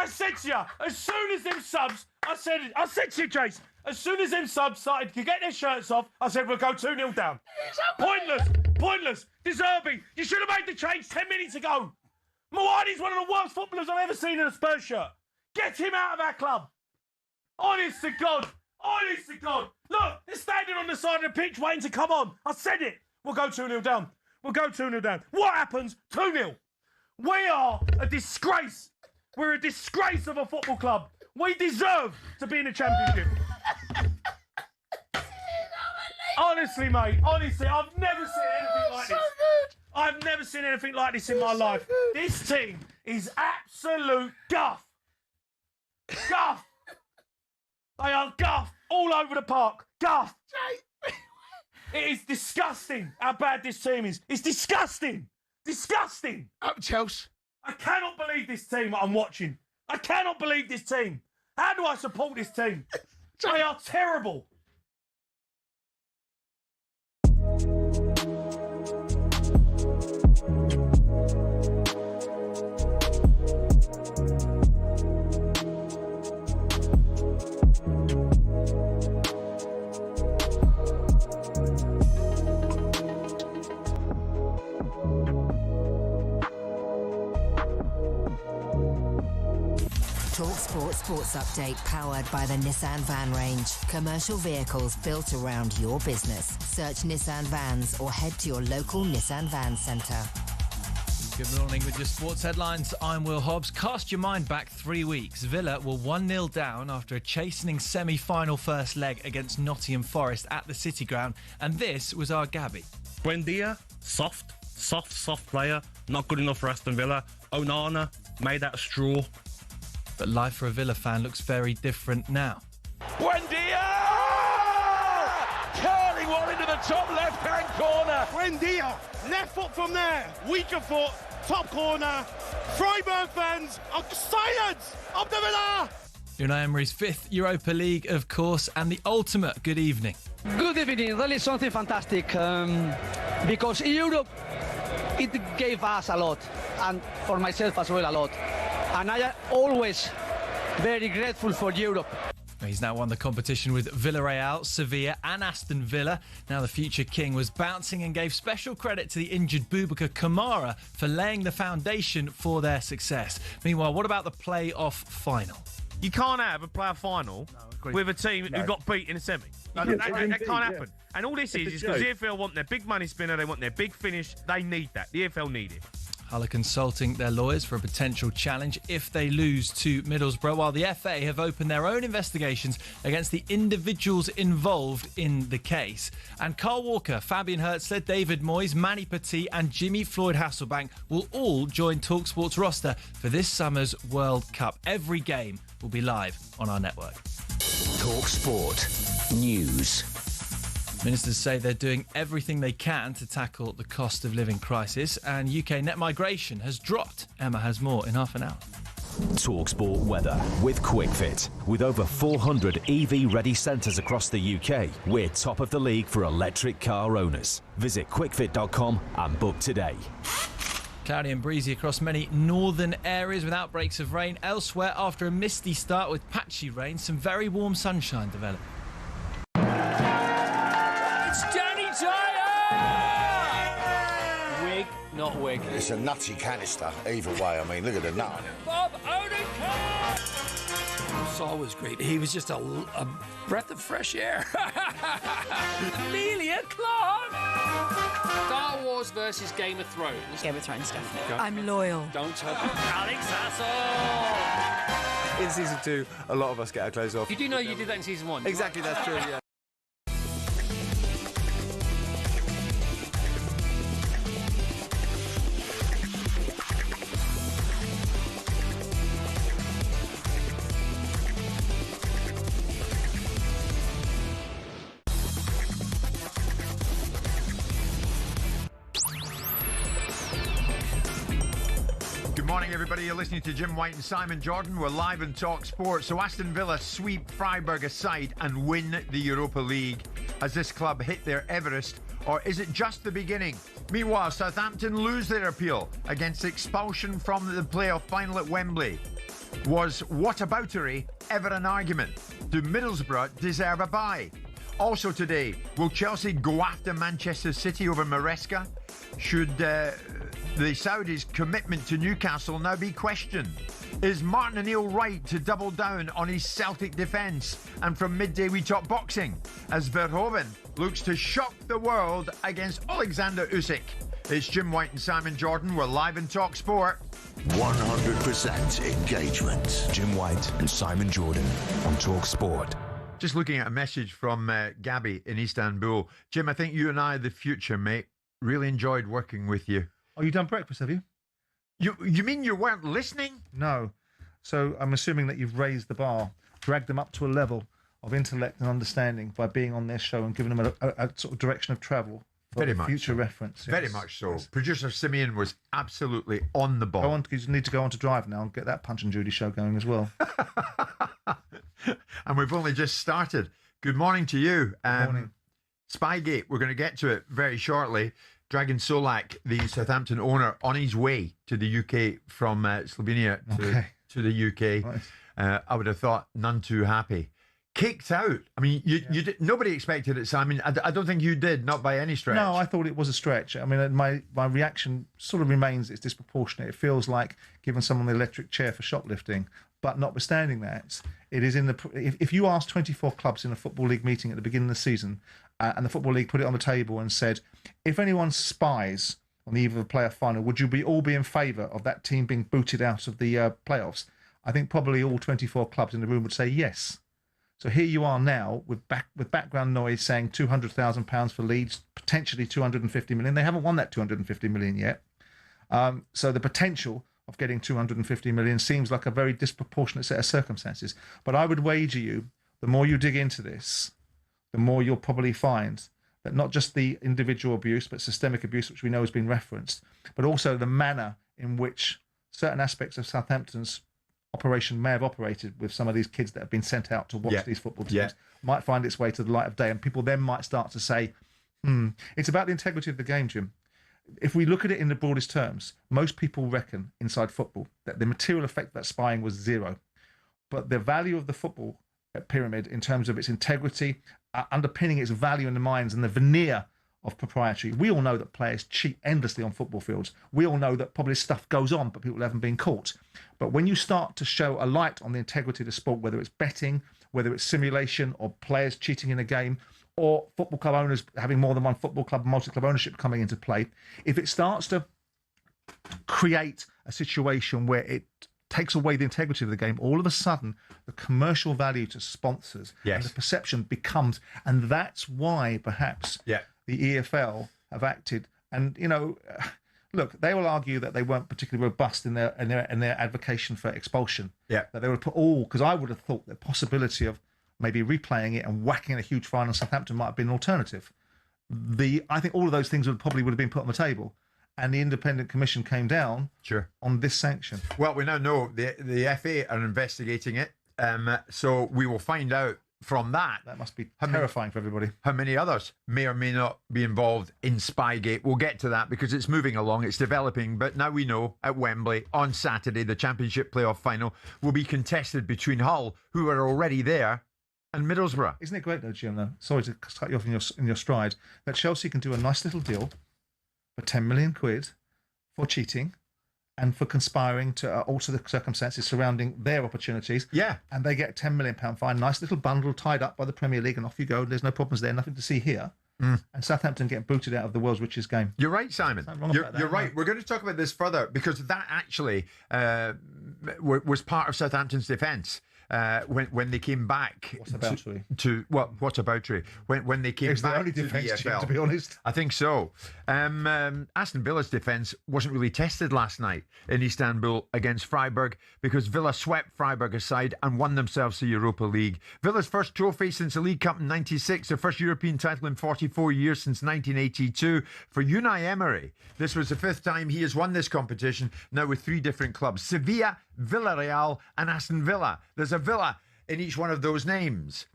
I said to you, as soon as them subs, I said to you, Jace, as soon as them subs started to get their shirts off, I said, we'll go 2-0 down. Pointless. De Zerbi, you should have made the change 10 minutes ago. Mawadi's one of the worst footballers I've ever seen in a Spurs shirt. Get him out of our club. Honest to God. Look, they're standing on the side of the pitch waiting to come on. I said it. We'll go 2-0 down. What happens? 2-0. We are a disgrace. We're a disgrace of a football club. We deserve to be in the Championship. Honestly, mate. I've never seen anything like this. I've never seen anything like this in my life. This team is absolute guff. Guff. They are guff all over the park. Guff. It is disgusting how bad this team is. It's disgusting. Up Chelsea. I cannot believe this team I'm watching. I cannot believe this team. How do I support this team? They are terrible. talkSPORT Sports Update powered by the Nissan Van Range. Commercial vehicles built around your business. Search Nissan Vans or head to your local Nissan Van Centre. Good morning with your sports headlines. I'm Will Hobbs. Cast your mind back 3 weeks. Villa were 1-0 down after a chastening semi-final first leg against Nottingham Forest at the City Ground. And this was our Gabby. Buendia, soft player. Not good enough for Aston Villa. Onana, made out of straw. But life for a Villa fan looks very different now. Buendia! Curling one into the top left-hand corner. Buendia, left foot from there, weaker foot, top corner. Freiburg fans are silence of the Villa! Unai Emery's 5th Europa League, of course, and the ultimate good evening. Good evening, really something fantastic. Because Europe, it gave us a lot, and for myself as well a lot. And I am always very grateful for Europe. He's now won the competition with Villarreal, Sevilla and Aston Villa. Now the future king was bouncing and gave special credit to the injured Boubacar Kamara for laying the foundation for their success. Meanwhile, what about the play-off final? You can't have a playoff final with a team who got beat in a semi. That can't happen. And all this is because the EFL want their big money spinner, they want their big finish. They need that. The EFL need it. Hull are consulting their lawyers for a potential challenge if they lose to Middlesbrough, while the FA have opened their own investigations against the individuals involved in the case. And Carl Walker, Fabian Hürzeler, David Moyes, Manny Petit and Jimmy Floyd Hasselbank will all join talkSPORT's roster for this summer's World Cup. Every game will be live on our network. talkSPORT News. Ministers say they're doing everything they can to tackle the cost of living crisis, and UK net migration has dropped. Emma has more in half an hour. talkSPORT weather with QuickFit. With over 400 EV-ready centres across the UK, we're top of the league for electric car owners. Visit quickfit.com and book today. Cloudy and breezy across many northern areas with outbreaks of rain. Elsewhere, after a misty start with patchy rain, some very warm sunshine developed. Wig, not wig. It's a nutty canister, either way. I mean, look at the nut on it. Bob Odenkirk! Saul was great. He was just a breath of fresh air. Amelia Clark! Star Wars versus Game of Thrones. Game of Thrones, definitely. I'm loyal. Don't tell me. Alex Hassel! In season 2, a lot of us get our clothes off. You do know you did that in season 1? Exactly, that's true, yeah. Good morning, everybody. You're listening to Jim White and Simon Jordan. We're live on talkSPORT. So Aston Villa sweep Freiburg aside and win the Europa League. Has this club hit their Everest, or is it just the beginning? Meanwhile, Southampton lose their appeal against expulsion from the playoff final at Wembley. Was whataboutery ever an argument? Do Middlesbrough deserve a bye? Also today, will Chelsea go after Manchester City over Maresca? Should the Saudis' commitment to Newcastle now be questioned? Is Martin O'Neill right to double down on his Celtic defence? And from midday we talk boxing as Verhovven looks to shock the world against Alexander Usyk. It's Jim White and Simon Jordan. We're live in talkSPORT. 100% engagement. Jim White and Simon Jordan on talkSPORT. Just looking at a message from Gabby in Istanbul. Jim, I think you and I are the future, mate. Really enjoyed working with you. Oh, you done breakfast, have you? You mean you weren't listening? No. So I'm assuming that you've raised the bar, dragged them up to a level of intellect and understanding by being on this show and giving them a sort of direction of travel for Very much future so. reference. Very much so. Yes. Producer Simeon was absolutely on the ball. Go on, you need to go on to Drive now and get that Punch and Judy show going as well. And we've only just started. Good morning to you. Good morning. Spygate, we're going to get to it very shortly. Dragan Solak, the Southampton owner, on his way to the UK from Slovenia to the UK. Nice. I would have thought none too happy. Kicked out. I mean, you did, nobody expected it, Simon. I don't think you did, not by any stretch. No, I thought it was a stretch. I mean, my reaction sort of remains it's disproportionate. It feels like giving someone the electric chair for shoplifting. But notwithstanding that, it is in the. If you ask 24 clubs in a Football League meeting at the beginning of the season, and the Football League put it on the table and said, if anyone spies on the eve of a playoff final, would you all be in favour of that team being booted out of the playoffs? I think probably all 24 clubs in the room would say yes. So here you are now with background noise saying £200,000 for Leeds, potentially 250 million. They haven't won that 250 million yet. So the potential of getting 250 million seems like a very disproportionate set of circumstances. But I would wager you, the more you dig into this, the more you'll probably find that not just the individual abuse, but systemic abuse, which we know has been referenced, but also the manner in which certain aspects of Southampton's operation may have operated with some of these kids that have been sent out to watch these football teams might find its way to the light of day. And people then might start to say, it's about the integrity of the game, Jim. If we look at it in the broadest terms, most people reckon inside football that the material effect of that spying was zero. But the value of the football pyramid in terms of its integrity, underpinning its value in the minds and the veneer of proprietary. We all know that players cheat endlessly on football fields. We all know that probably stuff goes on, but people haven't been caught. But when you start to show a light on the integrity of the sport, whether it's betting, whether it's simulation or players cheating in a game, or football club owners having more than one football club, multi-club ownership coming into play, if it starts to create a situation where it takes away the integrity of the game, all of a sudden the commercial value to sponsors and the perception becomes, and that's why perhaps the EFL have acted. And look, they will argue that they weren't particularly robust in their advocation for expulsion. That they would put because I would have thought the possibility of maybe replaying it and whacking a huge fine on Southampton might have been an alternative. I think all of those things would have been put on the table. And the independent commission came down on this sanction. Well, we now know the FA are investigating it. So we will find out from that. That must be terrifying for everybody. How many others may or may not be involved in Spygate. We'll get to that because it's moving along, it's developing. But now we know at Wembley on Saturday, the Championship playoff final will be contested between Hull, who are already there, and Middlesbrough. Isn't it great though, Jim, though? Sorry to cut you off in your stride, that Chelsea can do a nice little deal for 10 million quid for cheating and for conspiring to alter the circumstances surrounding their opportunities. And they get £10 million fine. Nice little bundle tied up by the Premier League and off you go. There's no problems there, nothing to see here. And Southampton get booted out of the world's richest game. You're right, Simon. You're right. We're going to talk about this further because that actually was part of Southampton's defence. When they came back when they came back to the EFL, to be honest. I think so. Aston Villa's defence wasn't really tested last night in Istanbul against Freiburg because Villa swept Freiburg aside and won themselves the Europa League. Villa's first trophy since the League Cup in '96, their first European title in 44 years since 1982. For Unai Emery, this was the fifth time he has won this competition, now with three different clubs: Sevilla, Villarreal and Aston Villa. There's a Villa in each one of those names.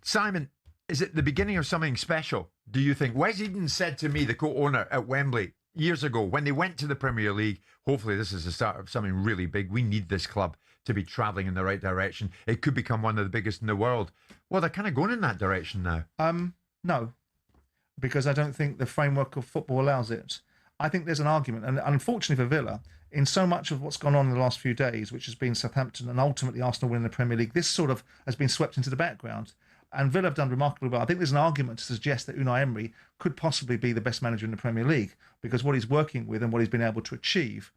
Simon, is it the beginning of something special, do you think? Wes Eden said to me, the co-owner at Wembley years ago, when they went to the Premier League, hopefully this is the start of something really big. We need this club to be travelling in the right direction. It could become one of the biggest in the world. Well, they're kind of going in that direction now. No, because I don't think the framework of football allows it. I think there's an argument, and unfortunately for Villa, in so much of what's gone on in the last few days, which has been Southampton and ultimately Arsenal winning the Premier League, this sort of has been swept into the background. And Villa have done remarkably well. I think there's an argument to suggest that Unai Emery could possibly be the best manager in the Premier League, because what he's working with and what he's been able to achieve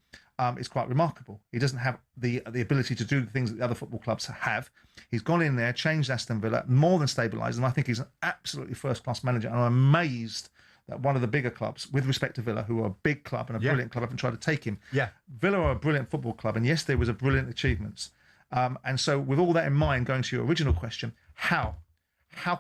is quite remarkable. He doesn't have the ability to do the things that the other football clubs have. He's gone in there, changed Aston Villa, more than stabilised them. I think he's an absolutely first-class manager, and I'm amazed that one of the bigger clubs, with respect to Villa, who are a big club and a brilliant club, haven't tried to take him. Yeah. Villa are a brilliant football club, and yes, there was a brilliant achievements. And so with all that in mind, going to your original question, how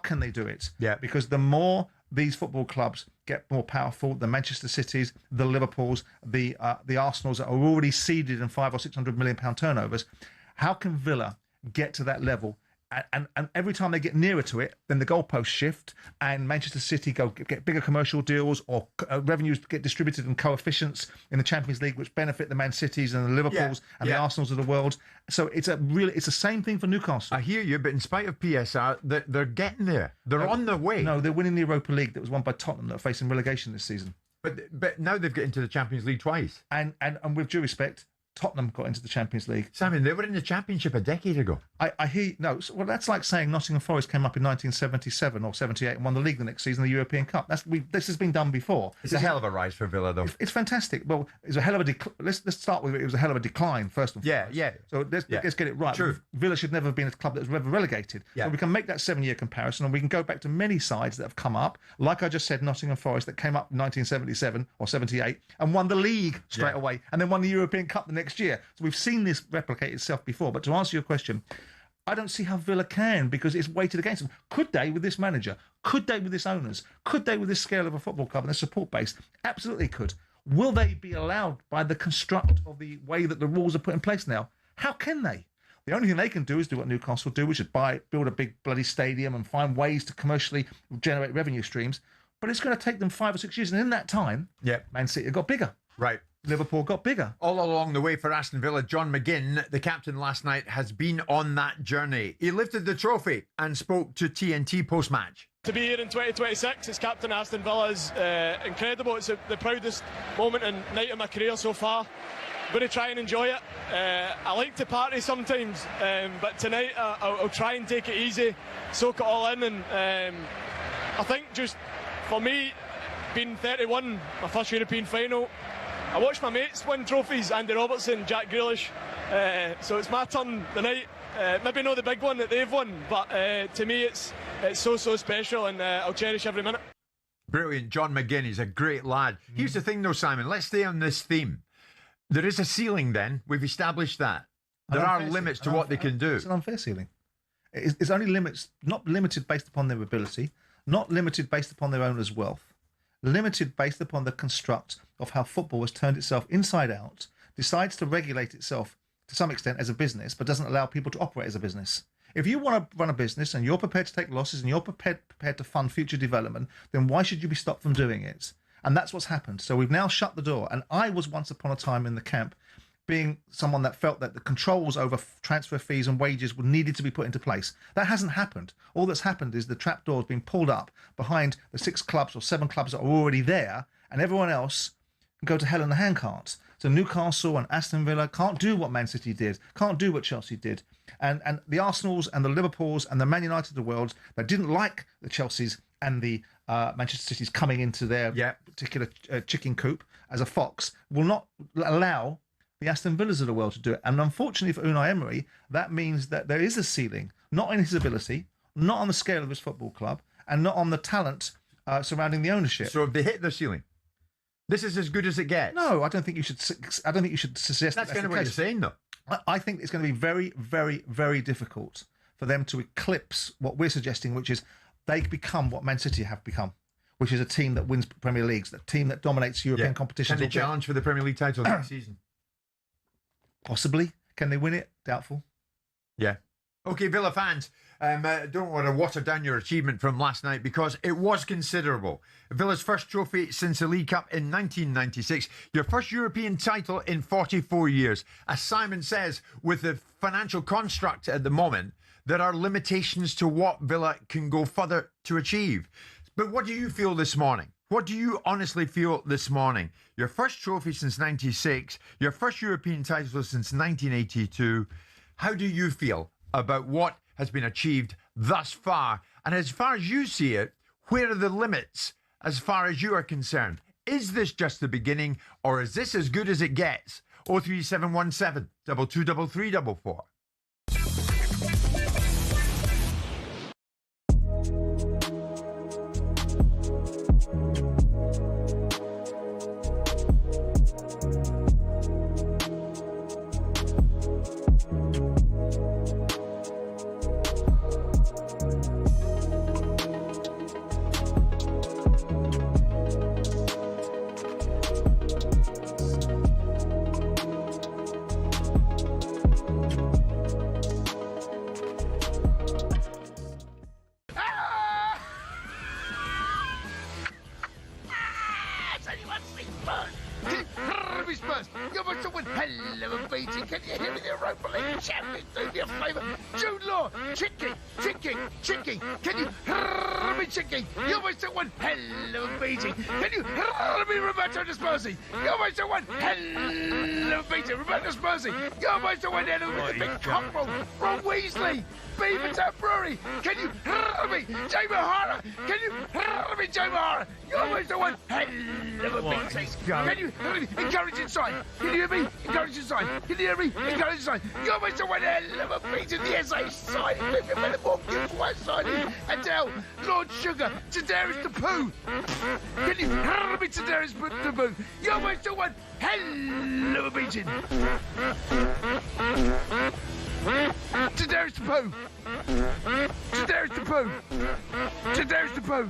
can they do it? Yeah. Because the more these football clubs get more powerful, the Manchester Cities, the Liverpools, the Arsenals that are already seeded in £500 or £600 million turnovers, how can Villa get to that level? And every time they get nearer to it, then the goalposts shift, and Manchester City get bigger commercial deals, or revenues get distributed in coefficients in the Champions League, which benefit the Man Cities and the Liverpools and the Arsenals of the world. So it's the same thing for Newcastle. I hear you, but in spite of PSR, they're getting there. They're on their way. No, they're winning the Europa League that was won by Tottenham, that are facing relegation this season. But now they've got into the Champions League twice. And with due respect, Tottenham got into the Champions League. Simon, they were in the Championship a decade ago. I hear, no, well, that's like saying Nottingham Forest came up in 1977 or 78 and won the league the next season, the European Cup. This has been done before. It's a hell of a rise for Villa, though. It's fantastic. Well, it's a hell of a let's start with it. It was a hell of a decline, first and foremost. Yeah. So let's get it right. True. Villa should never have been a club that was ever relegated. Yeah. So we can make that 7-year comparison, and we can go back to many sides that have come up. Like I just said, Nottingham Forest that came up in 1977 or 78 and won the league straight away, and then won the European Cup the next year. So we've seen this replicate itself before. But to answer your question, I don't see how Villa can, because it's weighted against them. Could they with this manager? Could they with this owners? Could they with this scale of a football club and their support base? Absolutely could. Will they be allowed by the construct of the way that the rules are put in place now? How can they? The only thing they can do is do what Newcastle do, which is build a big bloody stadium and find ways to commercially generate revenue streams. But it's going to take them 5 or 6 years. And in that time, Man City got bigger. Right. Liverpool got bigger. All along the way for Aston Villa, John McGinn, the captain last night, has been on that journey. He lifted the trophy and spoke to TNT post-match. To be here in 2026 as captain of Aston Villa is incredible. It's the proudest moment and night of my career so far. I'm going to try and enjoy it. I like to party sometimes, but tonight I'll try and take it easy, soak it all in. And I think just for me, being 31, my first European final, I watched my mates win trophies, Andy Robertson, Jack Grealish, so it's my turn tonight. Maybe not the big one that they've won, but to me it's so special, and I'll cherish every minute. Brilliant. John McGinn, he's a great lad. Here's the thing though, Simon, let's stay on this theme. There is a ceiling then, we've established that. There are limits to what they can do. It's an unfair ceiling. It's only limits, not limited based upon their ability, not limited based upon their owner's wealth, limited based upon the construct of how football has turned itself inside out, decides to regulate itself to some extent as a business, but doesn't allow people to operate as a business. If you want to run a business and you're prepared to take losses and you're prepared to fund future development, then why should you be stopped from doing it? And that's what's happened. So we've now shut the door. And I was once upon a time in the camp being someone that felt that the controls over transfer fees and wages needed to be put into place. That hasn't happened. All that's happened is the trapdoor's been pulled up behind the 6 clubs or 7 clubs that are already there, and everyone else can go to hell in the handcart. So Newcastle and Aston Villa can't do what Man City did, can't do what Chelsea did. And the Arsenals and the Liverpools and the Man United of the world that didn't like the Chelseas and the Manchester Cities coming into their particular chicken coop as a fox will not allow the Aston Villas of the world to do it. And unfortunately for Unai Emery, that means that there is a ceiling, not in his ability, not on the scale of his football club, and not on the talent surrounding the ownership. So if they hit their ceiling, this is as good as it gets. No, I don't think you should suggest that's kind of what you're saying, though. I think it's going to be very, very, very difficult for them to eclipse what we're suggesting, which is they become what Man City have become, which is a team that wins Premier Leagues, a team that dominates European competitions. Can they challenge for the Premier League title next season? Possibly. Can they win it? Doubtful. Yeah. Okay, Villa fans, don't want to water down your achievement from last night because it was considerable. Villa's first trophy since the League Cup in 1996, your first European title in 44 years. As Simon says, with the financial construct at the moment, there are limitations to what Villa can go further to achieve. But what do you feel this morning? What do you honestly feel this morning? Your first trophy since 96, your first European title since 1982. How do you feel about what has been achieved thus far? And as far as you see it, where are the limits as far as you are concerned? Is this just the beginning, or is this as good as it gets? 03717 223344. Spurs. You're about to win hell of a beating. Can you hear me? The Europa League champions do me a favour. Jude Law, Chicky. Can you hear me, Chicky? You're about to win hell of a beating. Can you hear me, Roberto Dispersi? You're about to win hell of a beating. Roberto Dispersi. You're about to win hell of a big cockerel. Ron Weasley. Beaverton Brewery. Can you hear me? Jamie O'Hara. Can you hear me, Jamie O'Hara? You're about to win hell of a beating. Can you hear me? Encouraging sign. Can you hear me? Encouraging sign. Can you hear me? Encouraging sign. You're about to win hell of a beating. The SA signing. Vivian Bellable. Gibbs White signing. Adele. Lord Sugar. Tadarius Tapu. Can you hear me? Tadarius Tapu. You're about to win hell of a beating. Tadarius Tapu. Tadarius Tapu. Tadarius Tapu.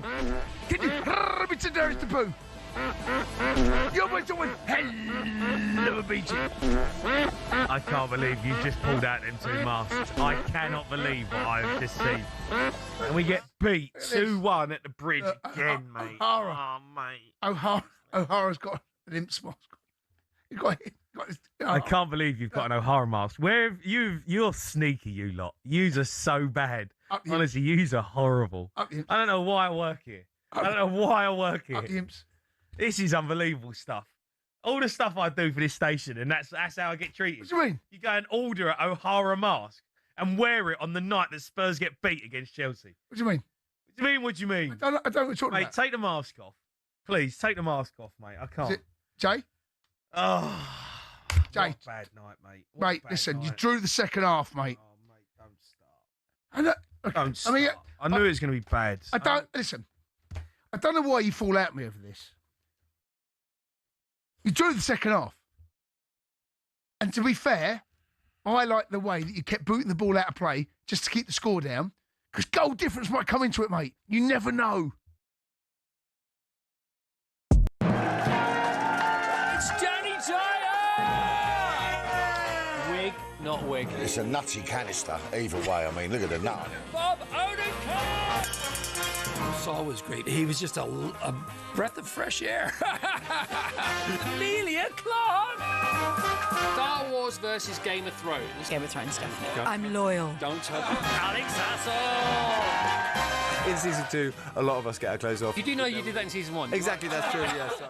Can you hear me? Tadarius Tapu. You're going to win hell of a beating. I can't believe you just pulled out them two masks. I cannot believe what I've just seen. And we get beat 2-1 at the bridge again, mate. O'Hara. Oh, mate. O'Hara's got an imps mask. He's got his, I can't believe you've got an O'Hara mask. Where you're sneaky, you lot. Yous are so bad. Honestly, yous are horrible. I don't know why I work here. This is unbelievable stuff. All the stuff I do for this station, and that's how I get treated. What do you mean? You go and order an O'Hara mask and wear it on the night that Spurs get beat against Chelsea. What do you mean? What do you mean? I don't know what you're talking mate, about. Take the mask off. Please, take the mask off, mate. I can't. Is it Jay? Oh, Jay. What a bad night, mate. Mate, listen, you drew the second half, mate. Oh, mate, don't start. Don't start. I knew it was going to be bad. Listen, I don't know why you fall out at me over this. You drew the second half. And to be fair, I like the way that you kept booting the ball out of play just to keep the score down, because goal difference might come into it, mate. You never know. It's Danny Dyer! Wig, not wig. It's a nutty canister, either way. I mean, look at the nut. Bob Odenkirk! Saul was great. He was just a breath of fresh air. Amelia Clark! Star Wars versus Game of Thrones. Game of Thrones, definitely. I'm loyal. Don't touch Alex Hassel! In season 2, a lot of us get our clothes off. You do know you did that in season 1? Exactly, that's true, yes.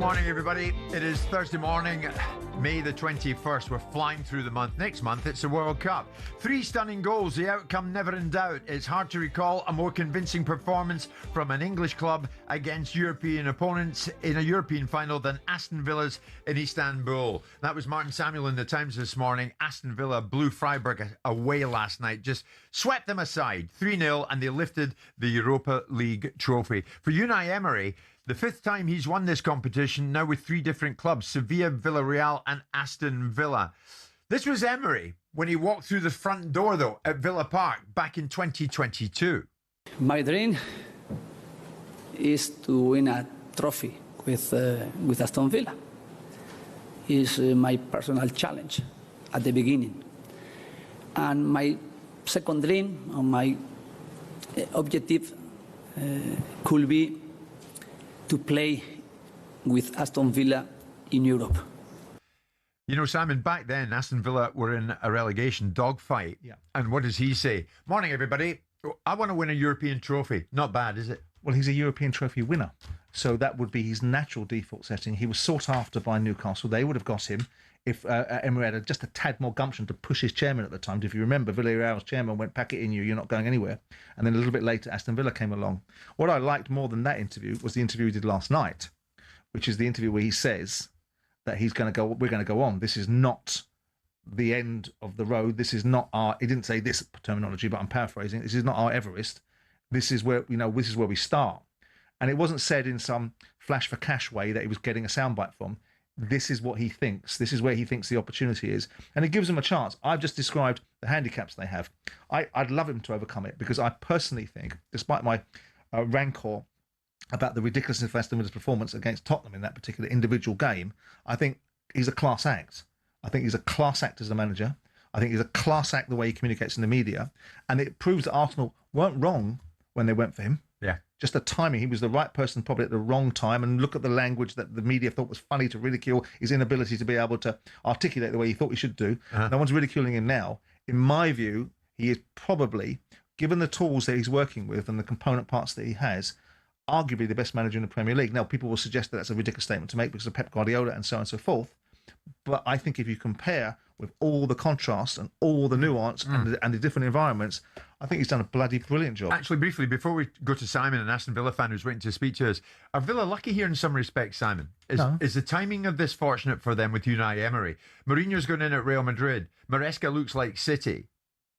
morning, everybody. It is Thursday morning, May the 21st. We're flying through the month. Next month, it's the World Cup. 3 stunning goals, the outcome never in doubt. It's hard to recall a more convincing performance from an English club against European opponents in a European final than Aston Villa's in Istanbul. That was Martin Samuel in the Times this morning. Aston Villa blew Freiburg away last night, just swept them aside 3-0, and they lifted the Europa League trophy. For Unai Emery, the 5th time he's won this competition, now with 3 different clubs, Sevilla, Villarreal and Aston Villa. This was Emery when he walked through the front door, though, at Villa Park back in 2022. My dream is to win a trophy with Aston Villa. It's my personal challenge at the beginning. And my second dream, or my objective, could be to play with Aston Villa in Europe. You know, Simon, back then, Aston Villa were in a relegation dogfight. Yeah. And what does he say? Morning, everybody. I want to win a European trophy. Not bad, is it? Well, he's a European trophy winner. So that would be his natural default setting. He was sought after by Newcastle. They would have got him if Emery had just a tad more gumption to push his chairman at the time. If you remember, Villarreal's chairman went, pack it in you, you're not going anywhere. And then a little bit later, Aston Villa came along. What I liked more than that interview was the interview he did last night, which is the interview where he says that we're going to go on. This is not the end of the road. This is not he didn't say this terminology, but I'm paraphrasing. This is not our Everest. This is where, this is where we start. And it wasn't said in some flash for cash way that he was getting a soundbite from. This is what he thinks. This is where he thinks the opportunity is. And it gives him a chance. I've just described the handicaps they have. I'd love him to overcome it, because I personally think, despite my rancor about the ridiculousness of Aston Villa's performance against Tottenham in that particular individual game, I think he's a class act. I think he's a class act as a manager. I think he's a class act the way he communicates in the media. And it proves that Arsenal weren't wrong when they went for him. Yeah. Just the timing. He was the right person probably at the wrong time. And look at the language that the media thought was funny to ridicule his inability to be able to articulate the way he thought he should do. No one's ridiculing him now. In my view, he is probably, given the tools that he's working with and the component parts that he has, arguably the best manager in the Premier League. Now, people will suggest that that's a ridiculous statement to make because of Pep Guardiola and so on and so forth. But I think if you compare with all the contrast and all the nuance and the different environments, I think he's done a bloody brilliant job. Actually, briefly, before we go to Simon, an Aston Villa fan who's waiting to speak to us, are Villa lucky here in some respects, Simon? Is the timing of this fortunate for them with Unai Emery? Mourinho's going in at Real Madrid. Maresca looks like City.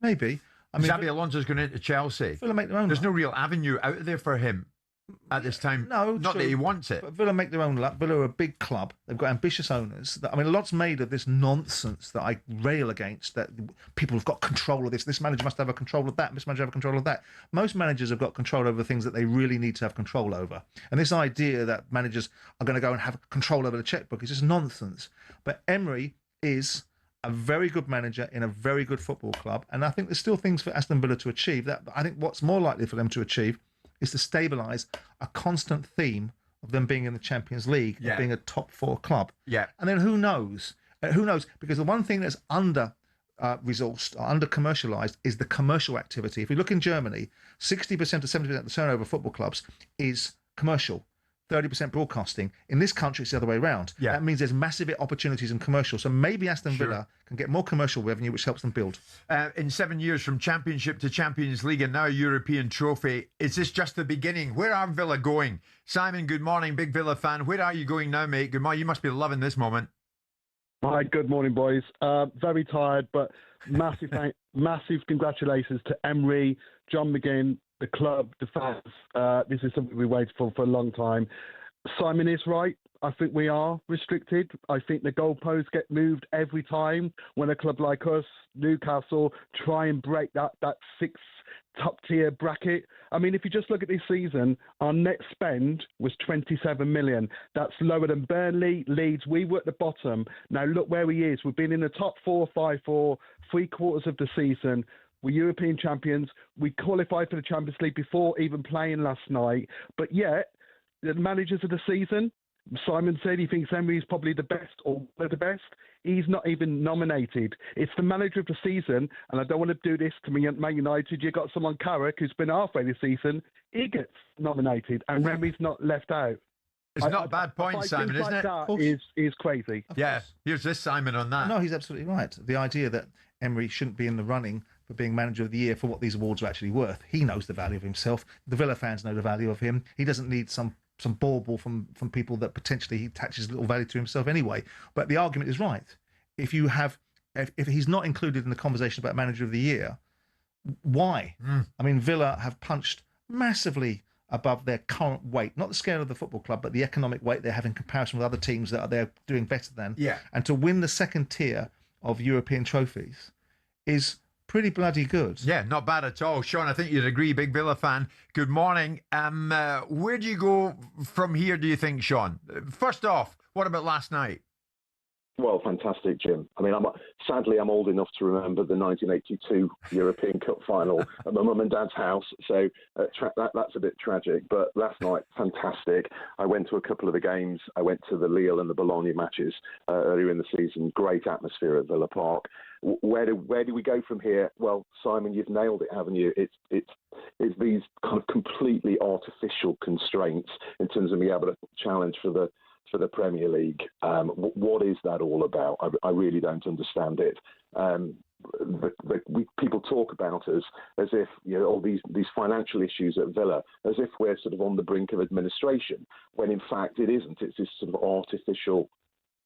Maybe. I mean, Xabi Alonso's going into Chelsea. Villa make their own There's luck. no real avenue out there for him at this time. No, not true. that he wants it. But Villa make their own luck. Villa are a big club. They've got ambitious owners. A lot's made of this nonsense that I rail against, that people have got control of this. This manager must have a control of that. This manager have a control of that. Most managers have got control over things that they really need to have control over. And this idea that managers are going to go and have control over the checkbook is just nonsense. But Emery is a very good manager in a very good football club. And I think there's still things for Aston Villa to achieve. That I think what's more likely for them to achieve is to stabilise a constant theme of them being in the Champions League, of being a top 4 club. Yeah. And then who knows? Who knows? Because the one thing that's under resourced or under commercialised is the commercial activity. If you look in Germany, 60% to 70% of the turnover of football clubs is commercial. 30% broadcasting. In this country, it's the other way around. Yeah. That means there's massive opportunities in commercial. So maybe Aston Villa can get more commercial revenue, which helps them build. In 7 years, from Championship to Champions League and now a European trophy, is this just the beginning? Where are Villa going? Simon, good morning, big Villa fan. Where are you going now, mate? Good morning. You must be loving this moment. Hi, good morning, boys. Very tired, but massive massive congratulations to Emery, John McGinn, the club, the fans. This is something we waited for a long time. Simon is right. I think we are restricted. I think the goalposts get moved every time when a club like us, Newcastle, try and break that 6 top-tier bracket. I mean, if you just look at this season, our net spend was 27 million. That's lower than Burnley, Leeds. We were at the bottom. Now look where he is. We've been in the top 4, 5 for 3/4 of the season. We're European champions. We qualified for the Champions League before even playing last night. But yet, the managers of the season, Simon said he thinks Emery is probably the best or one of the best. He's not even nominated. It's the manager of the season, and I don't want to do this to Man United. You've got someone, Carrick, who's been halfway this season. He gets nominated, and Emery's not left out. It's not a bad point, Simon, isn't it? That is crazy. Yeah. Here's this Simon on that. No, he's absolutely right. The idea that Emery shouldn't be in the running for being manager of the year for what these awards are actually worth. He knows the value of himself. The Villa fans know the value of him. He doesn't need some bauble from people that potentially he attaches little value to himself anyway. But the argument is right. If he's not included in the conversation about manager of the year, why? I mean, Villa have punched massively above their current weight, not the scale of the football club, but the economic weight they have in comparison with other teams that they're doing better than. Yeah. And to win the second tier of European trophies is pretty bloody good. Yeah, not bad at all. Sean, I think you'd agree, big Villa fan. Good morning. Where do you go from here, do you think, Sean? First off, what about last night? Well, fantastic, Jim. I mean, sadly, I'm old enough to remember the 1982 European Cup final at my mum and dad's house, so that's a bit tragic. But last night, fantastic. I went to a couple of the games. I went to the Lille and the Bologna matches earlier in the season. Great atmosphere at Villa Park. Where do we go from here? Well, Simon, you've nailed it, haven't you? It's these kind of completely artificial constraints in terms of being able to challenge for the Premier League. What is that all about? I really don't understand it. People talk about us as if, you know, all these financial issues at Villa, as if we're sort of on the brink of administration, when in fact it isn't. It's this sort of artificial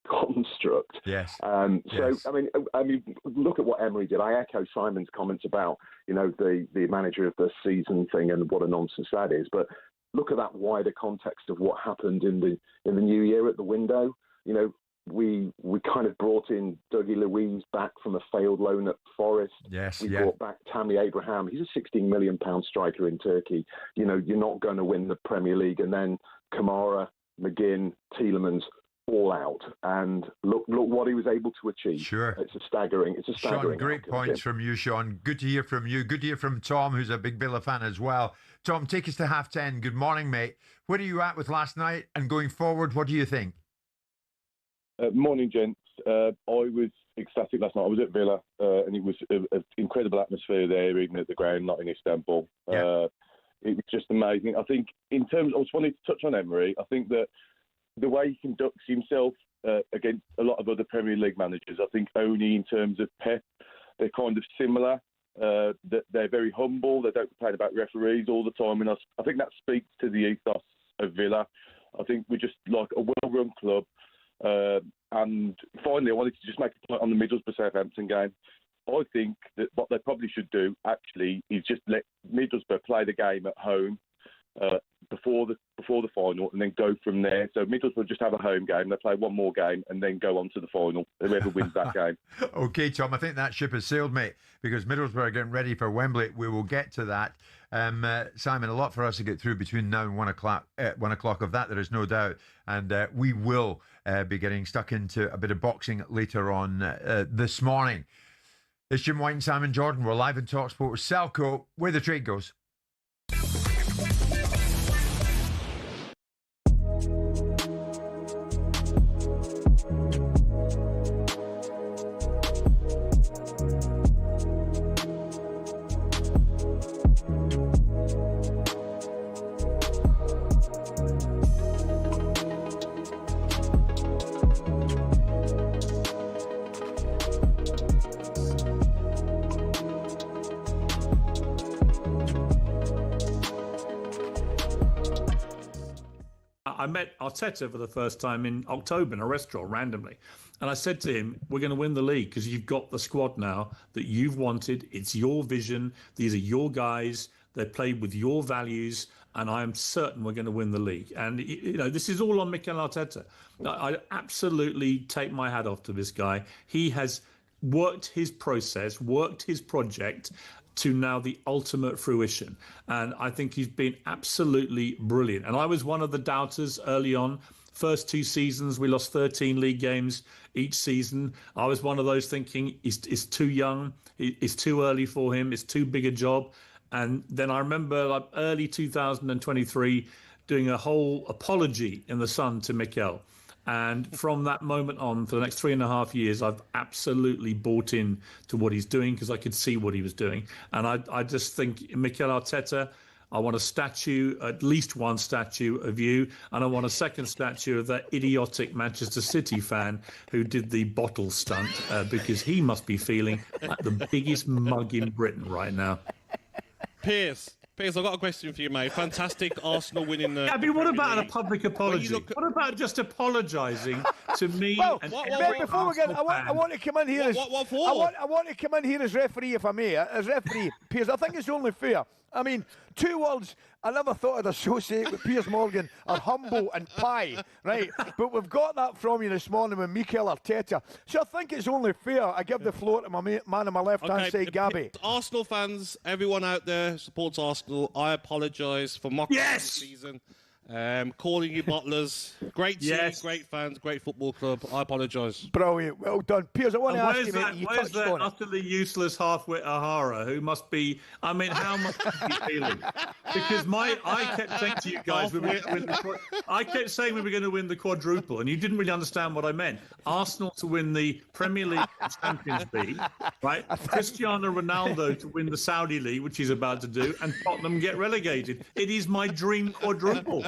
construct. Yes. So I mean, look at what Emery did. I echo Simon's comments about, you know, the manager of the season thing and what a nonsense that is. But look at that wider context of what happened in the new year at the window. You know, we kind of brought in Dougie Luiz back from a failed loan at Forest. Yes, we brought back Tammy Abraham. He's a £16 million striker in Turkey. You know, you're not going to win the Premier League. And then Kamara, McGinn, Tielemans, all out, and look what he was able to achieve. Sure, it's a staggering. Sean, great points from you, Sean. Good to hear from you. Good to hear from Tom, who's a big Villa fan as well. Tom, take us to 10:30. Good morning, mate. Where are you at with last night, and going forward, what do you think? Morning, gents. I was ecstatic last night. I was at Villa, and it was an incredible atmosphere there, even at the ground, not in Istanbul. Yeah. It was just amazing. I think, in terms, I was wanting to touch on Emery. I think that the way he conducts himself against a lot of other Premier League managers, I think only in terms of Pep, they're kind of similar. They're very humble. They don't complain about referees all the time. And I think that speaks to the ethos of Villa. I think we're just like a well-run club. And finally, I wanted to just make a point on the Middlesbrough-Southampton game. I think that what they probably should do, actually, is just let Middlesbrough play the game at home before the final, and then go from there. So Middlesbrough just have a home game, they play one more game, and then go on to the final. Whoever wins that game. Okay, Tom, I think that ship has sailed, mate, because Middlesbrough are getting ready for Wembley. We will get to that. Simon, a lot for us to get through between now and 1 o'clock. 1 o'clock of that, there is no doubt. And we will be getting stuck into a bit of boxing later on this morning. It's Jim White and Simon Jordan. We're live in talkSPORT with Selco, where the trade goes. I met Arteta for the first time in October in a restaurant randomly. And I said to him, we're going to win the league because you've got the squad now that you've wanted. It's your vision. These are your guys. They play with your values. And I am certain we're going to win the league. And, you know, this is all on Mikel Arteta. I absolutely take my hat off to this guy. He has worked his process, worked his project to now the ultimate fruition. And I think he's been absolutely brilliant. And I was one of the doubters early on. First 2 seasons, we lost 13 league games each season. I was one of those thinking he's too young, it's too early for him, it's too big a job. And then I remember like early 2023 doing a whole apology in the Sun to Mikel. And from that moment on, for the next 3.5 years, I've absolutely bought in to what he's doing because I could see what he was doing. And I just think Mikel Arteta, I want a statue, at least one statue of you, and I want a second statue of that idiotic Manchester City fan who did the bottle stunt, because he must be feeling like the biggest mug in Britain right now. Piers, I've got a question for you, mate. Fantastic Arsenal winning the... Yeah, I mean, what about a public apology? What about just apologising to me? Well, and Ben, before we get, I want to come in here. What for? I want to come in here as referee, if I may. As referee, Piers, I think it's only fair. I mean, two words I never thought I'd associate with Piers Morgan are humble and pie, right? But we've got that from you this morning with Mikel Arteta. So I think it's only fair I give the floor to my man on my left-hand side, Gabby. Arsenal fans, everyone out there supports Arsenal. I apologise for mocking the season. Calling you bottlers. Great team, great fans, great football club. I apologise. Brilliant. Well done. Piers, I want to ask you, mate, you where's touched that on it. utterly useless half-wit Ahara who must be... I mean, how must he be feeling? Because I kept saying to you guys, I kept saying we were going to win the quadruple, and you didn't really understand what I meant. Arsenal to win the Premier League and Champions League, right? Cristiano Ronaldo to win the Saudi League, which he's about to do, and Tottenham get relegated. It is my dream quadruple.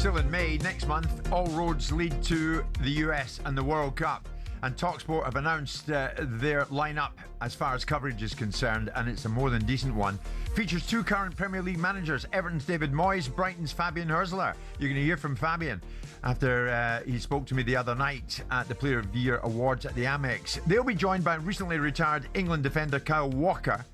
Still in May next month, all roads lead to the US and the World Cup. And talkSPORT have announced their lineup as far as coverage is concerned, and it's a more than decent one. Features two current Premier League managers, Everton's David Moyes, Brighton's Fabian Hürzeler. You're going to hear from Fabian after he spoke to me the other night at the Player of the Year Awards at the Amex. They'll be joined by recently retired England defender Kyle Walker,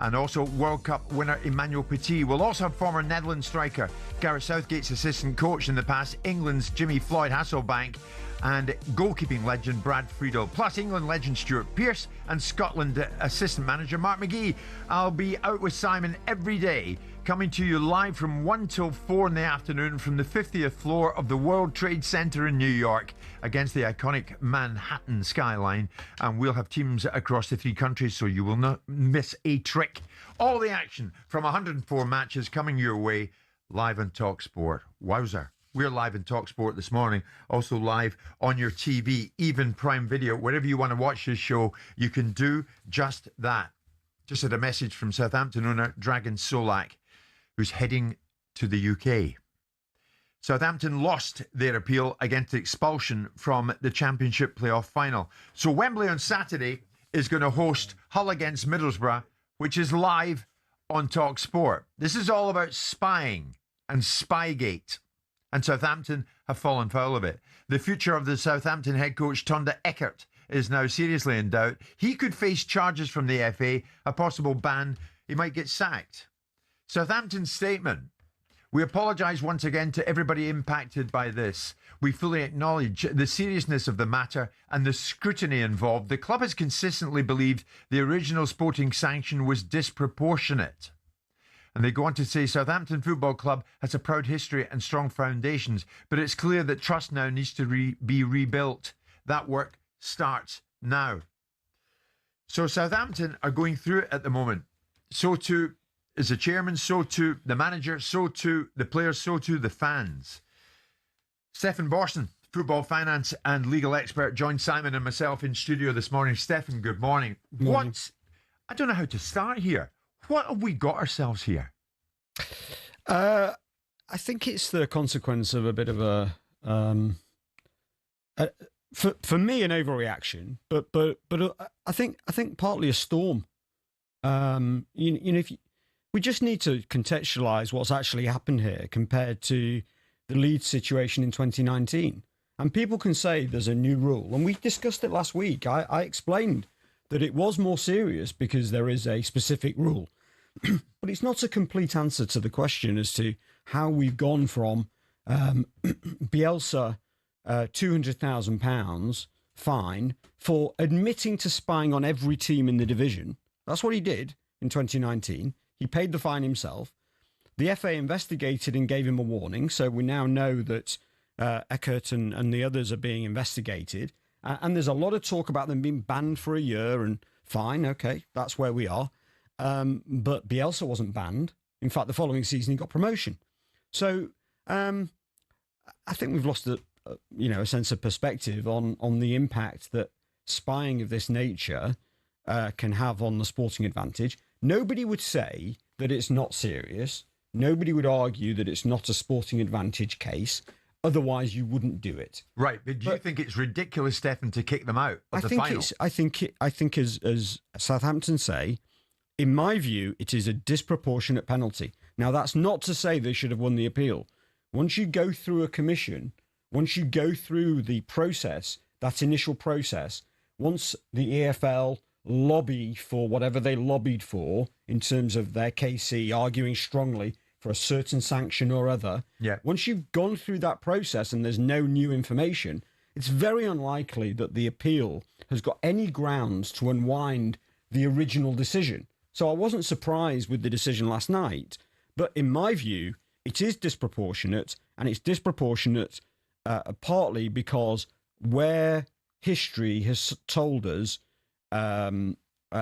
and also World Cup winner Emmanuel Petit. We'll also have former Netherlands striker Gareth Southgate's assistant coach in the past, England's Jimmy Floyd Hasselbank, and goalkeeping legend Brad Friedel, plus England legend Stuart Pearce and Scotland assistant manager Mark McGee. I'll be out with Simon every day, coming to you live from 1 till 4 in the afternoon from the 50th floor of the World Trade Center in New York against the iconic Manhattan skyline. And we'll have teams across the three countries, so you will not miss a trick. All the action from 104 matches coming your way live on talkSPORT. Wowzer. We're live on talkSPORT this morning, also live on your TV, even Prime Video. Wherever you want to watch this show, you can do just that. Just had a message from Southampton owner Dragan Solak, who's heading to the UK. Southampton lost their appeal against expulsion from the Championship playoff final. So Wembley on Saturday is going to host Hull against Middlesbrough, which is live on talkSPORT. This is all about spying and Spygate, and Southampton have fallen foul of it. The future of the Southampton head coach Tonda Eckert is now seriously in doubt. He could face charges from the FA, a possible ban. He might get sacked. Southampton's statement: we apologise once again to everybody impacted by this. We fully acknowledge the seriousness of the matter and the scrutiny involved. The club has consistently believed the original sporting sanction was disproportionate. And they go on to say Southampton Football Club has a proud history and strong foundations, but it's clear that trust now needs to be rebuilt. That work starts now. So Southampton are going through it at the moment. So too is the chairman, so too the manager, so too the players, so too the fans. Stefan Borson, football finance and legal expert, joined Simon and myself in studio this morning. Stefan, good morning. I don't know how to start here. What have we got ourselves here? I think it's the consequence of a bit of a for me an overreaction, but I think partly a storm. We just need to contextualise what's actually happened here compared to the Leeds situation in 2019. And people can say there's a new rule, and we discussed it last week. I explained that it was more serious because there is a specific rule. But it's not a complete answer to the question as to how we've gone from Bielsa £200,000 fine for admitting to spying on every team in the division. That's what he did in 2019. He paid the fine himself. The FA investigated and gave him a warning. So we now know that Eckert and the others are being investigated. And there's a lot of talk about them being banned for a year, and fine, okay, that's where we are. But Bielsa wasn't banned. In fact, the following season, he got promotion. So I think we've lost a sense of perspective on the impact that spying of this nature can have on the sporting advantage. Nobody would say that it's not serious. Nobody would argue that it's not a sporting advantage case. Otherwise, you wouldn't do it. Right, but do you think it's ridiculous, Stefan, to kick them out of the final? I think as Southampton say, in my view, it is a disproportionate penalty. Now, that's not to say they should have won the appeal. Once you go through a commission, once you go through the process, that initial process, once the EFL lobby for whatever they lobbied for in terms of their KC arguing strongly for a certain sanction or other, once you've gone through that process and there's no new information, it's very unlikely that the appeal has got any grounds to unwind the original decision. So I wasn't surprised with the decision last night, but in my view, it is disproportionate, and it's disproportionate partly because where history has told us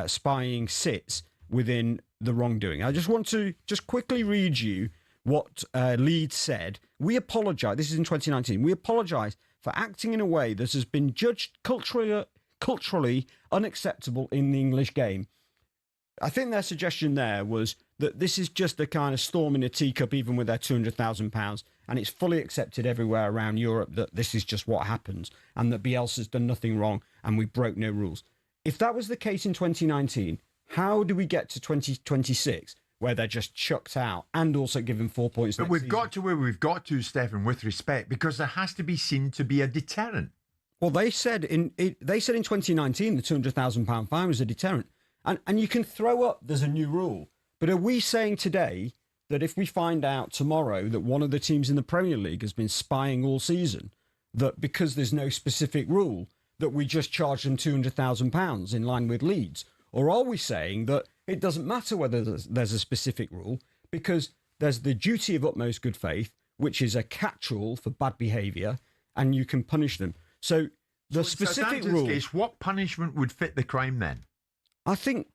spying sits within the wrongdoing. I just want to quickly read you what Leeds said. We apologise, this is in 2019, we apologise for acting in a way that has been judged culturally unacceptable in the English game. I think their suggestion there was that this is just a kind of storm in a teacup, even with their £200,000, and it's fully accepted everywhere around Europe that this is just what happens, and that Bielsa's done nothing wrong, and we broke no rules. If that was the case in 2019, how do we get to 2026, where they're just chucked out and also given 4 points? But we've got to where we've got to, Stefan, with respect, because there has to be seen to be a deterrent. Well, they said in 2019 the £200,000 fine was a deterrent. And you can throw up, there's a new rule. But are we saying today that if we find out tomorrow that one of the teams in the Premier League has been spying all season, that because there's no specific rule, that we just charge them £200,000 in line with Leeds? Or are we saying that it doesn't matter whether there's a specific rule, because there's the duty of utmost good faith, which is a catch-all for bad behaviour, and you can punish them? So the specific rule... Case, what punishment would fit the crime then? I think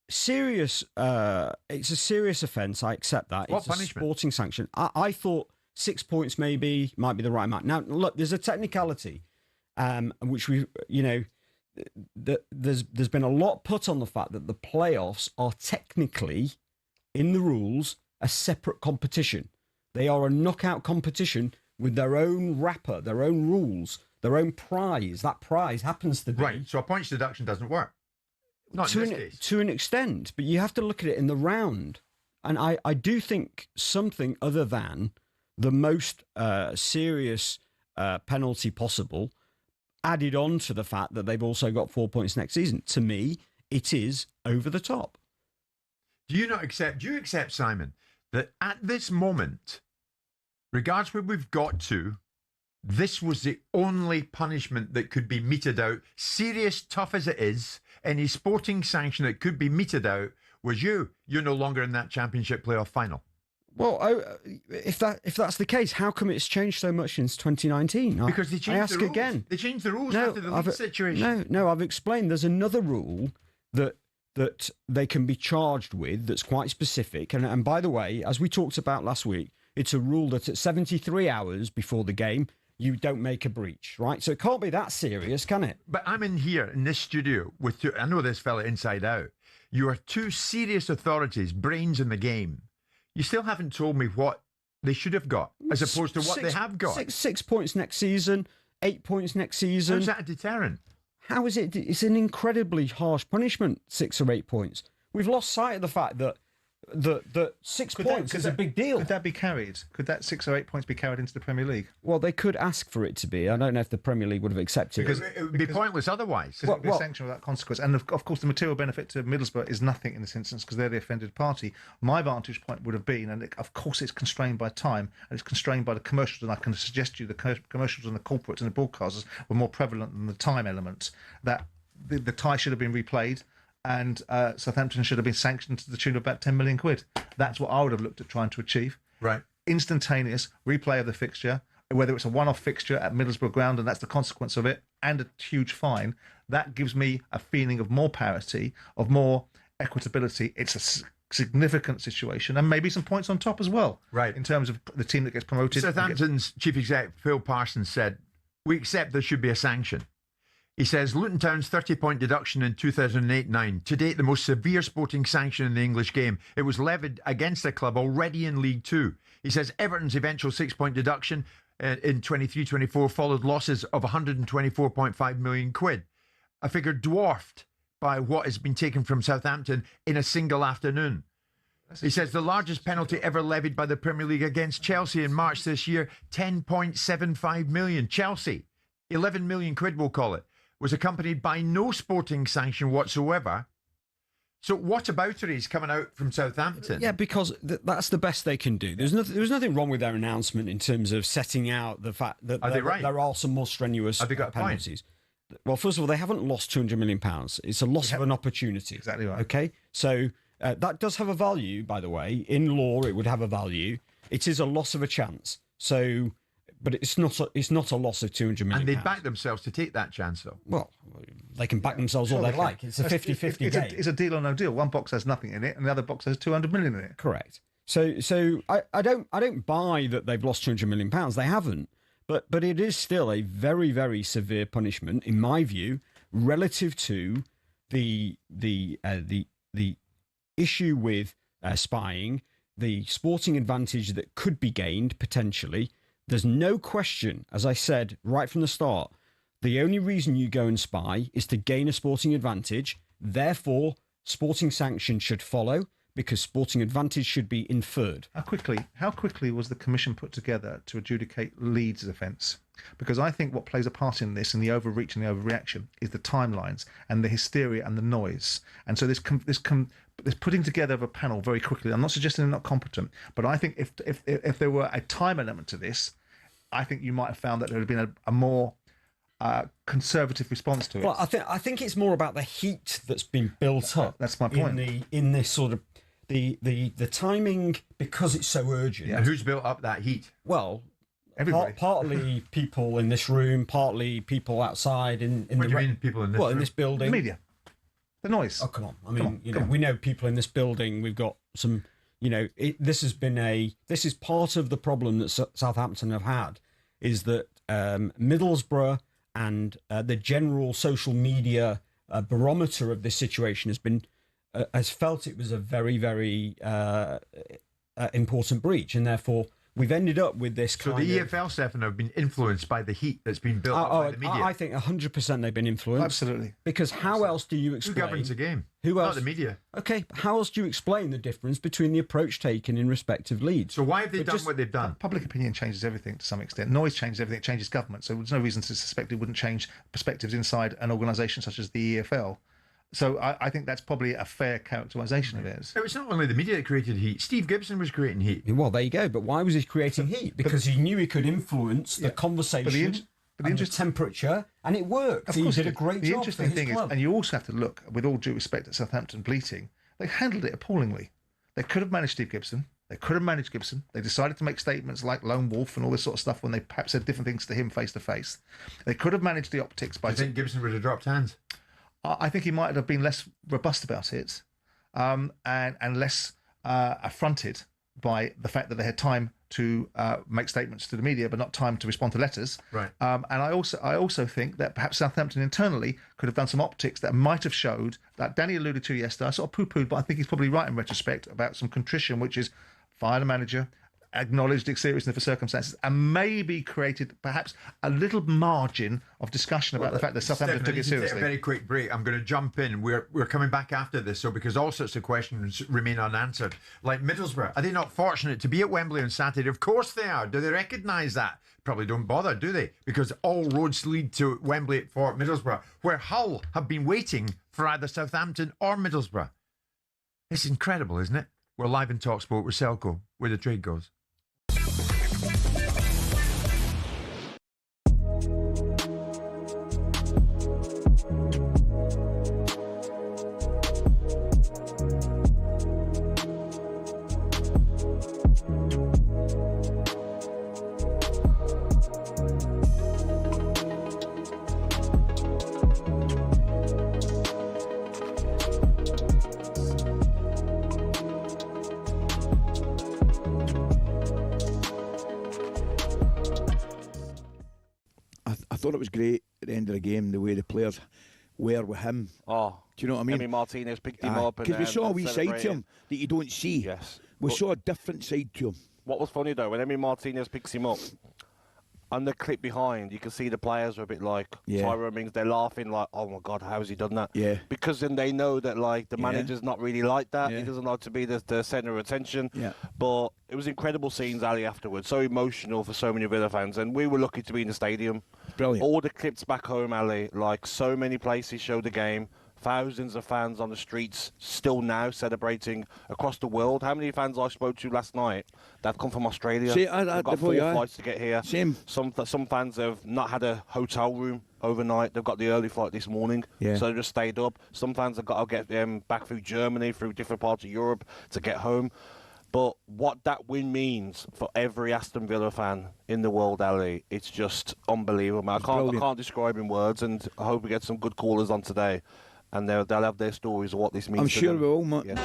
serious. It's a serious offence. I accept that. What it's punishment? A sporting sanction. I thought 6 points maybe might be the right amount. Now, look, there's a technicality, which there's been a lot put on the fact that the playoffs are technically, in the rules, a separate competition. They are a knockout competition with their own wrapper, their own rules, their own prize. That prize happens to be... Right, so a points deduction doesn't work. Not in this case. To an extent, but you have to look at it in the round. And I do think something other than the most serious penalty possible added on to the fact that they've also got 4 points next season. To me, it is over the top. Do you accept, Simon, that at this moment, regardless where we've got to, this was the only punishment that could be meted out, serious, tough as it is, any sporting sanction that could be meted out was you're no longer in that championship playoff final? Well, if that's the case, how come it's changed so much since 2019? Because they changed I ask the rules. again. They changed the rules after the league situation. No, I've explained. There's another rule that they can be charged with that's quite specific. And by the way, as we talked about last week, it's a rule that at 73 hours before the game, you don't make a breach, right? So it can't be that serious, can it? But I'm in here in this studio with two, I know this fella inside out. You are two serious authorities, brains in the game. You still haven't told me what they should have got, as opposed to what they have got. 6 points next season, 8 points next season. How's that a deterrent? How is it? It's an incredibly harsh punishment, 6 or 8 points. We've lost sight of the fact that 6 points is a big deal. Could that be carried? Could that 6 or 8 points be carried into the Premier League? Well, they could ask for it to be. I don't know if the Premier League would have accepted because it would be pointless otherwise. It would be a sanction without consequence. And of course, the material benefit to Middlesbrough is nothing in this instance because they're the offended party. My vantage point would have been, and of course it's constrained by time and it's constrained by the commercials, and I can suggest to you the commercials and the corporates and the broadcasters were more prevalent than the time element, that the tie should have been replayed. And Southampton should have been sanctioned to the tune of about 10 million quid. That's what I would have looked at trying to achieve. Right. Instantaneous replay of the fixture, whether it's a one-off fixture at Middlesbrough ground, and that's the consequence of it, and a huge fine. That gives me a feeling of more parity, of more equitability. It's a significant situation, and maybe some points on top as well. Right. In terms of the team that gets promoted. Southampton's chief executive, Phil Parsons, said, "We accept there should be a sanction." He says, Luton Town's 30-point deduction in 2008-9, to date the most severe sporting sanction in the English game. It was levied against a club already in League Two. He says Everton's eventual 6-point deduction in 23-24 followed losses of 124.5 million quid, a figure dwarfed by what has been taken from Southampton in a single afternoon. He says the largest penalty ever levied by the Premier League against Chelsea in March this year, 10.75 million. Chelsea, 11 million quid we'll call it, was accompanied by no sporting sanction whatsoever. So whataboutery is coming out from Southampton? Yeah, because that's the best they can do. There's nothing wrong with their announcement in terms of setting out the fact that there are some more strenuous penalties. Well, first of all, they haven't lost £200 million. It's a loss of an opportunity. Exactly right. Okay, so that does have a value, by the way. In law, it would have a value. It is a loss of a chance. So... But it's not a loss of £200 million. And they back themselves to take that chance, though. Well, they can back themselves all they like. It's a 50-50 game. It's a deal or no deal. One box has nothing in it, and the other box has 200 million in it. Correct. So I don't buy that they've lost £200 million. They haven't. But it is still a very, very severe punishment, in my view, relative to the issue with spying, the sporting advantage that could be gained potentially. There's no question, as I said right from the start, the only reason you go and spy is to gain a sporting advantage. Therefore, sporting sanction should follow because sporting advantage should be inferred. How quickly was the commission put together to adjudicate Leeds' offence? Because I think what plays a part in this and the overreach and the overreaction is the timelines and the hysteria and the noise. And so this putting together of a panel very quickly. I'm not suggesting they're not competent, but I think if there were a time element to this, I think you might have found that there would have been a more conservative response to it. Well, I think it's more about the heat that's been built up. That's my point. In this sort of the timing, because it's so urgent. Yeah. Who's built up that heat? Well, everybody. Partly people in this room, partly people outside in what do you mean people in this room? In this building. The media. The noise. Oh, come on. I mean, we know people in this building. We've got some, this is part of the problem that Southampton have had, is that Middlesbrough and the general social media barometer of this situation has felt it was a very, very important breach, and therefore we've ended up with this kind of... So the EFL, Stefan, have been influenced by the heat that's been built up by the media? I think 100% they've been influenced. Absolutely. Because how else do you explain... Who governs the game? Who else? Not the media. Okay, how else do you explain the difference between the approach taken in respective leads? So why have they done what they've done? Public opinion changes everything to some extent. Noise changes everything. It changes government. So there's no reason to suspect it wouldn't change perspectives inside an organisation such as the EFL. So I think that's probably a fair characterisation of it. It was not only the media that created heat. Steve Gibson was creating heat. Well, there you go. But why was he creating heat? Because he knew he could influence the conversation and the temperature, and it worked. He did a great job. The interesting thing is, and you also have to look, with all due respect, at Southampton bleating, they handled it appallingly. They could have managed Steve Gibson. They could have managed Gibson. They decided to make statements like Lone Wolf and all this sort of stuff when they perhaps said different things to him face to face. They could have managed the optics by... Do you think Gibson would have dropped hands? I think he might have been less robust about it, and less affronted by the fact that they had time to make statements to the media, but not time to respond to letters. Right. And I also think that perhaps Southampton internally could have done some optics that might have showed that Danny alluded to yesterday. I sort of poo-pooed, but I think he's probably right in retrospect about some contrition, which is fire the manager, acknowledged the seriousness of the circumstances, and maybe created perhaps a little margin of discussion about the fact that Southampton took it seriously. Take a very quick break. I'm going to jump in. We're coming back after this, so because all sorts of questions remain unanswered. Like Middlesbrough, are they not fortunate to be at Wembley on Saturday? Of course they are. Do they recognise that? Probably don't bother, do they? Because all roads lead to Wembley for Middlesbrough, where Hull have been waiting for either Southampton or Middlesbrough. It's incredible, isn't it? We're live in talkSPORT with Selco, where the trade goes. I thought it was great at the end of the game, the way the players were with him. Oh, do you know what I mean? Emery Martinez picked him up. Because we saw a wee side to him that you don't see. Yes. We saw a different side to him. What was funny, though, when Emery Martinez picks him up, on the clip behind, you can see the players are a bit like Tyrone Mings. They're laughing like, oh, my God, how has he done that? Yeah. Because then they know that, like, the manager's not really like that. Yeah. He doesn't like to be the centre of attention. Yeah. But it was incredible scenes, Ali, afterwards. So emotional for so many Villa fans. And we were lucky to be in the stadium. Brilliant. All the clips back home, Ali, like, so many places showed the game. Thousands of fans on the streets still now celebrating across the world. How many fans I spoke to last night that come from Australia? See, They've got 4 flights to get here. Same. Some fans have not had a hotel room overnight. They've got the early flight this morning, so they just stayed up. Some fans have got to get them back through Germany, through different parts of Europe to get home. But what that win means for every Aston Villa fan in the world, Ali, it's just unbelievable. I can't describe in words, and I hope we get some good callers on today. And they'll have their stories of what this means. I'm to sure them. we will, mate. Yeah.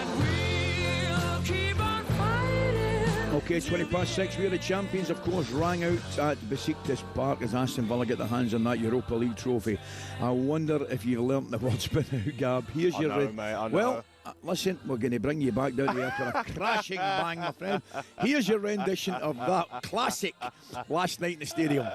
Okay, 6:20. We're the champions, of course, rang out at Besiktas Park as Aston Villa get their hands on that Europa League trophy. I wonder if you've learnt the words by now, Gab. Here's your... mate, I know. Well, listen, we're going to bring you back down here for a crashing bang, my friend. Here's your rendition of that classic last night in the stadium.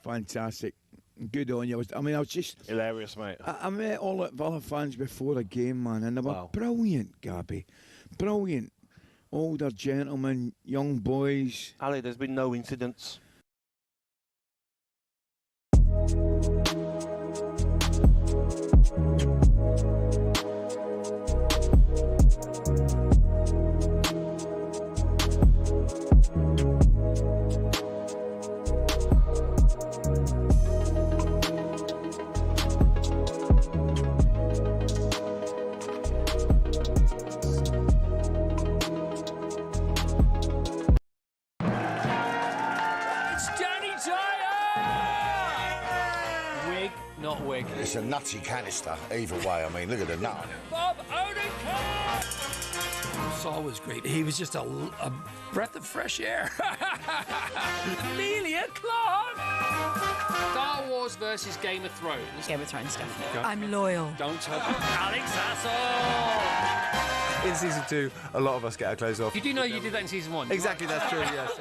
Fantastic. Good on you. I was just... Hilarious, mate. I met all the Villa fans before the game, man, and they were brilliant, Gabby. Brilliant. Older gentlemen, young boys. Ali, there's been no incidents. It's a nutty canister, either way. I mean, look at the nut on it. Bob Odenkirk! Saul was great. He was just a breath of fresh air. Amelia Clark! Star Wars versus Game of Thrones. Game of Thrones, definitely. Go. I'm loyal. Don't tell Alex Hassel! In season 2, a lot of us get our clothes off. You do know you did that in season 1. Exactly, that's true, yes.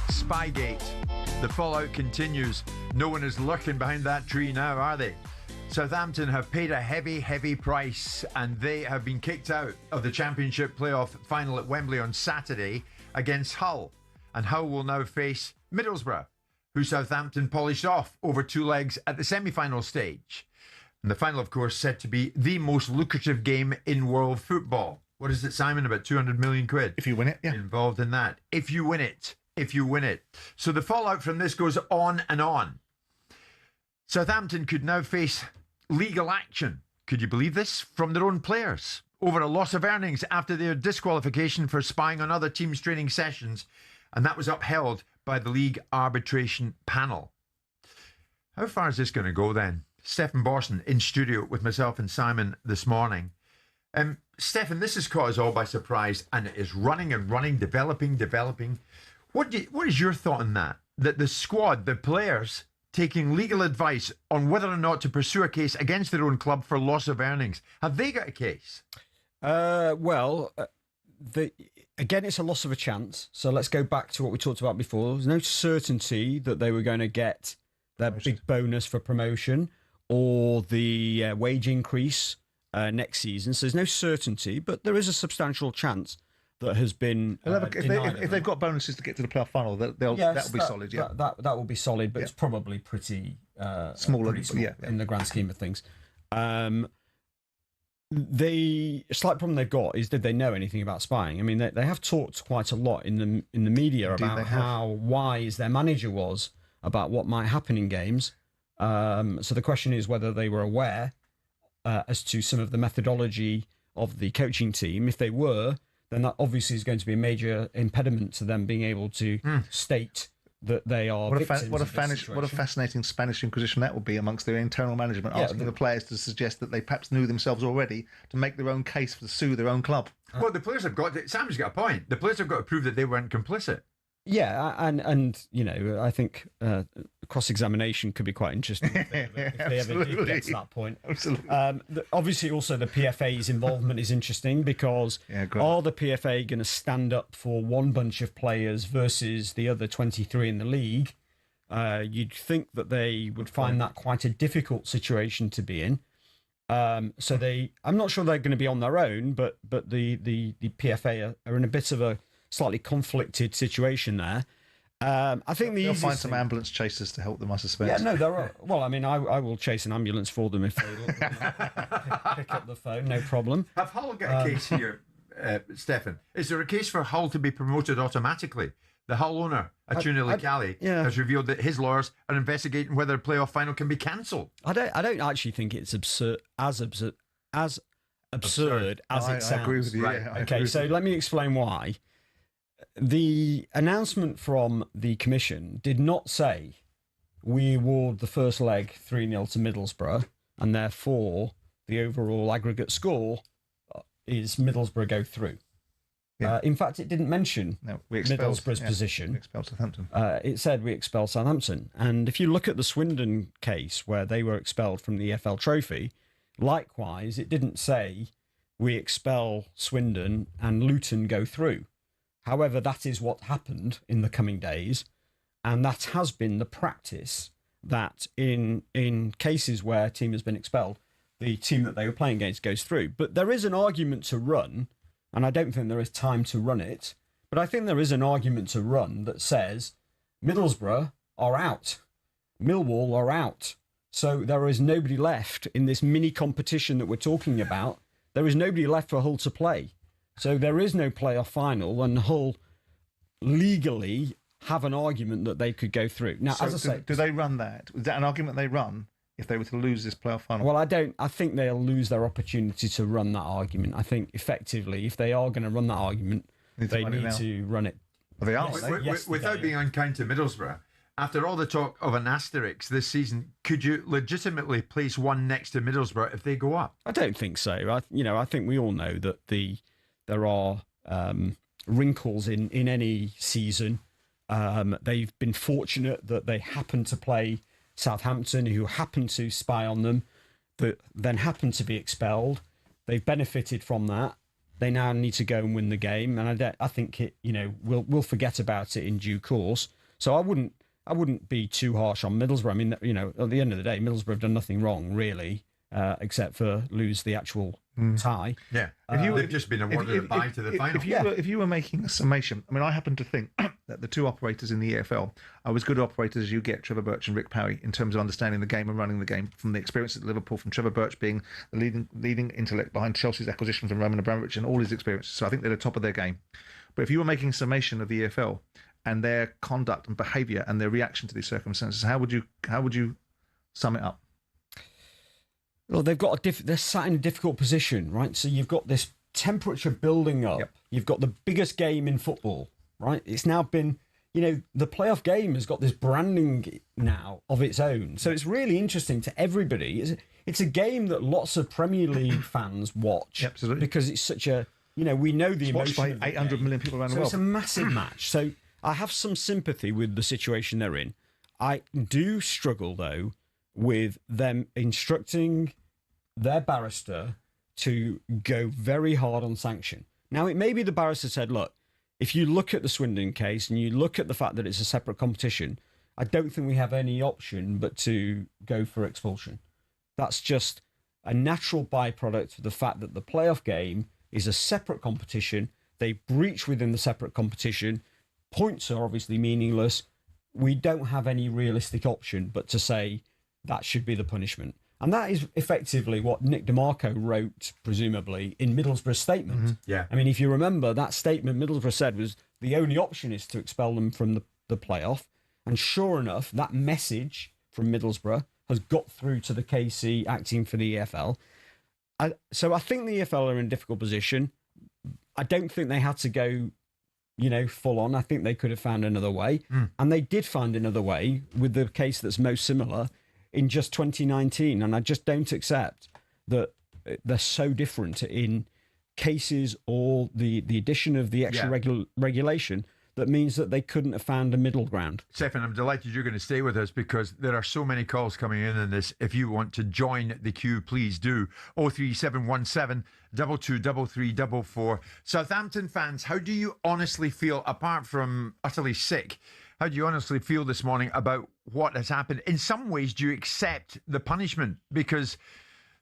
Spygate. The fallout continues. No one is lurking behind that tree now, are they? Southampton have paid a heavy, heavy price, and they have been kicked out of the Championship playoff final at Wembley on Saturday against Hull. And Hull will now face Middlesbrough, who Southampton polished off over 2 legs at the semi-final stage. And the final, of course, said to be the most lucrative game in world football. What is it, Simon? About 200 million quid? If you win it, yeah. Involved in that. If you win it. If you win it. So the fallout from this goes on and on. Southampton could now face legal action, could you believe this, from their own players over a loss of earnings after their disqualification for spying on other teams' training sessions, and that was upheld by the league arbitration panel. How far is this going to go then? Stephen Borson in studio with myself and Simon this morning. Stephen, this has caught us all by surprise, and it is running and running, developing. What is your thought on that? That the squad, the players, taking legal advice on whether or not to pursue a case against their own club for loss of earnings. Have they got a case? Again, it's a loss of a chance. So let's go back to what we talked about before. There's no certainty that they were going to get their big bonus for promotion or the wage increase next season. So there's no certainty, but there is a substantial chance that has been if they've got bonuses to get to the playoff final, that will be solid. Yeah, that will be solid, but it's probably pretty small in the grand scheme of things. The slight problem they've got is, did they know anything about spying? I mean, they have talked quite a lot in the media about how wise their manager was about what might happen in games. So the question is whether they were aware as to some of the methodology of the coaching team. If they were, then that obviously is going to be a major impediment to them being able to state that they are victims what a fascinating Spanish Inquisition that would be amongst their internal management, asking the players to suggest that they perhaps knew themselves already to make their own case to sue their own club. Well, the players have got to, Sam's got a point. The players have got to prove that they weren't complicit. Yeah, and you know, I think cross-examination could be quite interesting if they ever did get to that point. Absolutely. Obviously, also the PFA's involvement is interesting because are the PFA going to stand up for one bunch of players versus the other 23 in the league? You'd think that they would find that quite a difficult situation to be in. I'm not sure they're going to be on their own, but the PFA are in a bit of a slightly conflicted situation there. I think they'll find some ambulance chasers to help them, I suspect. Yeah, no, there are. Well, I mean, I will chase an ambulance for them if they pick up the phone, no problem. Have Hull got a case here, Stefan? Is there a case for Hull to be promoted automatically? The Hull owner, Atuna Licali, has revealed that his lawyers are investigating whether a playoff final can be cancelled. I don't actually think it's absurd as it sounds. I agree with you. Right. Yeah, okay, so let me explain why. The announcement from the Commission did not say we award the first leg 3-0 to Middlesbrough, and therefore the overall aggregate score is Middlesbrough go through. Yeah. In fact, it didn't mention Middlesbrough's position. We expelled Southampton. It said we expelled Southampton. And if you look at the Swindon case where they were expelled from the EFL Trophy, likewise, it didn't say we expel Swindon and Luton go through. However, that is what happened in the coming days. And that has been the practice, that in cases where a team has been expelled, the team that they were playing against goes through. But there is an argument to run, and I don't think there is time to run it, but I think there is an argument to run that says Middlesbrough are out, Millwall are out. So there is nobody left in this mini competition that we're talking about. There is nobody left for Hull to play. So there is no playoff final, and Hull legally have an argument that they could go through. Now, So as I say, do they run that? Is that an argument they run if they were to lose this playoff final? well, I think they'll lose their opportunity to run that argument. I think effectively, if they are going to run that argument, they need to run it. Well, they are. Without being unkind to Middlesbrough, after all the talk of an asterisk this season, could you legitimately place one next to Middlesbrough if they go up? I don't think so. I think we all know that there are wrinkles in any season. They've been fortunate that they happen to play Southampton, who happen to spy on them, but then happen to be expelled. They've benefited from that. They now need to go and win the game, and I think we'll forget about it in due course. So I wouldn't be too harsh on Middlesbrough. I mean, at the end of the day, Middlesbrough have done nothing wrong really, except for lose the actual tie. Yeah, they've just been awarded a bye to the final. If you were making a summation, I mean, I happen to think that the two operators in the EFL are as good operators as you get, Trevor Birch and Rick Parry, in terms of understanding the game and running the game, from the experience at Liverpool, from Trevor Birch being the leading intellect behind Chelsea's acquisition from Roman Abramovich and all his experiences. So I think they're the top of their game. But if you were making a summation of the EFL and their conduct and behaviour and their reaction to these circumstances, how would you sum it up? Well, they're sat in a difficult position, right? So you've got this temperature building up. Yep. You've got the biggest game in football, right? It's now been, the playoff game has got this branding now of its own. So it's really interesting to everybody. It's a game that lots of Premier League fans watch. Absolutely. Because it's such a, we know the emotion. It's watched by 800 million people around the world. So it's a massive match. So I have some sympathy with the situation they're in. I do struggle, though, with them instructing their barrister to go very hard on sanction. Now, it may be the barrister said, look, if you look at the Swindon case and you look at the fact that it's a separate competition, I don't think we have any option but to go for expulsion. That's just a natural byproduct of the fact that the playoff game is a separate competition. They breach within the separate competition. Points are obviously meaningless. We don't have any realistic option but to say that should be the punishment. And that is effectively what Nick DeMarco wrote, presumably, in Middlesbrough's statement. Mm-hmm. Yeah. I mean, if you remember, that statement Middlesbrough said was the only option is to expel them from the playoff. And sure enough, that message from Middlesbrough has got through to the KC acting for the EFL. So I think the EFL are in a difficult position. I don't think they had to go, full on. I think they could have found another way. And they did find another way with the case that's most similar in just 2019. And I just don't accept that they're so different in cases or the addition of the extra regulation that means that they couldn't have found a middle ground. Stefan, I'm delighted you're going to stay with us because there are so many calls coming in on this. If you want to join the queue, please do. 03717 223344. Southampton fans, how do you honestly feel, apart from utterly sick, how do you honestly feel this morning about what has happened? In some ways, do you accept the punishment? Because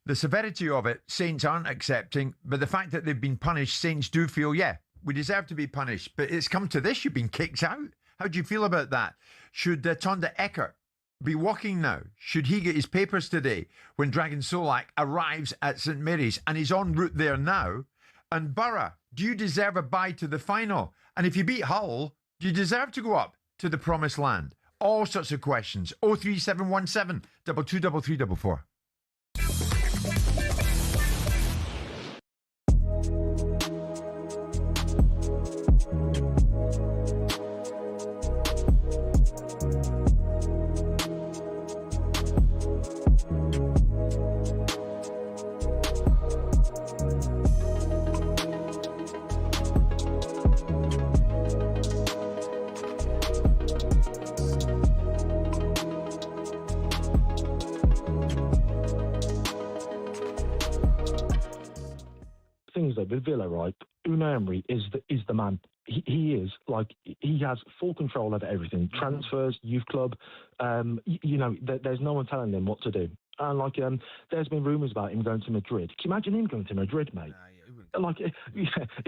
the severity of it, Saints aren't accepting, but the fact that they've been punished, Saints do feel, we deserve to be punished. But it's come to this, you've been kicked out. How do you feel about that? Should Tonda Eckert be walking now? Should he get his papers today when Dragon Solak arrives at St Mary's and he's en route there now? And Borough, do you deserve a bye to the final? And if you beat Hull, do you deserve to go up to the promised land? All sorts of questions. 03717 223344. is, though, with Villa, right, Unai Emery is the man. He is, like, he has full control over everything. Transfers, youth club, there's no one telling him what to do. And, like, there's been rumours about him going to Madrid. Can you imagine him going to Madrid, mate? Like, if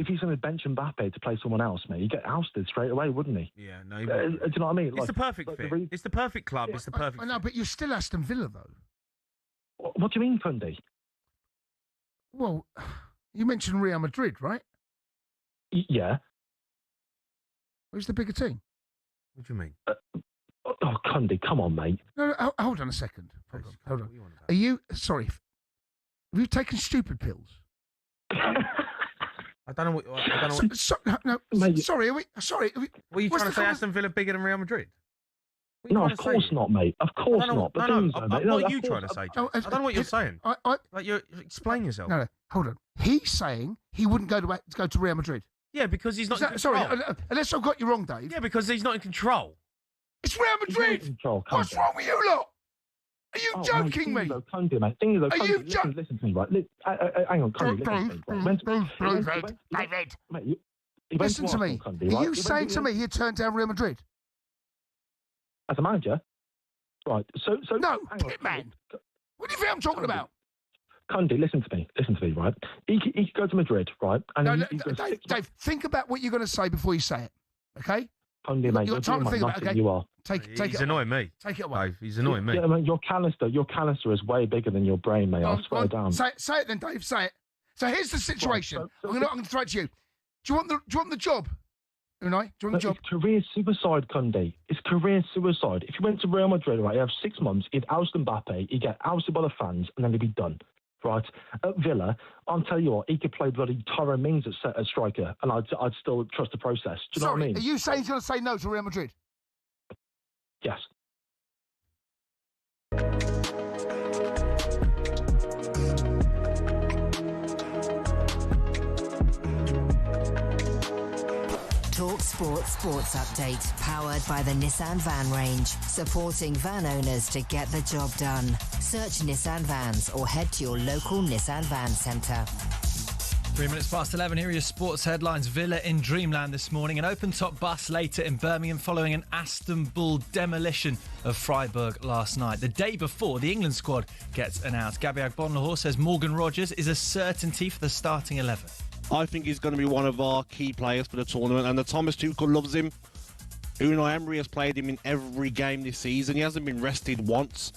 he's going to bench Mbappe to play someone else, mate, he'd get ousted straight away, wouldn't he? Yeah, no. Do you know what I mean? It's the perfect fit. It's the perfect club. It's the perfect. I know, but you're still Aston Villa, though. What do you mean, Cundy? Well, you mentioned Real Madrid, right? Yeah. Who's the bigger team? What do you mean? Cundy, come on, mate. No, hold on a second. Hold on. Are you sorry? Have you taken stupid pills? I don't know what. Sorry. Sorry. Were you trying to say Aston Villa bigger than Real Madrid? No, of course not, mate. Of course not. What are you trying to say, Joe? I don't know what you're saying. Explain yourself. No, hold on. He's saying he wouldn't go to Real Madrid. Yeah, because he's not in control. Sorry, unless I've got you wrong, Dave. Yeah, because he's not in control. It's Real Madrid. What's wrong with you lot? Are you joking me? Are you joking? Listen to me, right? Hang on, David. Listen to me. Are you saying to me he'd turn down Real Madrid? As a manager? Right, so... No, man. What do you think I'm talking about? Cundy, listen to me, right? He could go to Madrid, right? And Dave, think about what you're going to say before you say it, okay? Cundy, mate, you've got time to think about it, okay? You are. He's annoying me. Take it away. Dave, he's annoying me. Yeah, mate, your canister is way bigger than your brain, mate. I swear down. Say it then, Dave. Say it. So here's the situation. I'm going to throw it to you. Do you want the job? Unai, do you want the job? It's career suicide, Cundy. It's career suicide. If you went to Real Madrid, right, you have 6 months, he'd oust Mbappe, he'd get ousted by the fans, and then he'd be done. Right, at Villa, I'll tell you what, he could play bloody Tyrone Mings at striker, and I'd still trust the process. Do you know what I mean? Are you saying he's going to say no to Real Madrid? Yes. talkSPORT Sports Update, powered by the Nissan Van range, supporting van owners to get the job done. Search Nissan Vans or head to your local Nissan Van Centre. 3 minutes past 11, here are your sports headlines. Villa in dreamland this morning. An open-top bus later in Birmingham following an Aston Bull demolition of Freiburg last night. The day before, the England squad gets announced. Gabby Agbonlahor says Morgan Rogers is a certainty for the starting 11. I think he's going to be one of our key players for the tournament, and the Thomas Tuchel loves him. Unai Emery has played him in every game this season. He hasn't been rested once.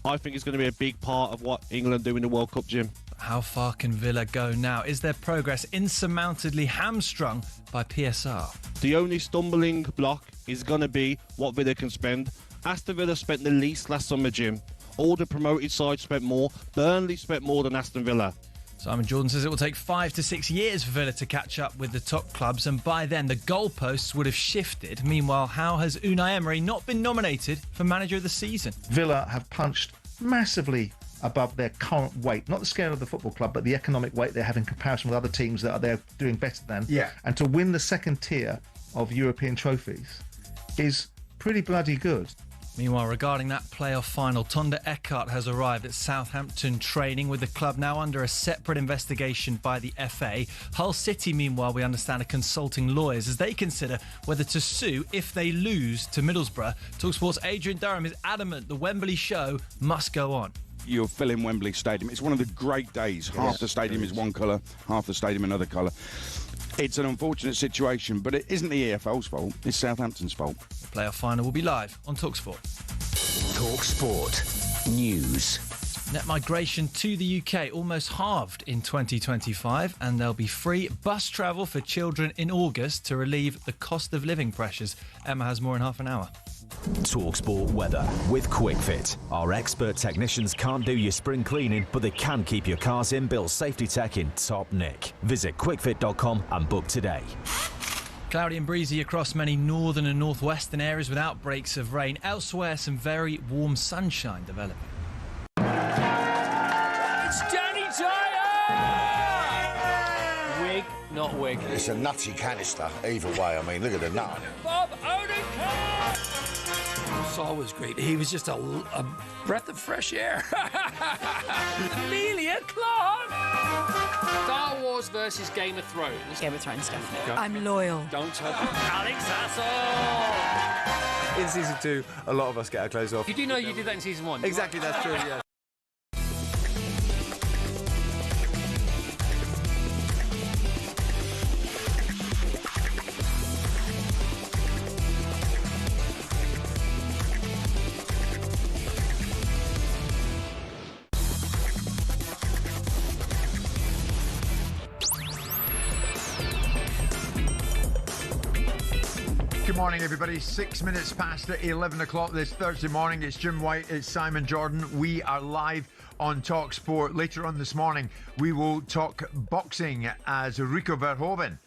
I think he's going to be a big part of what England do in the World Cup, Jim. How far can Villa go now? Is their progress insurmountably hamstrung by PSR? The only stumbling block is going to be what Villa can spend. Aston Villa spent the least last summer, Jim. All the promoted sides spent more. Burnley spent more than Aston Villa. Simon Jordan says it will take 5 to 6 years for Villa to catch up with the top clubs, and by then the goalposts would have shifted. Meanwhile, how has Unai Emery not been nominated for Manager of the Season? Villa have punched massively above their current weight, not the scale of the football club, but the economic weight they have in comparison with other teams that are there doing better than. Yeah. And to win the second tier of European trophies is pretty bloody good. Meanwhile, regarding that playoff final, Tonda Eckhart has arrived at Southampton training, with the club now under a separate investigation by the FA. Hull City, meanwhile, we understand, are consulting lawyers as they consider whether to sue if they lose to Middlesbrough. talkSPORT's Adrian Durham is adamant the Wembley show must go on. You're filling Wembley Stadium. It's one of the great days. Yes, half the stadium is one colour, half the stadium another colour. It's an unfortunate situation, but it isn't the EFL's fault. It's Southampton's fault. The playoff final will be live on talkSPORT. talkSPORT News. Net migration to the UK almost halved in 2025, and there'll be free bus travel for children in August to relieve the cost of living pressures. Emma has more in half an hour. talkSPORT weather with QuickFit. Our expert technicians can't do your spring cleaning, but they can keep your car's inbuilt safety tech in top nick. Visit quickfit.com and book today. Cloudy and breezy across many northern and northwestern areas with outbreaks of rain. Elsewhere, some very warm sunshine developing. It's Danny Tyler! Wig, not wig. It's a nutty canister, either way. I mean, look at the nut. Bob Odenkirk! Saul was great. He was just a breath of fresh air. Amelia Clark! Star Wars versus Game of Thrones. Game of Thrones, definitely. Go. I'm loyal. Don't tell Alex Hassel! In season 2, a lot of us get our clothes off. You do know you did that in season 1? Exactly, that's true, yeah. Good morning, everybody. 6 minutes past 11 o'clock this Thursday morning. It's Jim White, it's Simon Jordan. We are live on talkSPORT. Later on this morning, we will talk boxing as Rico Verhovven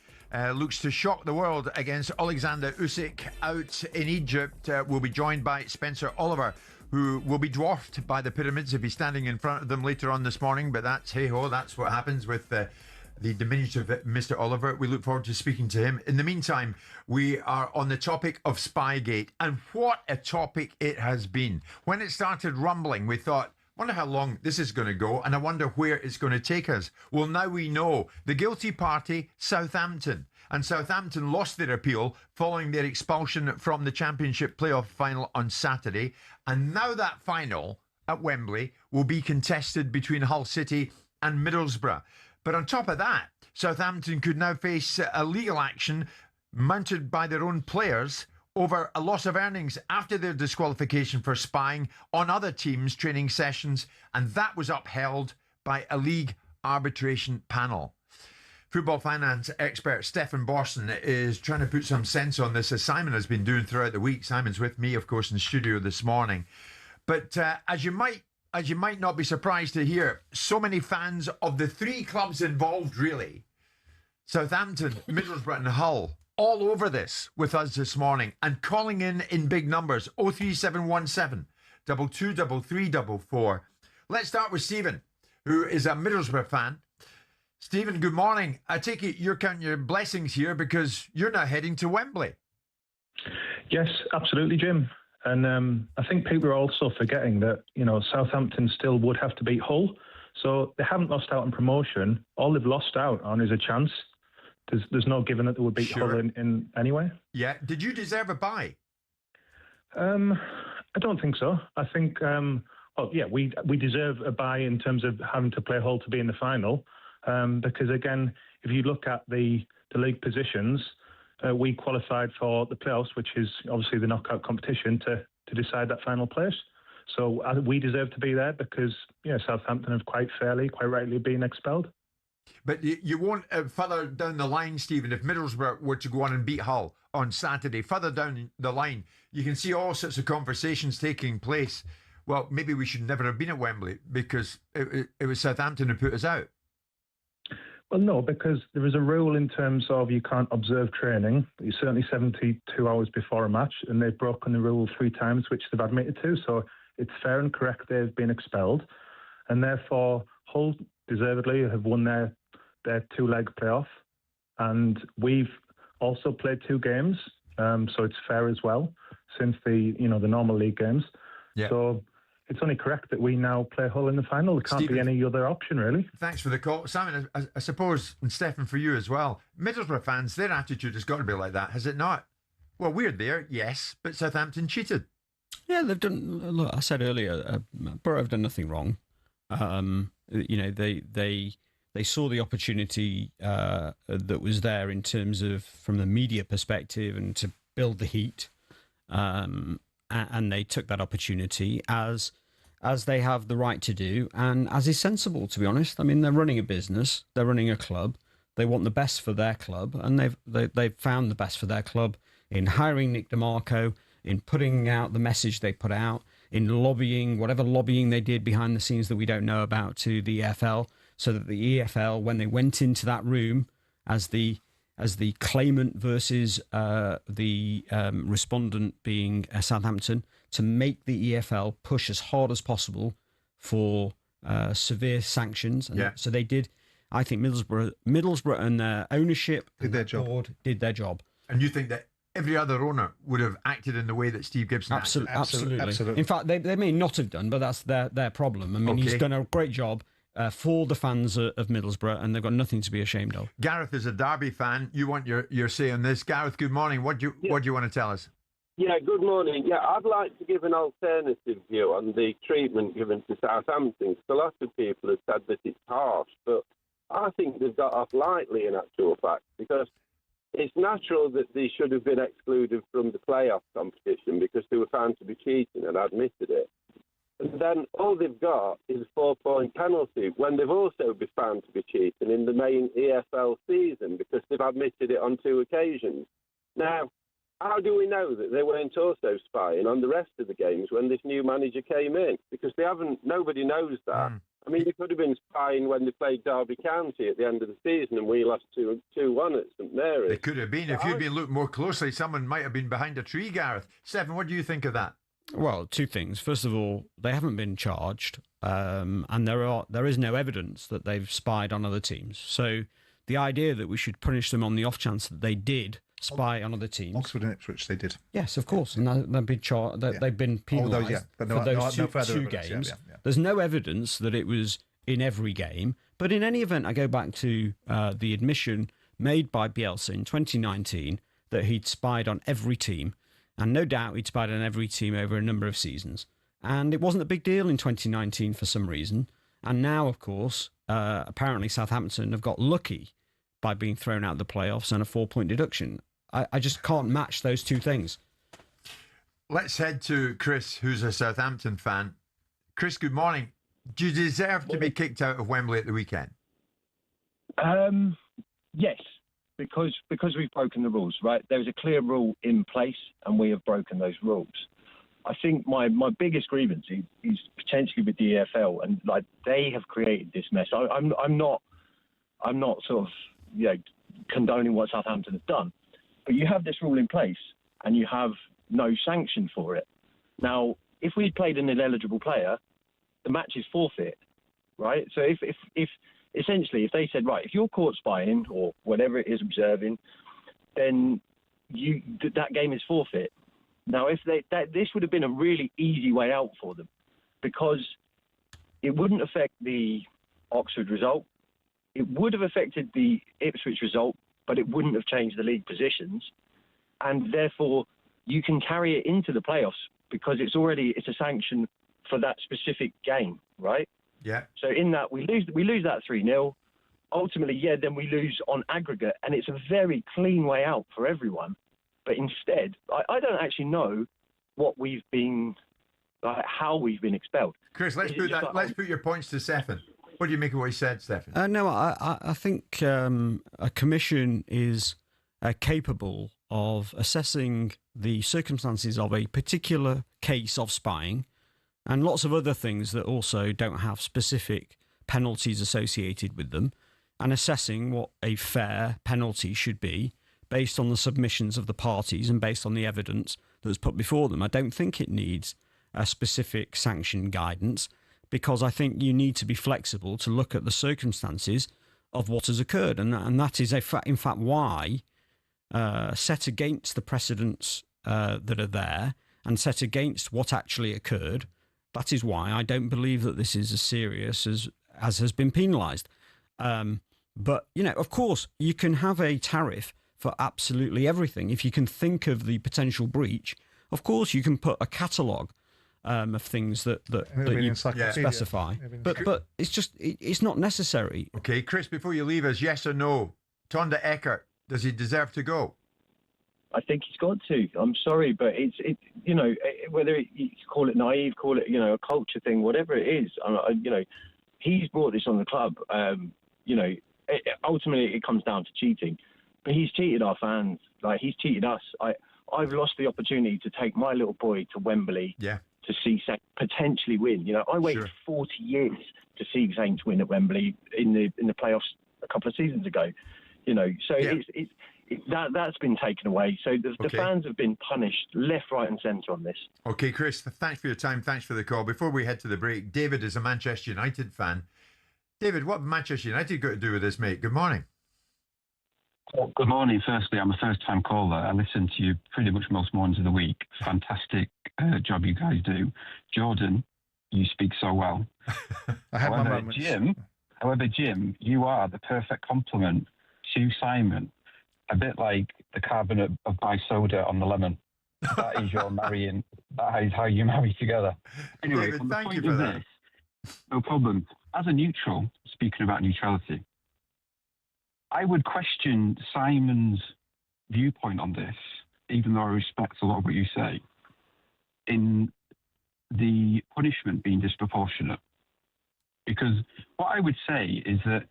looks to shock the world against Alexander Usyk out in Egypt. We'll be joined by Spencer Oliver, who will be dwarfed by the pyramids if he's standing in front of them later on this morning. But that's hey-ho, that's what happens with the diminutive Mr. Oliver. We look forward to speaking to him. In the meantime, we are on the topic of Spygate, and what a topic it has been. When it started rumbling, we thought, wonder how long this is going to go, and I wonder where it's going to take us. Well, now we know. The guilty party, Southampton. And Southampton lost their appeal following their expulsion from the Championship playoff final on Saturday. And now that final at Wembley will be contested between Hull City and Middlesbrough. But on top of that, Southampton could now face a legal action mounted by their own players over a loss of earnings after their disqualification for spying on other teams' training sessions, and that was upheld by a league arbitration panel. Football finance expert Stefan Borson is trying to put some sense on this, as Simon has been doing throughout the week. Simon's with me, of course, in the studio this morning. But as you might not be surprised to hear, so many fans of the three clubs involved, really, Southampton, Middlesbrough and Hull, all over this with us this morning and calling in big numbers, 03717 223344. Let's start with Stephen, who is a Middlesbrough fan. Stephen, good morning. I take it you're counting your blessings here because you're now heading to Wembley. Yes, absolutely, Jim. And I think people are also forgetting that, Southampton still would have to beat Hull. So they haven't lost out on promotion. All they've lost out on is a chance. There's no given that they would beat Hull in anyway. Yeah. Did you deserve a bye? I don't think so. I think, we deserve a bye in terms of having to play Hull to be in the final. Because, again, if you look at the league positions, we qualified for the playoffs, which is obviously the knockout competition, to decide that final place. So we deserve to be there because, Southampton have quite rightly been expelled. But you won't further down the line, Stephen, if Middlesbrough were to go on and beat Hull on Saturday, further down the line, you can see all sorts of conversations taking place. Well, maybe we should never have been at Wembley because it was Southampton who put us out. Well, no, because there is a rule in terms of you can't observe training. It's certainly 72 hours before a match, and they've broken the rule 3 times, which they've admitted to. So it's fair and correct they've been expelled. And therefore, Hull deservedly have won their 2-leg playoff. And we've also played 2 games, so it's fair as well, since the normal league games. Yeah. So it's only correct that we now play Hull in the final. There can't be any other option, really. Thanks for the call. Simon, I suppose, and Stefan, for you as well, Middlesbrough fans, their attitude has got to be like that, has it not? Well, we're there, yes, but Southampton cheated. Yeah, they've done, look, I said earlier, Borough have done nothing wrong. They saw the opportunity that was there in terms of, from the media perspective, and to build the heat. And they took that opportunity as they have the right to do, and as is sensible, to be honest. I mean, they're running a business, they're running a club, they want the best for their club, and they've found the best for their club in hiring Nick DeMarco, in putting out the message they put out, in lobbying, whatever lobbying they did behind the scenes that we don't know about, to the EFL, so that the EFL, when they went into that room as the claimant versus the respondent being Southampton, to make the EFL push as hard as possible for severe sanctions. And so they did. I think Middlesbrough and their ownership did their job. Board did their job. And you think that every other owner would have acted in the way that Steve Gibson acted. Absolutely. In fact, they may not have done, but that's their problem. I mean, he's done a great job for the fans of Middlesbrough, and they've got nothing to be ashamed of. Gareth is a Derby fan. You want your say on this. Gareth, good morning. What do you want to tell us? Yeah, good morning. Yeah, I'd like to give an alternative view on the treatment given to Southampton. A lot of people have said that it's harsh, but I think they've got off lightly in actual fact, because it's natural that they should have been excluded from the playoff competition because they were found to be cheating and admitted it. And then all they've got is a 4-point penalty when they've also been found to be cheating in the main EFL season because they've admitted it on 2 occasions. Now, how do we know that they weren't also spying on the rest of the games when this new manager came in? Because nobody knows that. I mean, they could have been spying when they played Derby County at the end of the season and we lost 2-1 at St Mary's. They could have been. If you'd been looking more closely, someone might have been behind a tree, Gareth. Stephen, what do you think of that? Well, 2 things. First of all, they haven't been charged, and there is no evidence that they've spied on other teams. So the idea that we should punish them on the off chance that they did spy on other teams. Oxford and Ipswich, they did. Yes, of course, and they've been they've been penalised but for those no further two evidence. games. Yeah. There's no evidence that it was in every game, but in any event, I go back to the admission made by Bielsa in 2019 that he'd spied on every team, and no doubt he'd spied on every team over a number of seasons. And it wasn't a big deal in 2019 for some reason. And now, of course, apparently Southampton have got lucky by being thrown out of the playoffs and a 4-point deduction. I just can't match those 2 things. Let's head to Chris, who's a Southampton fan. Chris, good morning. Do you deserve to be kicked out of Wembley at the weekend? Yes, because we've broken the rules, right? There was a clear rule in place and we have broken those rules. I think my biggest grievance is potentially with the EFL, and like they have created this mess. I'm not sort of condoning what Southampton have done, but you have this rule in place and you have no sanction for it. Now, if we played an ineligible player, the match is forfeit, right? So if essentially if they said, right, if you're caught spying or whatever it is observing, then that game is forfeit. Now, if this would have been a really easy way out for them, because it wouldn't affect the Oxford result, it would have affected the Ipswich result, but it wouldn't have changed the league positions, and therefore you can carry it into the playoffs because it's a sanction for that specific game, right? Yeah. So in that we lose that 3-0. Ultimately, then we lose on aggregate, and it's a very clean way out for everyone. But instead, I don't actually know what we've been, how we've been expelled. Chris, let's put your points to Stefan. What do you make of what he said, Stefan? No, I think a commission is capable of assessing the circumstances of a particular case of spying and lots of other things that also don't have specific penalties associated with them, and assessing what a fair penalty should be based on the submissions of the parties and based on the evidence that's put before them. I don't think it needs a specific sanction guidance, because I think you need to be flexible to look at the circumstances of what has occurred. And that is, in fact, why, set against the precedents that are there and set against what actually occurred, that is why I don't believe that this is as serious as has been penalised. But, of course, you can have a tariff for absolutely everything. If you can think of the potential breach, of course you can put a catalogue of things that you specify. But it's not necessary. Okay, Chris, before you leave us, yes or no, Tonda Eckert, does he deserve to go? I think he's got to. I'm sorry, but it's whether you call it naive, call it a culture thing, whatever it is. He's brought this on the club. Ultimately it comes down to cheating, but he's cheated our fans. Like, he's cheated us. I've lost the opportunity to take my little boy to Wembley to see Saints potentially win. I waited 40 years to see Saints win at Wembley in the playoffs a couple of seasons ago. That's been taken away. So the fans have been punished left, right, and centre on this. Okay, Chris, thanks for your time. Thanks for the call. Before we head to the break, David is a Manchester United fan. David, what Manchester United got to do with this, mate? Good morning. Well, good morning. Firstly, I'm a first-time caller. I listen to you pretty much most mornings of the week. Fantastic job you guys do. Jordan, you speak so well. I have my moments. Jim, you are the perfect complement to Simon. A bit like the carbonate of soda on the lemon. That is your marrying. That is how you marry together. Anyway, David, on the thank point you for of that. this, no problem. As a neutral, speaking about neutrality, I would question Simon's viewpoint on this, even though I respect a lot of what you say, in the punishment being disproportionate. Because what I would say is that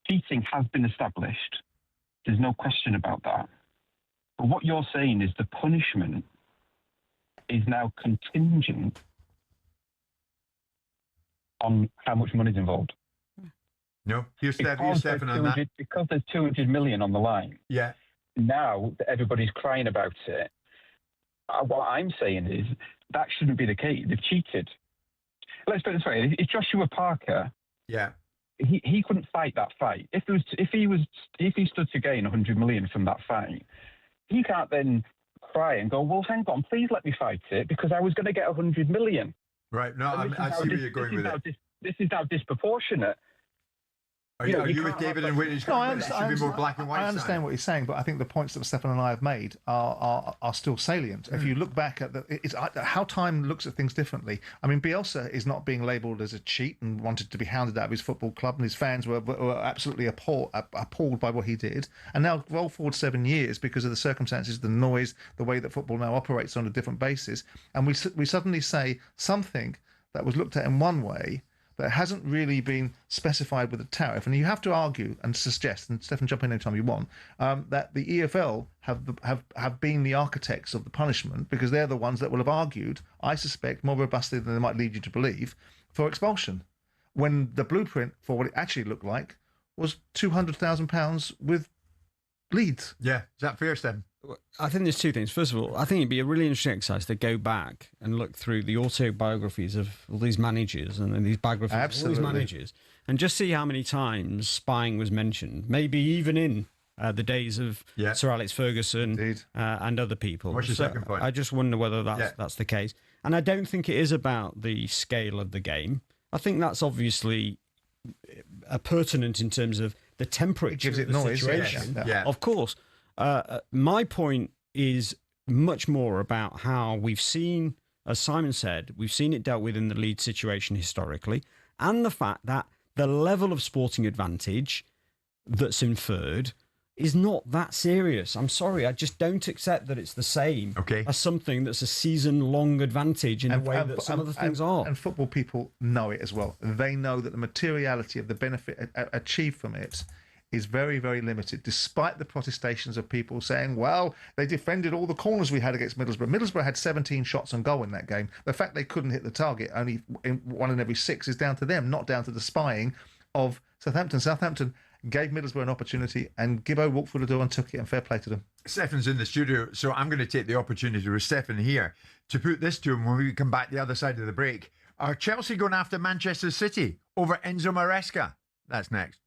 cheating has been established. There's no question about that. But what you're saying is the punishment is now contingent on how much money is involved. No, here's Stefan on that. Because there's 200 million on the line. Yeah. Now that everybody's crying about it, what I'm saying is that shouldn't be the case. They've cheated. Let's put it this way: if Joshua Parker, he couldn't fight that fight. If he stood to gain 100 million from that fight, he can't then cry and go, "Well, hang on, please let me fight it because I was going to get 100 million." Right. No, I see where you're going with it. This is now disproportionate. Are you with David and Whitney's comment? It should be more black and white. I understand what you're saying, but I think the points that Stefan and I have made are still salient. If you look back at how time looks at things differently. I mean, Bielsa is not being labelled as a cheat and wanted to be hounded out of his football club, and his fans were absolutely appalled by what he did. And now, roll forward 7 years because of the circumstances, the noise, the way that football now operates on a different basis, and we suddenly say something that was looked at in one way that hasn't really been specified with a tariff. And you have to argue and suggest, and Stefan, jump in anytime you want, that the EFL have been the architects of the punishment because they're the ones that will have argued, I suspect, more robustly than they might lead you to believe, for expulsion. When the blueprint for what it actually looked like was £200,000 with Leeds. Yeah, is that fair, Stefan? I think there's two things. First of all, I think it'd be a really interesting exercise to go back and look through the autobiographies of all these managers and then these biographies of all these managers and just see how many times spying was mentioned, maybe even in the days of Sir Alex Ferguson and other people. What's your second point? I just wonder whether that's the case. And I don't think it is about the scale of the game. I think that's obviously pertinent in terms of the temperature of the situation. Of course. My point is much more about how we've seen, as Simon said, we've seen it dealt with in the Leeds situation historically, and the fact that the level of sporting advantage that's inferred is not that serious. I'm sorry, I just don't accept that it's the same as something that's a season-long advantage in the way that some of the things are. And football people know it as well. They know that the materiality of the benefit achieved from it is very, very limited, despite the protestations of people saying, well, they defended all the corners we had against Middlesbrough. Middlesbrough had 17 shots on goal in that game. The fact they couldn't hit the target, only in 1 in every 6, is down to them, not down to the spying of Southampton. Southampton gave Middlesbrough an opportunity and Gibbo walked through the door and took it, and fair play to them. Stefan's in the studio, so I'm going to take the opportunity with Stefan here to put this to him when we come back the other side of the break. Are Chelsea going after Manchester City over Enzo Maresca? That's next.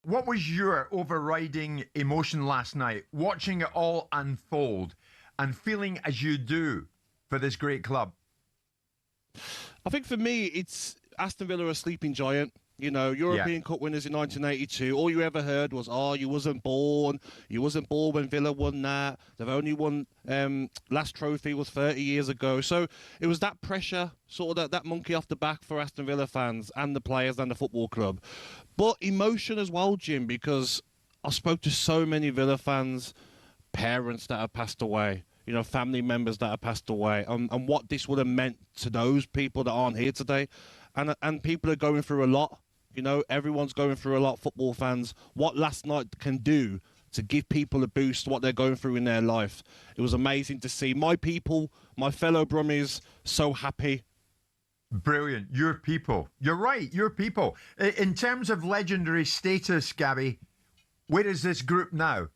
What was your overriding emotion last night, watching it all unfold and feeling as you do for this great club? I think for me, it's Aston Villa, a sleeping giant. You know, European Cup winners in 1982. All you ever heard was, you wasn't born. You wasn't born when Villa won that. They've only won, last trophy was 30 years ago. So it was that pressure, sort of that monkey off the back for Aston Villa fans and the players and the football club. But emotion as well, Jim, because I spoke to so many Villa fans, parents that have passed away, you know, family members that have passed away, and what this would have meant to those people that aren't here today. And people are going through a lot. You know, everyone's going through a lot, football fans. What last night can do to give people a boost, what they're going through in their life. It was amazing to see my people, my fellow Brummies, so happy. Brilliant. Your people. You're right, your people. In terms of legendary status, Gabby, where is this group now?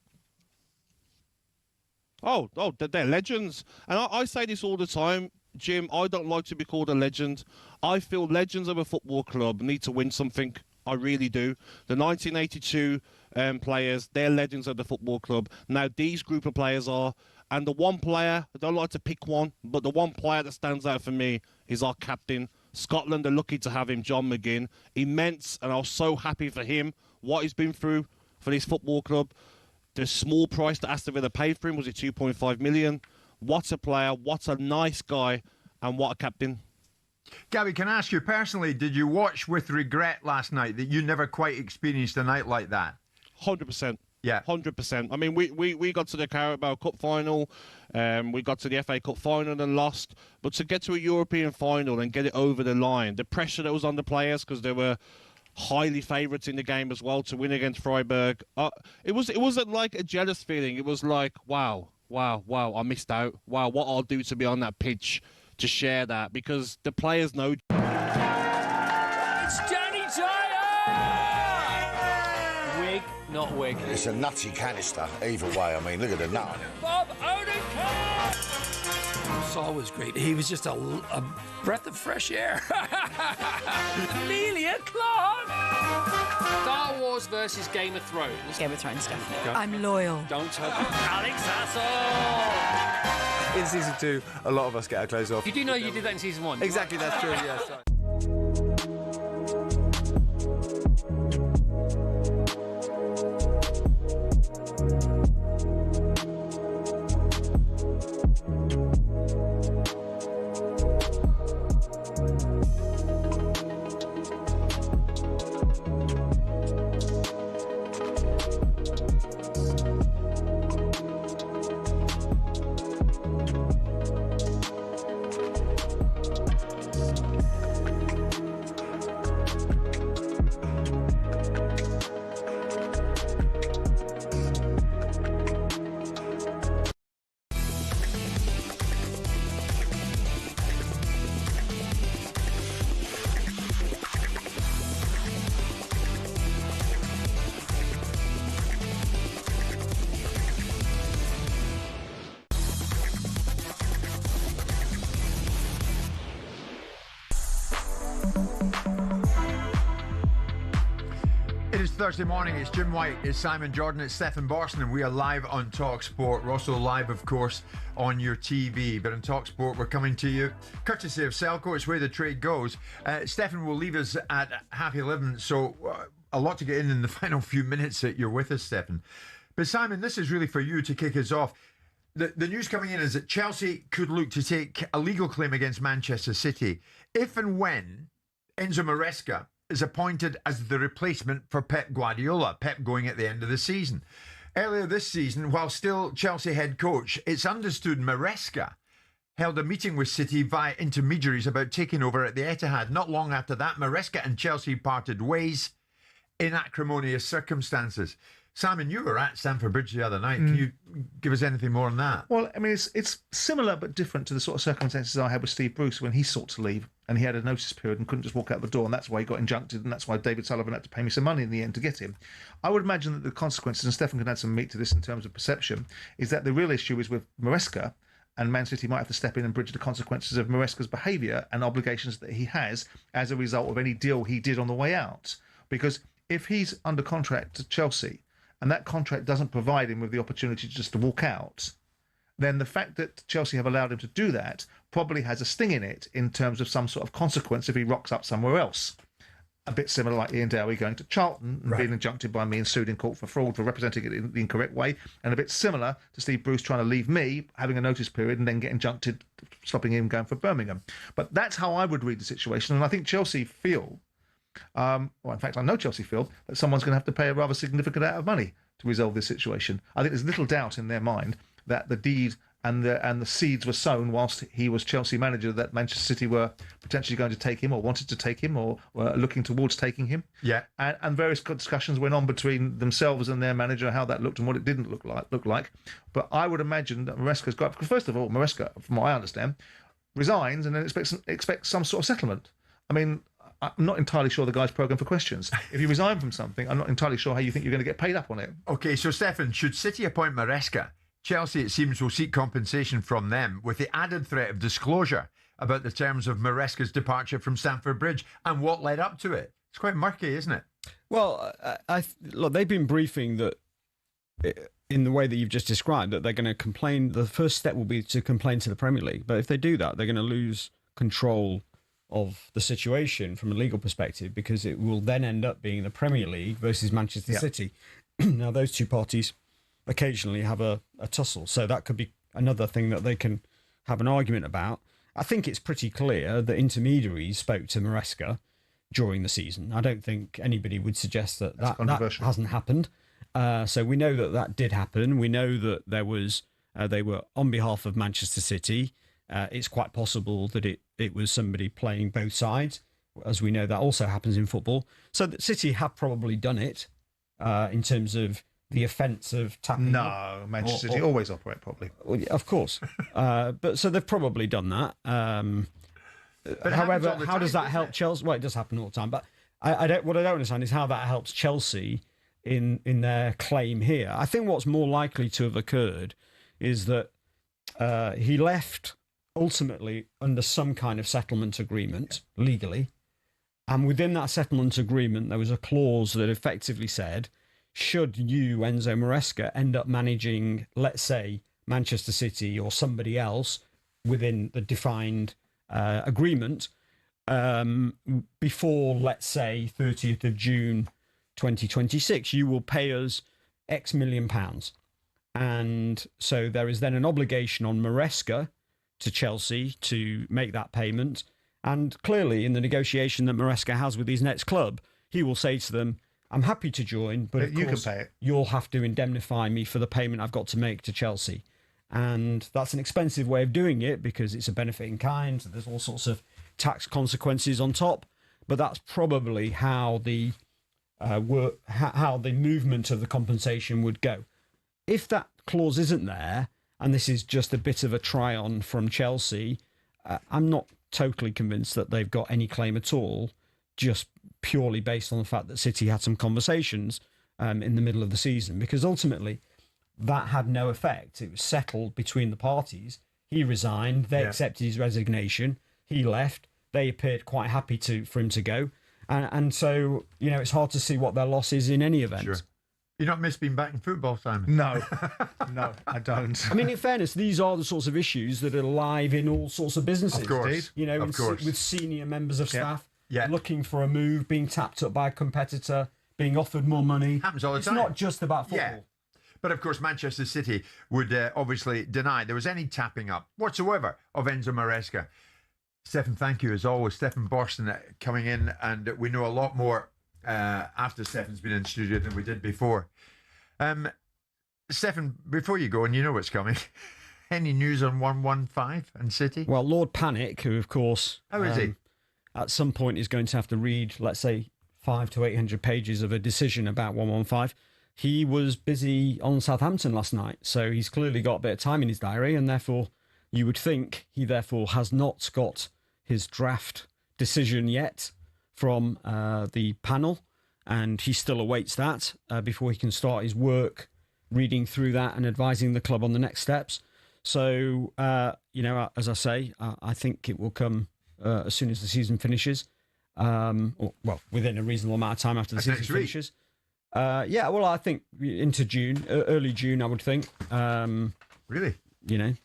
Oh, they're legends. And I say this all the time, Jim, I don't like to be called a legend. I feel legends of a football club need to win something. I really do. The 1982 players, they're legends of the football club. Now, these group of players are, and the one player, I don't like to pick one, but the one player that stands out for me is our captain. Scotland are lucky to have him, John McGinn. Immense, and I was so happy for him, what he's been through for this football club. The small price that Aston Villa paid for him, was it 2.5 million? What a player, what a nice guy, and what a captain. Gabby, can I ask you personally, did you watch with regret last night that you never quite experienced a night like that? 100%. Yeah. 100%. I mean, we got to the Carabao Cup final, we got to the FA Cup final and lost, but to get to a European final and get it over the line, the pressure that was on the players, because they were highly favourites in the game as well, to win against Freiburg, it wasn't like a jealous feeling. It was like, wow, I missed out. Wow, what I'll do to be on that pitch to share that, because the players know. It's Danny Dyer! Wig, not wig. It's a nutty canister, either way. I mean, look at the nut on it. Bob Odenkirk! Saul was great. He was just a breath of fresh air. Amelia Clark! Star Wars versus Game of Thrones. Game of Thrones, definitely. I'm loyal. Don't tell Alex Hassel! In season 2, a lot of us get our clothes off. You do know you did that in season 1. Exactly, that's true, yes. Thursday morning, it's Jim White, it's Simon Jordan, it's Stephen Borson, and we are live on talkSPORT. We're also live, of course, on your TV. But on talkSPORT, we're coming to you courtesy of Selco. It's where the trade goes. Stephen will leave us at 11:30, so a lot to get in the final few minutes that you're with us, Stephen. But Simon, this is really for you to kick us off. The news coming in is that Chelsea could look to take a legal claim against Manchester City if and when Enzo Maresca is appointed as the replacement for Pep Guardiola, Pep going at the end of the season. Earlier this season, while still Chelsea head coach, it's understood Maresca held a meeting with City via intermediaries about taking over at the Etihad. Not long after that, Maresca and Chelsea parted ways in acrimonious circumstances. Simon, you were at Stamford Bridge the other night. Can you give us anything more on that? Well, I mean, it's similar but different to the sort of circumstances I had with Steve Bruce when he sought to leave and he had a notice period and couldn't just walk out the door, and that's why he got injuncted, and that's why David Sullivan had to pay me some money in the end to get him. I would imagine that the consequences, and Stefan can add some meat to this in terms of perception, is that the real issue is with Maresca, and Man City might have to step in and bridge the consequences of Maresca's behaviour and obligations that he has as a result of any deal he did on the way out. Because if he's under contract to Chelsea, and that contract doesn't provide him with the opportunity just to walk out, then the fact that Chelsea have allowed him to do that probably has a sting in it in terms of some sort of consequence if he rocks up somewhere else. A bit similar like Ian Dowie going to Charlton and being injuncted by me and sued in court for fraud for representing it in the incorrect way, and a bit similar to Steve Bruce trying to leave me, having a notice period, and then get injuncted, stopping him going for Birmingham. But that's how I would read the situation, and I think Chelsea feel... well, in fact, I know Chelsea feel that someone's going to have to pay a rather significant amount of money to resolve this situation. I think there's little doubt in their mind that the deed and the seeds were sown whilst he was Chelsea manager that Manchester City were potentially going to take him or wanted to take him or were looking towards taking him. Yeah. And various discussions went on between themselves and their manager, how that looked and what it didn't look like. But I would imagine that Maresca's got, because first of all, Maresca, from what I understand, resigns and then expects some sort of settlement. I mean, I'm not entirely sure the guy's programmed for questions. If you resign from something, I'm not entirely sure how you think you're going to get paid up on it. Okay, so Stefan, should City appoint Maresca, Chelsea, it seems, will seek compensation from them with the added threat of disclosure about the terms of Maresca's departure from Stamford Bridge and what led up to it. It's quite murky, isn't it? Well, look, they've been briefing that in the way that you've just described, that they're going to complain. The first step will be to complain to the Premier League. But if they do that, they're going to lose control of the situation from a legal perspective, because it will then end up being the Premier League versus Manchester City. Now, those two parties occasionally have a tussle, so that could be another thing that they can have an argument about. I think it's pretty clear that intermediaries spoke to Maresca during the season. I don't think anybody would suggest that hasn't happened. So we know that did happen. We know that there was they were on behalf of Manchester City. It's quite possible that it was somebody playing both sides, as we know that also happens in football. So that City have probably done it in terms of the offence of tapping. No, Manchester City always operate properly. Of course. But so they've probably done that. But however, how does that help Chelsea? Well, it does happen all the time. But what I don't understand is how that helps Chelsea in their claim here. I think what's more likely to have occurred is that he left ultimately under some kind of settlement agreement legally. And within that settlement agreement, there was a clause that effectively said, should you, Enzo Maresca, end up managing, let's say, Manchester City or somebody else within the defined agreement before, let's say, 30th of June 2026, you will pay us X million pounds. And so there is then an obligation on Maresca to Chelsea to make that payment. And clearly, in the negotiation that Maresca has with his next club, he will say to them, I'm happy to join, but of course, can pay it. You'll have to indemnify me for the payment I've got to make to Chelsea. And that's an expensive way of doing it because it's a benefit in kind. There's all sorts of tax consequences on top. But that's probably how the how the movement of the compensation would go. If that clause isn't there, and this is just a bit of a try-on from Chelsea, I'm not totally convinced that they've got any claim at all, just purely based on the fact that City had some conversations in the middle of the season, because ultimately that had no effect. It was settled between the parties. He resigned, they accepted his resignation, he left, they appeared quite happy for him to go. And so, it's hard to see what their loss is in any event. Sure. You not miss being back in football, Simon? No, no, I don't. I mean, in fairness, these are the sorts of issues that are live in all sorts of businesses. Of course. With senior members of staff Yeah. looking for a move, being tapped up by a competitor, being offered more money. Happens all the time. It's not just about football. Yeah. But of course, Manchester City would obviously deny there was any tapping up whatsoever of Enzo Maresca. Stefan, thank you as always. Stefan Borston coming in, and we know a lot more after Stefan's been in studio than we did before. Stefan, before you go, and you know what's coming, any news on 115 and City? Well, Lord Panic, who of course... How is he? At some point is going to have to read, let's say, 500 to 800 pages of a decision about 115. He was busy on Southampton last night, so he's clearly got a bit of time in his diary, and therefore you would think he therefore has not got his draft decision yet from the panel, and he still awaits that before he can start his work reading through that and advising the club on the next steps. So, as I say, I think it will come as soon as the season finishes, within a reasonable amount of time after the season finishes. I think into June, early June, I would think. Really?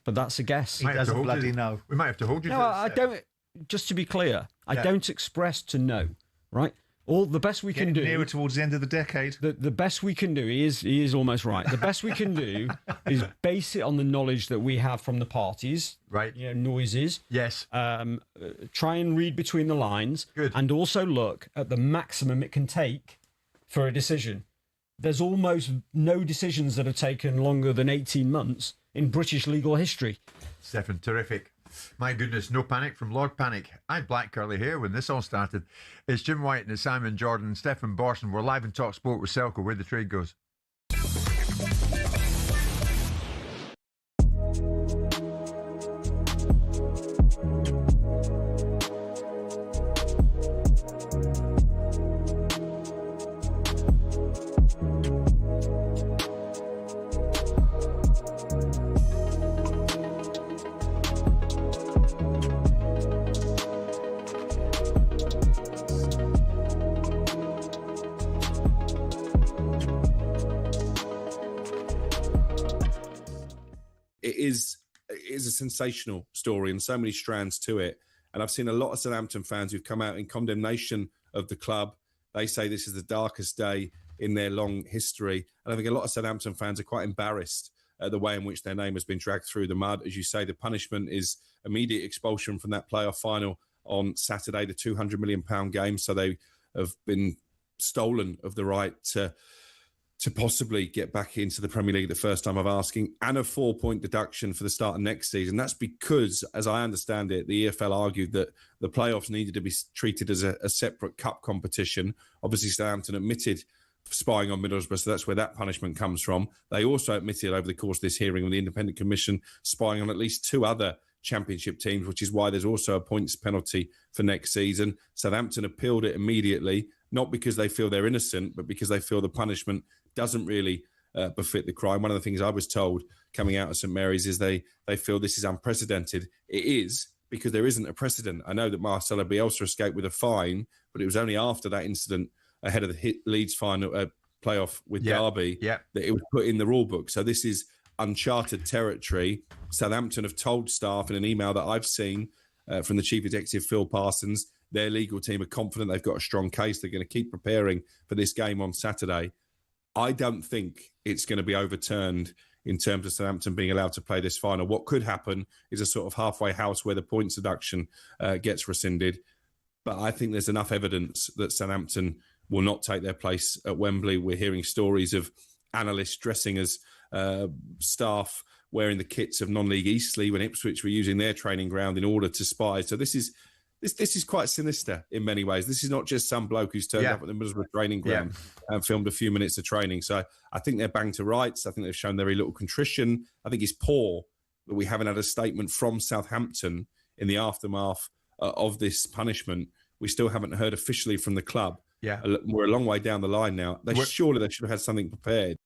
But that's a guess. He doesn't bloody know. We might have to hold you. No, I don't. Just to be clear, I don't express to know. Right? All the best we can do. Nearer towards the end of the decade. The best we can do. He is almost right. The best we can do is base it on the knowledge that we have from the parties. Right. Noises. Yes. Try and read between the lines. Good. And also look at the maximum it can take for a decision. there's almost no decisions that have taken longer than 18 months in British legal history. Stefan, terrific. My goodness, no panic from Lord Panic. I had black curly hair when this all started. It's Jim White and it's Simon Jordan and Stefan Borson. We're live in talkSPORT with Selco, where the trade goes. It is a sensational story and so many strands to it. And I've seen a lot of Southampton fans who've come out in condemnation of the club. They say this is the darkest day in their long history. And I think a lot of Southampton fans are quite embarrassed at the way in which their name has been dragged through the mud. As you say, the punishment is immediate expulsion from that playoff final on Saturday, the £200 million game. So they have been stolen of the right to possibly get back into the Premier League the first time of asking, and a 4-point deduction for the start of next season. That's because, as I understand it, the EFL argued that the playoffs needed to be treated as a separate cup competition. Obviously, Southampton admitted spying on Middlesbrough, so that's where that punishment comes from. They also admitted over the course of this hearing with the Independent Commission spying on at least 2 other Championship teams, which is why there's also a points penalty for next season. Southampton appealed it immediately, not because they feel they're innocent, but because they feel the punishment doesn't really befit the crime. One of the things I was told coming out of St Mary's is they feel this is unprecedented. It is, because there isn't a precedent. I know that Marcelo Bielsa escaped with a fine, but it was only after that incident ahead of the Leeds final playoff with Derby that it was put in the rule book. So this is uncharted territory. Southampton have told staff in an email that I've seen from the Chief Executive, Phil Parsons, their legal team are confident they've got a strong case. They're going to keep preparing for this game on Saturday. I don't think it's going to be overturned in terms of Southampton being allowed to play this final. What could happen is a sort of halfway house where the points deduction gets rescinded. But I think there's enough evidence that Southampton will not take their place at Wembley. We're hearing stories of analysts dressing as staff wearing the kits of non-league Eastleigh when Ipswich were using their training ground in order to spy. So this is quite sinister in many ways. This is not just some bloke who's turned up at the Middlesbrough training ground and filmed a few minutes of training. So I think they're banged to rights. I think they've shown very little contrition. I think it's poor that we haven't had a statement from Southampton in the aftermath of this punishment. We still haven't heard officially from the club. Yeah, we're a long way down the line now. Surely they should have had something prepared.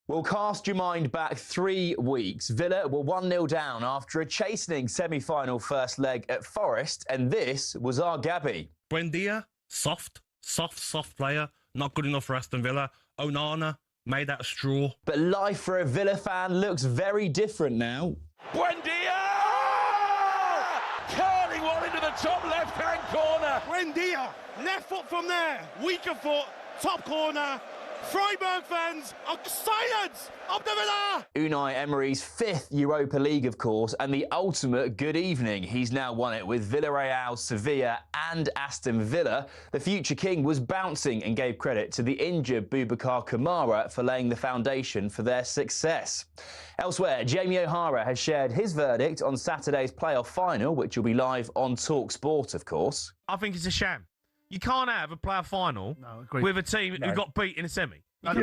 Well, cast your mind back 3 weeks. Villa were 1-0 down after a chastening semi-final first leg at Forest, and this was our Gabby. Buendia, soft player, not good enough for Aston Villa. Onana, made out of straw. But life for a Villa fan looks very different now. Buendia! Curling one into the top left-hand corner. Buendia, left foot from there, weaker foot, top corner. Freiburg fans are silence up the Villa! Unai Emery's 5th Europa League, of course, and the ultimate good evening. He's now won it with Villarreal, Sevilla and Aston Villa. The future king was bouncing and gave credit to the injured Boubacar Kamara for laying the foundation for their success. Elsewhere, Jamie O'Hara has shared his verdict on Saturday's playoff final, which will be live on talkSPORT, of course. I think it's a sham. You can't have a playoff final with a team who got beat in a semi. That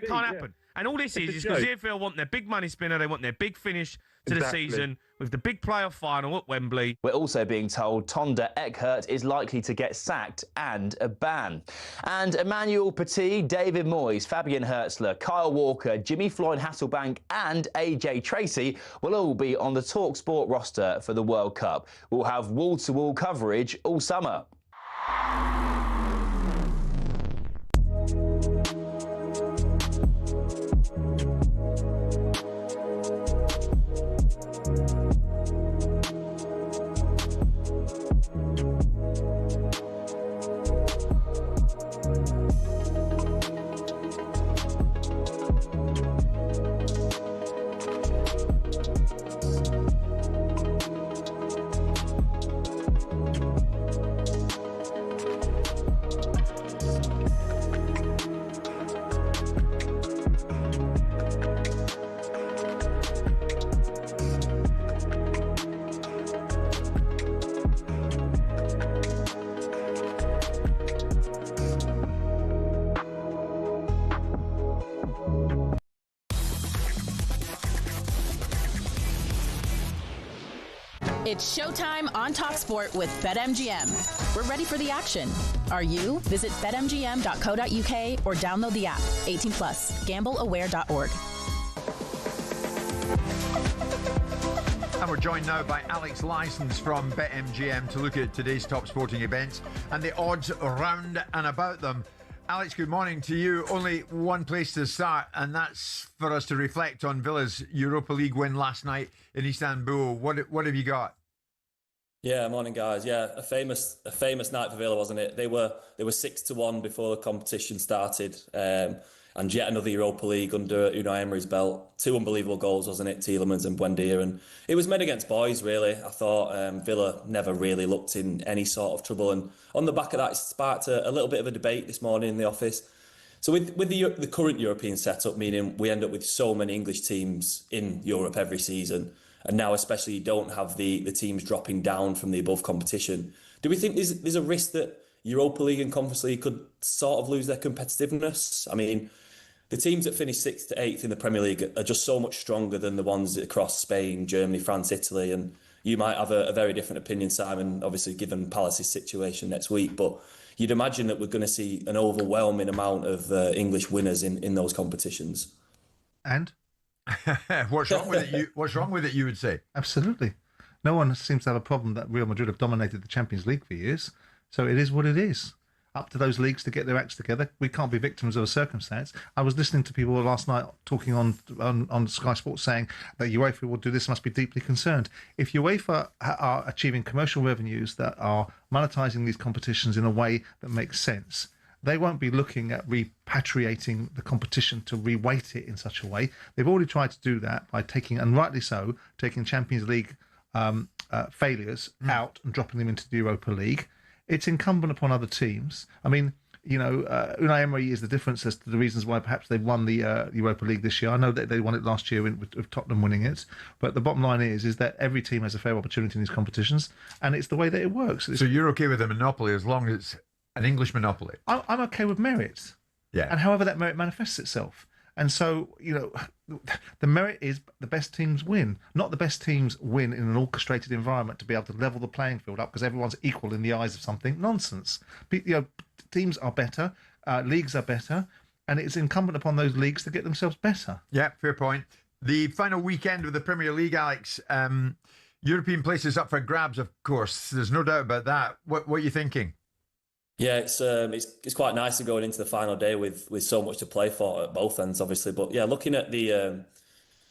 can't happen. And all this is because the EFL want their big money spinner, they want their big finish to the season with the big playoff final at Wembley. We're also being told Tonda Eckhart is likely to get sacked and a ban. And Emmanuel Petit, David Moyes, Fabian Hürzeler, Kyle Walker, Jimmy Floyd Hasselbank and AJ Tracy will all be on the talkSPORT roster for the World Cup. We'll have wall-to-wall coverage all summer. It's showtime on talkSPORT with BetMGM. We're ready for the action. Are you? Visit betmgm.co.uk or download the app. 18 plus. Gambleaware.org. And we're joined now by Alex Licence from BetMGM to look at today's top sporting events and the odds around and about them. Alex, good morning to you. Only one place to start, and that's for us to reflect on Villa's Europa League win last night in Istanbul. What have you got? Yeah, morning guys. Yeah, a famous night for Villa, wasn't it? They were 6-1 before the competition started, and yet another Europa League under Unai Emery's belt. 2 unbelievable goals, wasn't it? Tielemans and Buendia, and it was made against boys. Really, I thought Villa never really looked in any sort of trouble, and on the back of that, it sparked a little bit of a debate this morning in the office. So with the current European setup, meaning we end up with so many English teams in Europe every season, and now especially you don't have the teams dropping down from the above competition. Do we think there's a risk that Europa League and Conference League could sort of lose their competitiveness? I mean, the teams that finish 6th to 8th in the Premier League are just so much stronger than the ones across Spain, Germany, France, Italy. And you might have a very different opinion, Simon, obviously given Palace's situation next week. But you'd imagine that we're going to see an overwhelming amount of English winners in those competitions. And? What's wrong with it? What's wrong with it, you would say? Absolutely. No one seems to have a problem that Real Madrid have dominated the Champions League for years. So it is what it is. Up to those leagues to get their acts together. We can't be victims of a circumstance. I was listening to people last night talking on Sky Sports saying that UEFA will do this, must be deeply concerned. If UEFA are achieving commercial revenues that are monetising these competitions in a way that makes sense, they won't be looking at repatriating the competition to reweight it in such a way. They've already tried to do that by taking, and rightly so, taking Champions League failures out and dropping them into the Europa League. It's incumbent upon other teams. I mean, Unai Emery is the difference as to the reasons why perhaps they won the Europa League this year. I know that they won it last year with Tottenham winning it, but the bottom line is that every team has a fair opportunity in these competitions, and it's the way that it works. So you're okay with a monopoly as long as it's an English monopoly? I'm okay with merit. Yeah. And however that merit manifests itself. And so, the merit is the best teams win, not the best teams win in an orchestrated environment to be able to level the playing field up because everyone's equal in the eyes of something. Nonsense. Teams are better, leagues are better, and it's incumbent upon those leagues to get themselves better. Yeah, fair point. The final weekend of the Premier League, Alex, European places up for grabs, of course. There's no doubt about that. What are you thinking? Yeah, it's quite nice to going into the final day with so much to play for at both ends, obviously. But yeah, looking at the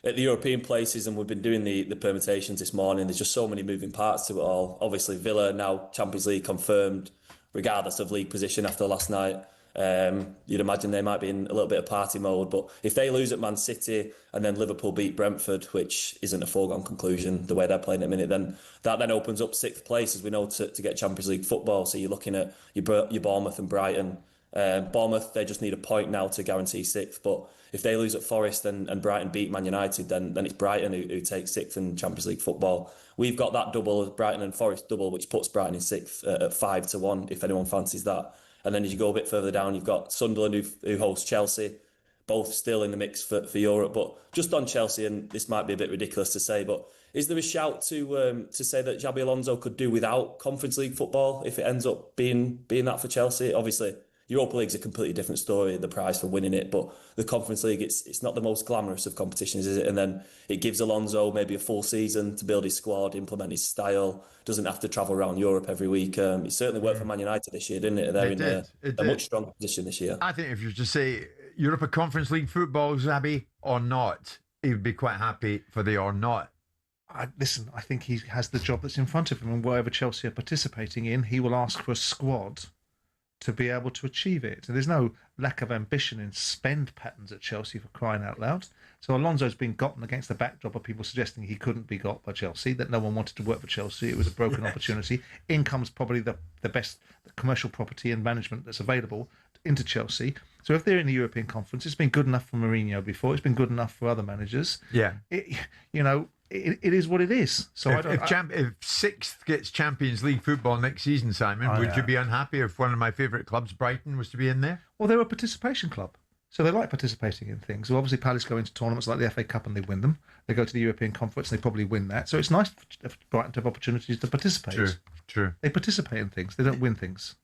European places, and we've been doing the permutations this morning. There's just so many moving parts to it all. Obviously, Villa now Champions League confirmed, regardless of league position after last night. You'd imagine they might be in a little bit of party mode, but if they lose at Man City and then Liverpool beat Brentford, which isn't a foregone conclusion the way they're playing at the minute, then that opens up 6th place, as we know, to get Champions League football. So you're looking at your Bournemouth and Brighton. Bournemouth, they just need a point now to guarantee 6th, but if they lose at Forest and Brighton beat Man United, then it's Brighton who takes 6th in Champions League football. We've got that double, Brighton and Forest double, which puts Brighton in 6th at 5-1, if anyone fancies that. And then as you go a bit further down, you've got Sunderland who hosts Chelsea, both still in the mix for Europe. But just on Chelsea, and this might be a bit ridiculous to say, but is there a shout to say that Xabi Alonso could do without Conference League football if it ends up being that for Chelsea? Obviously, Europa League's a completely different story, the prize for winning it, but the Conference League, it's not the most glamorous of competitions, is it? And then it gives Alonso maybe a full season to build his squad, implement his style, doesn't have to travel around Europe every week. It certainly worked for Man United this year, didn't it? They're in a much stronger position this year. I think if you were to say Europa Conference League football, Xabi, or not, he would be quite happy for the or not. Listen, I think he has the job that's in front of him, and wherever Chelsea are participating in, he will ask for a squad to be able to achieve it. And there's no lack of ambition in spend patterns at Chelsea, for crying out loud. So Alonso's been gotten against the backdrop of people suggesting he couldn't be got by Chelsea, that no one wanted to work for Chelsea. It was a broken opportunity. Income's probably the best commercial property and management that's available into Chelsea. So if they're in the European Conference, it's been good enough for Mourinho before. It's been good enough for other managers. Yeah. It is what it is. So if Sixth gets Champions League football next season, Simon, would you be unhappy if one of my favourite clubs, Brighton, was to be in there? Well, they're a participation club. So they like participating in things. So obviously Palace go into tournaments like the FA Cup and they win them. They go to the European Conference and they probably win that. So it's nice for Brighton to have opportunities to participate. True. They participate in things. They don't win things.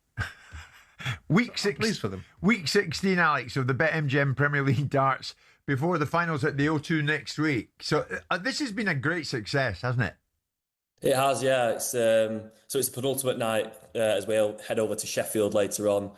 Week 6, pleased for them. Week 16, Alex, of the BetMGM Premier League darts before the finals at the O2 next week. So this has been a great success, hasn't it? It has, yeah. It's so it's the penultimate night as we'll head over to Sheffield later on.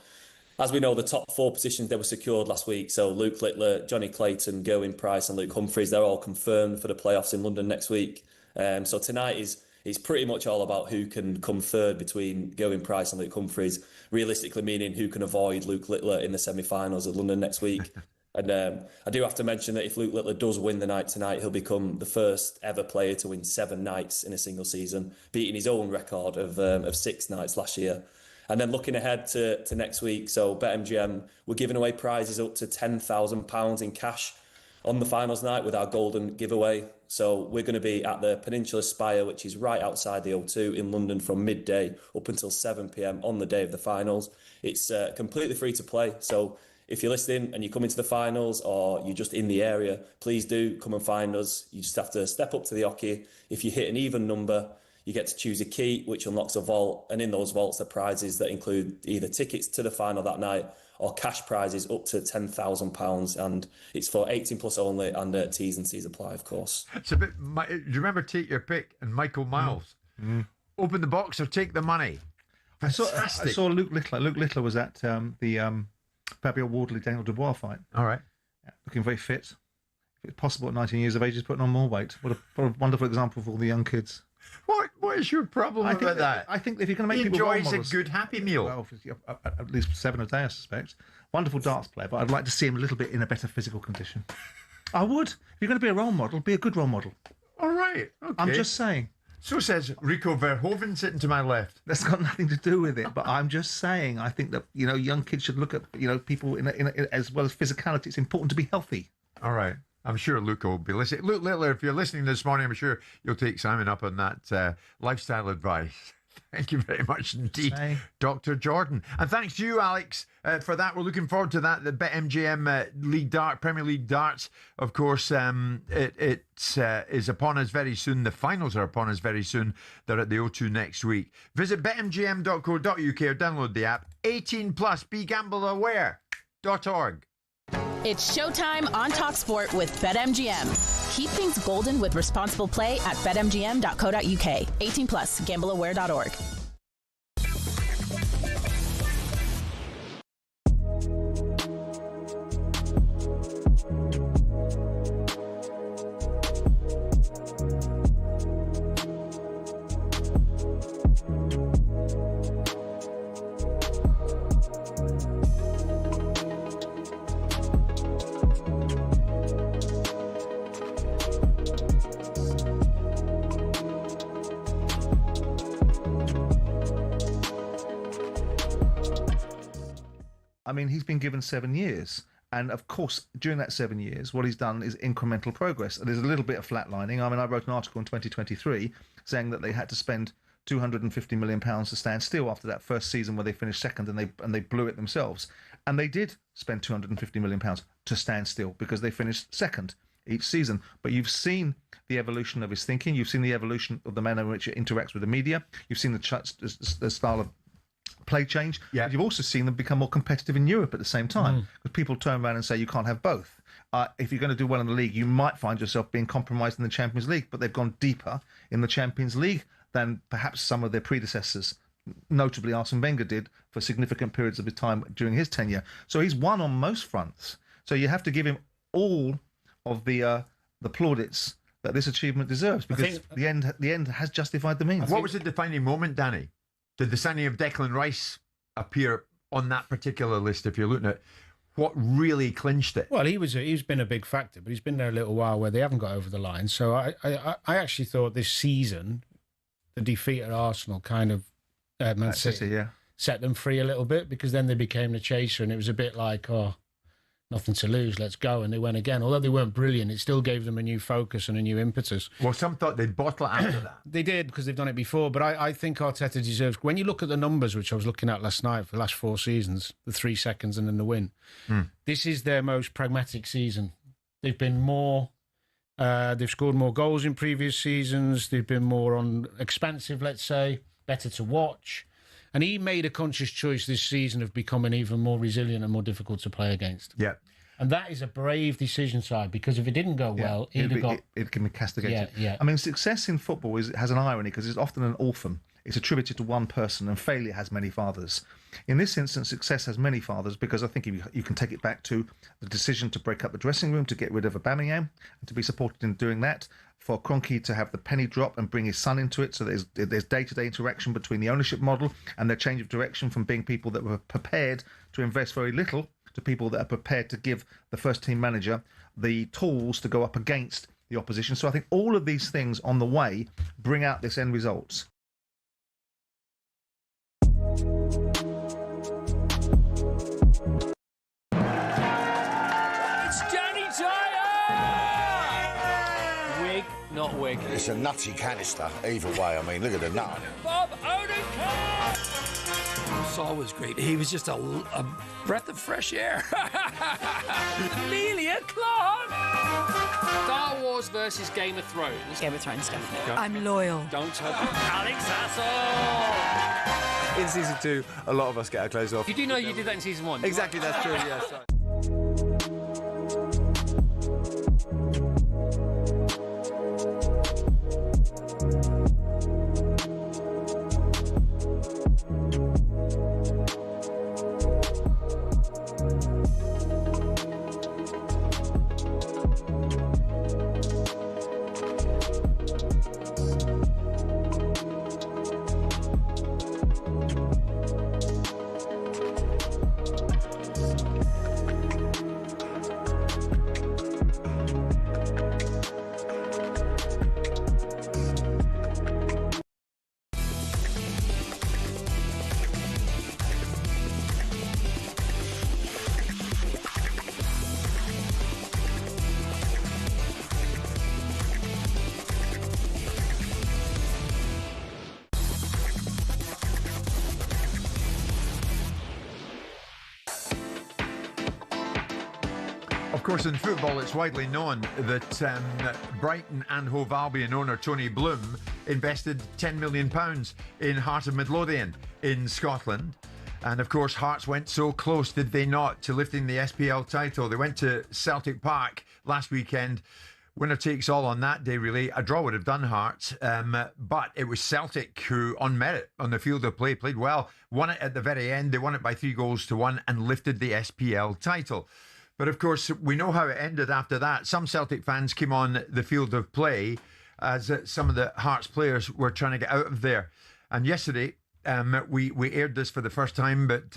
As we know, the top 4 positions they were secured last week. So Luke Littler, Johnny Clayton, Gerwyn Price and Luke Humphries, they're all confirmed for the playoffs in London next week. So tonight is pretty much all about who can come third between Gerwyn Price and Luke Humphries, realistically meaning who can avoid Luke Littler in the semi-finals of London next week. And I do have to mention that if Luke Littler does win the night tonight, he'll become the first ever player to win 7 nights in a single season, beating his own record of 6 nights last year. And then looking ahead to next week, so BetMGM, we're giving away prizes up to £10,000 in cash on the finals night with our golden giveaway. So we're going to be at the Peninsula Spire, which is right outside the O2 in London from midday up until 7 p.m. on the day of the finals. It's completely free to play. So if you're listening and you come into the finals or you're just in the area, please do come and find us. You just have to step up to the hockey. If you hit an even number, you get to choose a key, which unlocks a vault. And in those vaults are prizes that include either tickets to the final that night or cash prizes up to £10,000. And it's for 18 plus only, and T's and C's apply, of course. It's a bit. Do you remember Take Your Pick and Michael Miles? Open the box or take the money. I saw Luke Littler. Luke Littler was at the Fabio Wardley-Daniel Dubois fight. All right. Yeah, looking very fit. If it's possible at 19 years of age, he's putting on more weight. What a wonderful example for all the young kids. What is your problem with that? I think if you're going to make he people role enjoys models, a good Happy Meal. Well, at least 7 a day, I suspect. Wonderful darts player, but I'd like to see him a little bit in a better physical condition. I would. If you're going to be a role model, be a good role model. All right. Okay. I'm just saying. So says Rico Verhovven sitting to my left. That's got nothing to do with it, but I'm just saying I think that, young kids should look at, people in as well as physicality. It's important to be healthy. All right. I'm sure Luke will be listening. Luke Littler, if you're listening this morning, I'm sure you'll take Simon up on that lifestyle advice. Thank you very much indeed, Dr. Jordan. And thanks to you, Alex, for that. We're looking forward to that. The BetMGM Premier League Darts, of course, it is upon us very soon. The finals are upon us very soon. They're at the O2 next week. Visit betmgm.co.uk or download the app. 18 plus, begambleaware.org. It's showtime on talkSPORT with BetMGM. Keep things golden with responsible play at betmgm.co.uk. 18 plus, gambleaware.org. I mean, he's been given 7 years. And of course, during that 7 years, what he's done is incremental progress. There's a little bit of flatlining. I mean, I wrote an article in 2023 saying that they had to spend £250 million to stand still after that first season where they finished second and they blew it themselves. And they did spend £250 million to stand still because they finished second each season. But you've seen the evolution of his thinking. You've seen the evolution of the manner in which it interacts with the media. You've seen the style of play change. Yeah. You've also seen them become more competitive in Europe at the same time because people turn around and say you can't have both. If you're going to do well in the league, you might find yourself being compromised in the Champions League, but they've gone deeper in the Champions League than perhaps some of their predecessors, notably Arsene Wenger, did for significant periods of his time during his tenure. So he's won on most fronts. So you have to give him all of the plaudits that this achievement deserves because the end has justified the means. What was the defining moment, Danny? Did the signing of Declan Rice appear on that particular list, if you're looking at what really clinched it? Well, he's been a big factor, but he's been there a little while where they haven't got over the line. So I actually thought this season, the defeat at Arsenal kind of Man City set them free a little bit because then they became the chaser and it was a bit like, not nothing to lose, let's go. And they went again. Although they weren't brilliant, it still gave them a new focus and a new impetus. Well, some thought they'd bottle it after that. They did, because they've done it before. But I think Arteta deserves... When you look at the numbers, which I was looking at last night for the last 4 seasons, the 3 seconds and then the win, this is their most pragmatic season. They've been more... they've scored more goals in previous seasons. They've been more expansive, let's say, better to watch. And he made a conscious choice this season of becoming even more resilient and more difficult to play against. Yeah. And that is a brave decision, side, because if it didn't go well, it can be castigated. Yeah. I mean, success in football has an irony, because it's often an orphan. It's attributed to one person, and failure has many fathers. In this instance, success has many fathers, because I think you can take it back to the decision to break up the dressing room, to get rid of Aubameyang, and to be supported in doing that, for Kroenke to have the penny drop and bring his son into it, so there's day-to-day interaction between the ownership model and their change of direction from being people that were prepared to invest very little to people that are prepared to give the first-team manager the tools to go up against the opposition. So I think all of these things on the way bring out this end results. Not wig. It's a nutty canister, either way. I mean, look at the nut. Bob Odenkirk! Saul was great. He was just a breath of fresh air. Amelia Clark! Star Wars versus Game of Thrones. Game of Thrones, definitely. I'm loyal. Don't tell Alex Hassel! In season 2, a lot of us get our clothes off. You do know you did that in season 1. Exactly, that's true, yes. Of course, in football, it's widely known that Brighton and Hove Albion owner Tony Bloom invested £10 million in Heart of Midlothian in Scotland. And of course, Hearts went so close, did they not, to lifting the SPL title. They went to Celtic Park last weekend. Winner takes all on that day, really. A draw would have done Hearts, but it was Celtic who, on merit, on the field of play, played well, won it at the very end. They won it by 3-1 and lifted the SPL title. But of course, we know how it ended after that. Some Celtic fans came on the field of play as some of the Hearts players were trying to get out of there. And yesterday, we aired this for the first time, but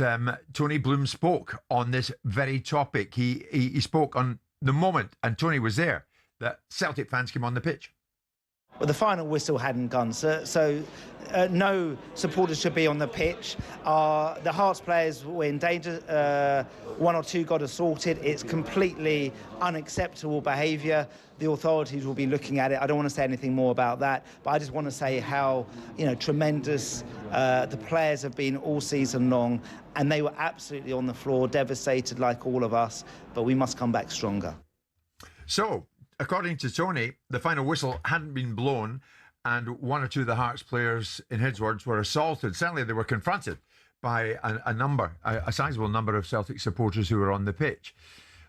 Tony Bloom spoke on this very topic. He spoke on the moment, and Tony was there, that Celtic fans came on the pitch. Well, the final whistle hadn't gone, so no supporters should be on the pitch. The Hearts players were in danger. 1 or 2 got assaulted. It's completely unacceptable behaviour. The authorities will be looking at it. I don't want to say anything more about that, but I just want to say how tremendous the players have been all season long, and they were absolutely on the floor, devastated like all of us, but we must come back stronger. So, according to Tony, the final whistle hadn't been blown, and 1 or 2 of the Hearts players, in his words, were assaulted. Certainly they were confronted by a sizable number of Celtic supporters who were on the pitch.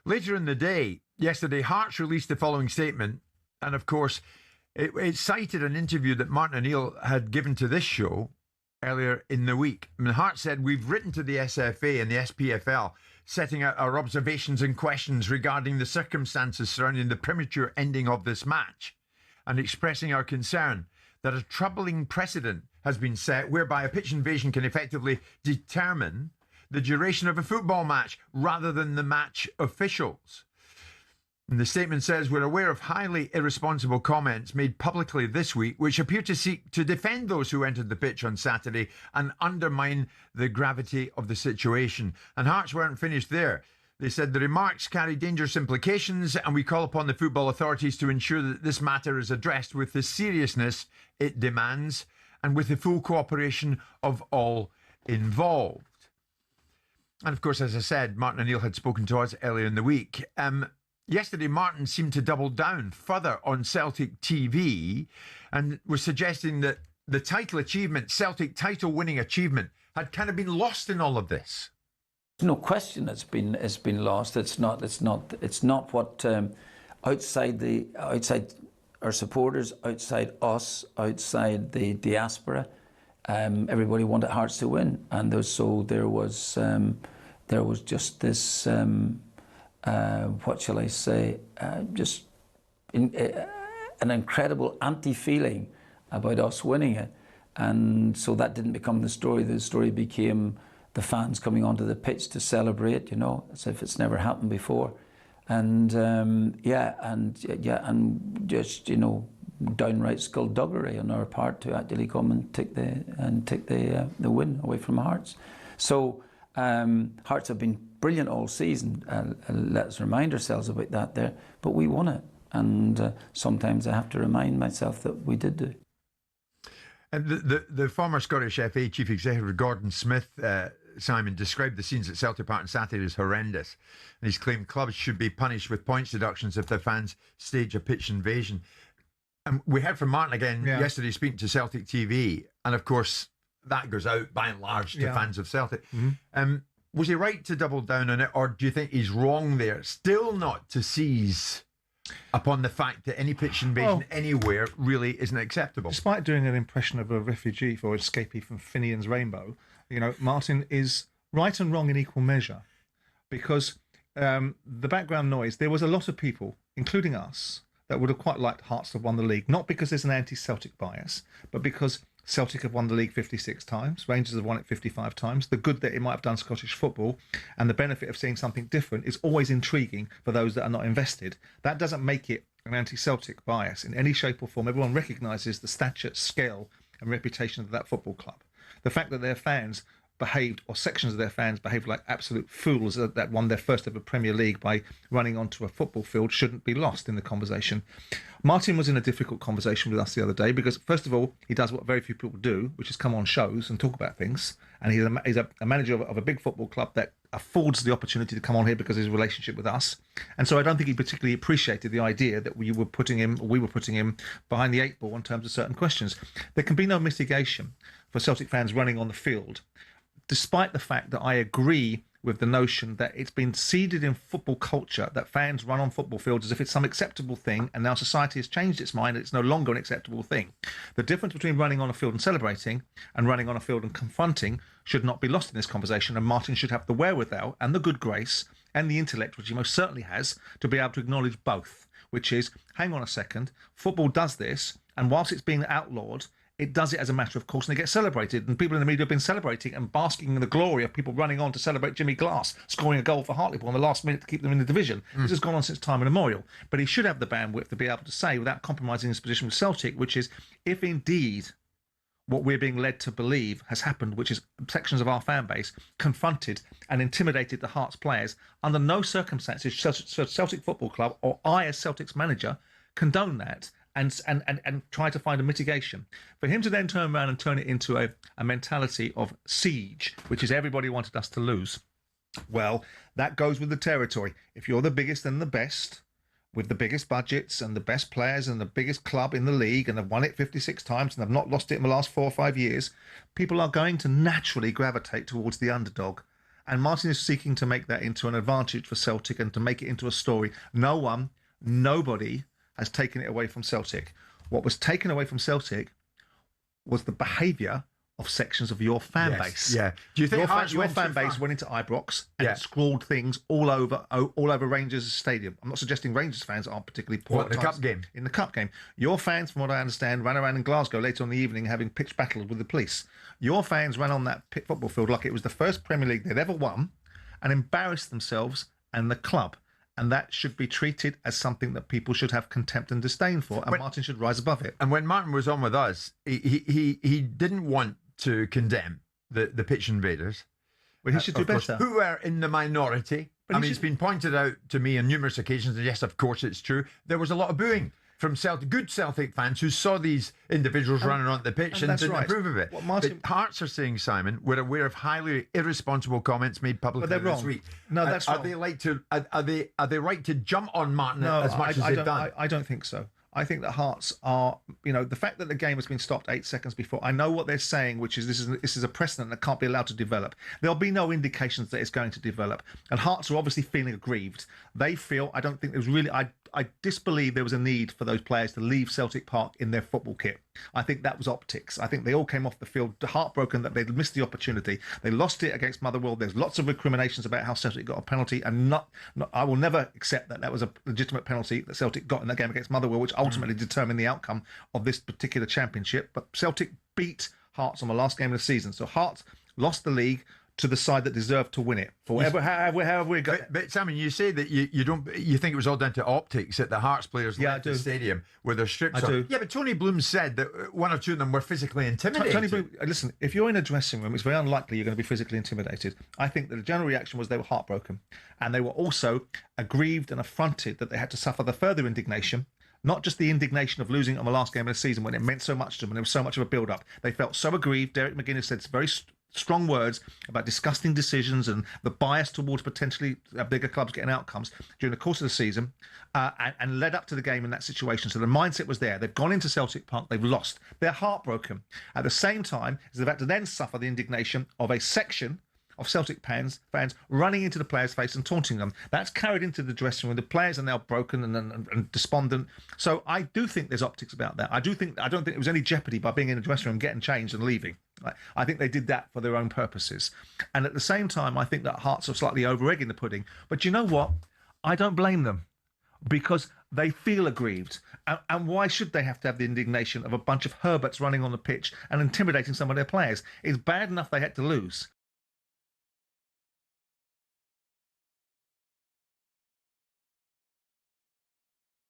Later in the day, yesterday, Hearts released the following statement, and of course, it cited an interview that Martin O'Neill had given to this show earlier in the week. I mean, Hearts said, "We've written to the SFA and the SPFL, setting out our observations and questions regarding the circumstances surrounding the premature ending of this match, and expressing our concern that a troubling precedent has been set whereby a pitch invasion can effectively determine the duration of a football match rather than the match officials." And the statement says, "We're aware of highly irresponsible comments made publicly this week which appear to seek to defend those who entered the pitch on Saturday and undermine the gravity of the situation." And Hearts weren't finished there. They said the remarks carry dangerous implications, and we call upon the football authorities to ensure that this matter is addressed with the seriousness it demands and with the full cooperation of all involved. And of course, as I said, Martin O'Neill had spoken to us earlier in the week. Yesterday, Martin seemed to double down further on Celtic TV and was suggesting that the title achievement, Celtic title winning achievement, had kind of been lost in all of this. No question, it's been lost. It's not what outside our supporters, outside us, outside the diaspora. Everybody wanted Hearts to win, and there was just this what shall I say? An incredible anti-feeling about us winning it, and so that didn't become the story. The story became the fans coming onto the pitch to celebrate, as if it's never happened before, and just downright skullduggery on our part to actually come and take the win away from Hearts. So Hearts have been brilliant all season. Let's remind ourselves about that there, but we won it, and sometimes I have to remind myself that we did do. And the former Scottish FA Chief Executive Gordon Smith, Simon, described the scenes at Celtic Park on Saturday as horrendous. And he's claimed clubs should be punished with points deductions if their fans stage a pitch invasion. And we heard from Martin again yesterday speaking to Celtic TV. And of course, that goes out by and large to fans of Celtic. Mm-hmm. Was he right to double down on it, or do you think he's wrong there? Still not to seize upon the fact that any pitch invasion anywhere really isn't acceptable. Despite doing an impression of a refugee or escapee from Finian's Rainbow, Martin is right and wrong in equal measure, because the background noise, there was a lot of people, including us, that would have quite liked Hearts to have won the league, not because there's an anti-Celtic bias, but because Celtic have won the league 56 times, Rangers have won it 55 times. The good that it might have done Scottish football and the benefit of seeing something different is always intriguing for those that are not invested. That doesn't make it an anti-Celtic bias in any shape or form. Everyone recognises the stature, scale and reputation of that football club. The fact that their fans behaved, or sections of their fans behaved like absolute fools that won their first ever Premier League by running onto a football field, shouldn't be lost in the conversation. Martin was in a difficult conversation with us the other day because, first of all, he does what very few people do, which is come on shows and talk about things. And he's a manager of a big football club that affords the opportunity to come on here because of his relationship with us. And so I don't think he particularly appreciated the idea that we were putting him behind the eight ball in terms of certain questions. There can be no mitigation for Celtic fans running on the field, despite the fact that I agree with the notion that it's been seeded in football culture that fans run on football fields as if it's some acceptable thing, and now society has changed its mind and it's no longer an acceptable thing. The difference between running on a field and celebrating and running on a field and confronting should not be lost in this conversation, and Martin should have the wherewithal and the good grace and the intellect, which he most certainly has, to be able to acknowledge both, which is, hang on a second, football does this, and whilst it's being outlawed, it does it as a matter of course, and it gets celebrated. And people in the media have been celebrating and basking in the glory of people running on to celebrate Jimmy Glass scoring a goal for Hartlepool in the last minute to keep them in the division. This has gone on since time immemorial. But he should have the bandwidth to be able to say, without compromising his position with Celtic, which is, if indeed what we're being led to believe has happened, which is sections of our fan base confronted and intimidated the Hearts players, under no circumstances should Celtic Football Club, or I as Celtic's manager, condone that and try to find a mitigation. For him to then turn around and turn it into a mentality of siege, which is everybody wanted us to lose, well, that goes with the territory. If you're the biggest and the best, with the biggest budgets and the best players and the biggest club in the league, and have won it 56 times and have not lost it in the last 4 or 5 years, people are going to naturally gravitate towards the underdog. And Martin is seeking to make that into an advantage for Celtic and to make it into a story. Nobody has taken it away from Celtic. What was taken away from Celtic was the behaviour of sections of your fan base. Yeah. Do you think your fan base went into Ibrox and scrawled things all over Rangers Stadium? I'm not suggesting Rangers fans aren't particularly poor. In the cup game? In the cup game. Your fans, from what I understand, ran around in Glasgow later on in the evening having pitched battles with the police. Your fans ran on that football field like it was the first Premier League they'd ever won and embarrassed themselves and the club. And that should be treated as something that people should have contempt and disdain for, and Martin should rise above it. And when Martin was on with us, he didn't want to condemn the pitch invaders. Well, he should do better. Who were in the minority, I mean, it's been pointed out to me on numerous occasions, and yes, of course it's true, there was a lot of booing from good Celtic fans who saw these individuals running onto the pitch and didn't approve of it. But Hearts are saying, Simon, we're aware of highly irresponsible comments made publicly this week. No, that's wrong. Are they right to jump on Martin as much as they've done? I don't think so. I think that Hearts are, the fact that the game has been stopped 8 seconds before, I know what they're saying, which is this is a precedent that can't be allowed to develop. There'll be no indications that it's going to develop. And Hearts are obviously feeling aggrieved. They feel, I don't think there's really, I disbelieve there was a need for those players to leave Celtic Park in their football kit. I think that was optics. I think they all came off the field heartbroken that they'd missed the opportunity. They lost it against Motherwell. There's lots of recriminations about how Celtic got a penalty, and I will never accept that was a legitimate penalty that Celtic got in that game against Motherwell, which ultimately determined the outcome of this particular championship. But Celtic beat Hearts on the last game of the season. So Hearts lost the league to the side that deserved to win it. However we got. But Simon, you say that you think it was all down to optics at the Hearts players left the stadium with their strips on. Yeah, but Tony Bloom said that one or two of them were physically intimidated. Tony Bloom, listen, if you're in a dressing room, it's very unlikely you're going to be physically intimidated. I think that the general reaction was they were heartbroken, and they were also aggrieved and affronted that they had to suffer the further indignation. Not just the indignation of losing on the last game of the season when it meant so much to them and there was so much of a build-up. They felt so aggrieved. Derek McGuinness said very strong words about disgusting decisions and the bias towards potentially bigger clubs getting outcomes during the course of the season and led up to the game in that situation. So the mindset was there. They've gone into Celtic Park. They've lost. They're heartbroken. At the same time, they've had to then suffer the indignation of a section of Celtic fans running into the players' face and taunting them. That's carried into the dressing room. The players are now broken and despondent. So I do think there's optics about that. I don't think there was any jeopardy by being in the dressing room, getting changed and leaving. I think they did that for their own purposes. And at the same time, I think that Hearts are slightly over-egging the pudding. But you know what? I don't blame them because they feel aggrieved. And why should they have to have the indignation of a bunch of Herberts running on the pitch and intimidating some of their players? It's bad enough they had to lose.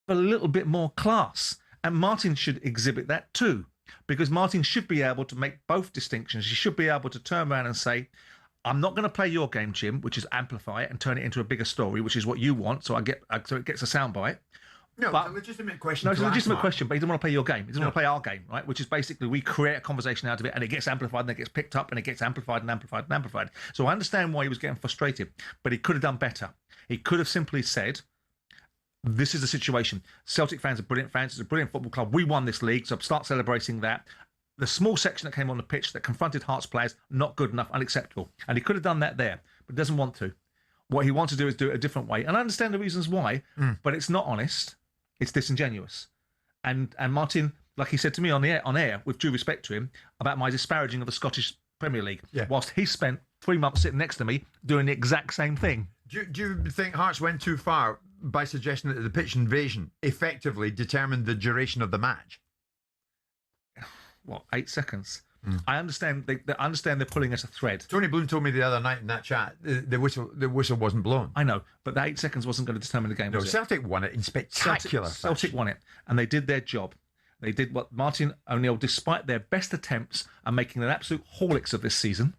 A little bit more class, and Martin should exhibit that too, because Martin should be able to make both distinctions. He should be able to turn around and say, I'm not going to play your game, Jim, which is amplify it and turn it into a bigger story, which is what you want, so it gets a soundbite. No, it's a legitimate question. No, it's a legitimate question, but he doesn't want to play your game. He doesn't want to play our game, right? Which is basically we create a conversation out of it and it gets amplified and it gets picked up and it gets amplified and amplified and amplified. So I understand why he was getting frustrated, but he could have done better. He could have simply said, this is the situation. Celtic fans are brilliant fans. It's a brilliant football club. We won this league, so start celebrating that. The small section that came on the pitch that confronted Hearts players, not good enough, unacceptable. And he could have done that there, but doesn't want to. What he wants to do is do it a different way. And I understand the reasons why, but it's not honest. It's disingenuous. And Martin, like he said to me on air, with due respect to him, about my disparaging of the Scottish Premier League, whilst he spent 3 months sitting next to me doing the exact same thing. Do you think Hearts went too far by suggesting that the pitch invasion effectively determined the duration of the match? 8 seconds? I understand. I understand they're pulling at a thread. Tony Bloom told me the other night in that chat the whistle wasn't blown. I know, but the 8 seconds wasn't going to determine the game. No, was Celtic won it in spectacular. Celtic won it, and they did their job. They did what Martin O'Neill, despite their best attempts at making an absolute Horlicks of this season,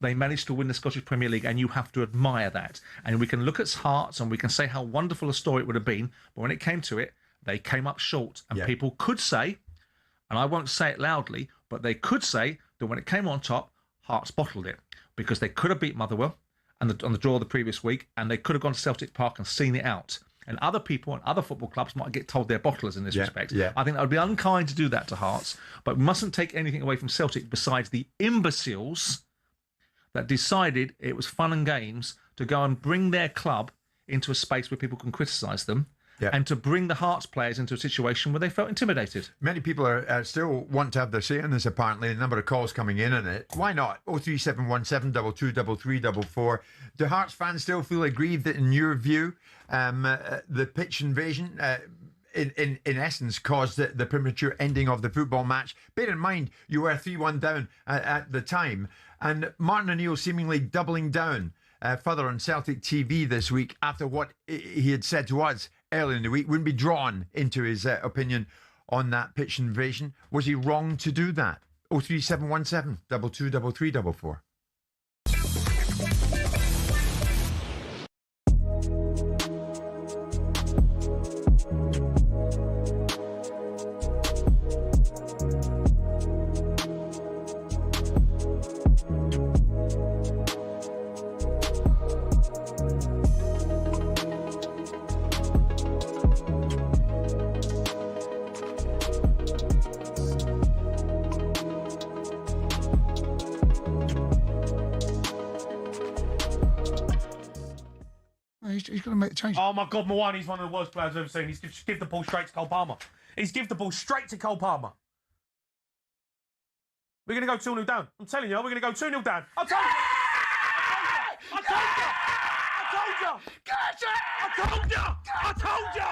they managed to win the Scottish Premier League, and you have to admire that. And we can look at Hearts and we can say how wonderful a story it would have been, but when it came to it, they came up short. And people could say, and I won't say it loudly, but they could say that when it came on top, Hearts bottled it because they could have beat Motherwell on the draw the previous week, and they could have gone to Celtic Park and seen it out. And other people and other football clubs might get told they're bottlers in this respect. I think that would be unkind to do that to Hearts, but we mustn't take anything away from Celtic besides the imbeciles that decided it was fun and games to go and bring their club into a space where people can criticise them and to bring the Hearts players into a situation where they felt intimidated. Many people are still want to have their say on this, apparently. The number of calls coming in on it. Why not? 03717 223344. Do Hearts fans still feel aggrieved that, in your view, the pitch invasion in essence caused the premature ending of the football match? Bear in mind, you were 3-1 down at the time. And Martin O'Neill seemingly doubling down further on Celtic TV this week after what he had said to us earlier in the week wouldn't be drawn into his opinion on that pitch invasion. Was he wrong to do that? 03717 223344. going to make the change? Oh, my God, Mwani's one of the worst players I've ever seen. He's give the ball straight to Cole Palmer. He's give the ball straight to Cole Palmer. We're going to go 2-0 down. I'm telling you, we're going to go 2-0 down. I told you! I told you!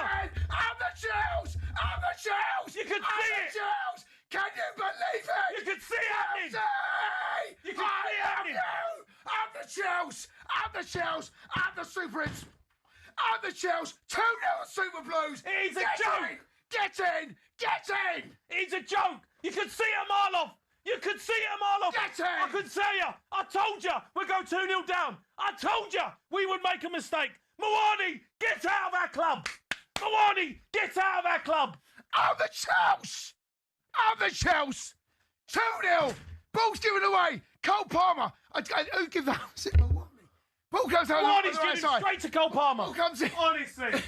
I'm the Chills! You can see it! Chills! Can you believe it? You can see it happening! You can see it happening! I'm the Chills! I'm the Superids! I'm the Chills! 2-0 Super Blues! It is a joke! Get in! It's a joke! You can see it, Marloff! You could see it, Marloff! Get in! I could see you! I told you! We'd go 2-0 down! I told you! We would make a mistake! Mwani, get out of our club! Mwani, get out of our club! I'm the Chills! 2-0! Ball's given away! Cole Palmer! Who gives that? Was it Mwani? Ball comes out on the Mwani's right giving side. straight to Cole Palmer! Ball comes in. Honestly!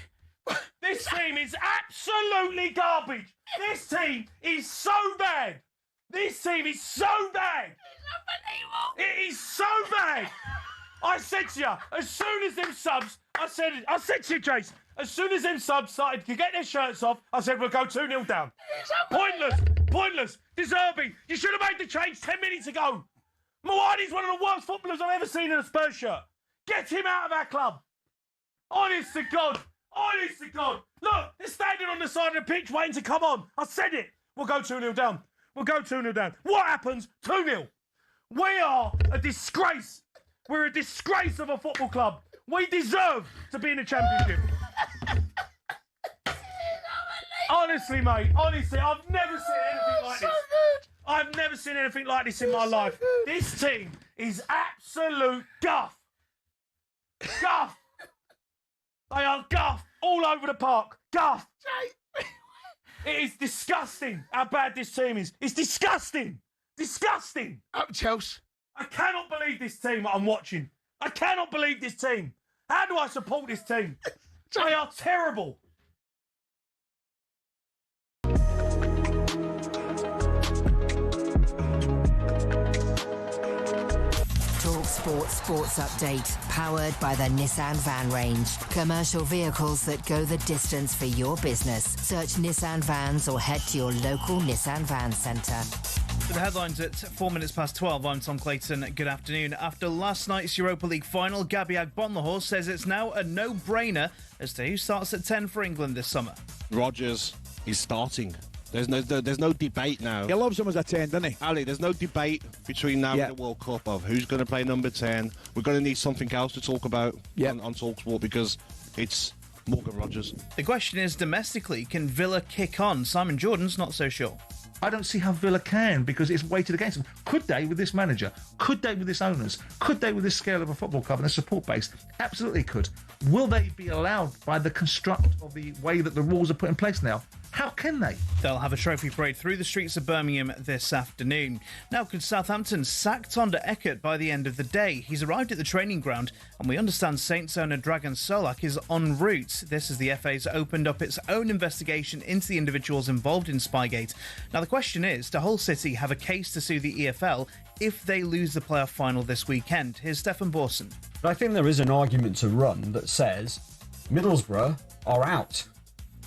This team is absolutely garbage! This team is so bad! This team is so bad! It's unbelievable! It is so bad! I said to you, as soon as them subs, I said to you, Jace, as soon as them subs started to get their shirts off, I said, we'll go 2-0 down. Pointless. De Zerbi, you should have made the change 10 minutes ago. Mwani's one of the worst footballers I've ever seen in a Spurs shirt. Get him out of our club. Honest to God. Look, they're standing on the side of the pitch waiting to come on. I said it. We'll go 2-0 down. What happens? 2-0. We are a disgrace. We're a disgrace of a football club. We deserve to be in the Championship. Honestly, mate. I've never seen anything like this. I've never seen anything like this in my life. This team is absolute guff. They are guff all over the park. Guff. It is disgusting how bad this team is. It's disgusting. Up Chelsea. I cannot believe this team I'm watching. I cannot believe this team. How do I support this team? They are terrible. talkSPORT Sports Update, powered by the Nissan Van Range. Commercial vehicles that go the distance for your business. Search Nissan Vans or head to your local Nissan Van Centre. For the headlines at 12:04, I'm Tom Clayton. Good afternoon. After last night's Europa League final, Gabby Agbonlahor says it's now a no-brainer as to who starts at 10 for England this summer. Rodgers is starting. There's no debate now. He loves him as a 10, doesn't he? Ali, there's no debate between now and the World Cup of who's going to play number 10. We're going to need something else to talk about on talkSPORT because it's Morgan Rodgers. The question is, domestically, can Villa kick on? Simon Jordan's not so sure. I don't see how Villa can because it's weighted against them. Could they with this manager? Could they with this owners? Could they with this scale of a football club and a support base? Absolutely could. Will they be allowed by the construct of the way that the rules are put in place now? How can they? They'll have a trophy parade through the streets of Birmingham this afternoon. Now, could Southampton sack Tonda Eckert by the end of the day? He's arrived at the training ground, and we understand Saints owner Dragan Solak is en route. This as the FA's opened up its own investigation into the individuals involved in Spygate. Now, the question is, do Hull City have a case to sue the EFL if they lose the playoff final this weekend? Here's Stefan Borson. But I think there is an argument to run that says Middlesbrough are out.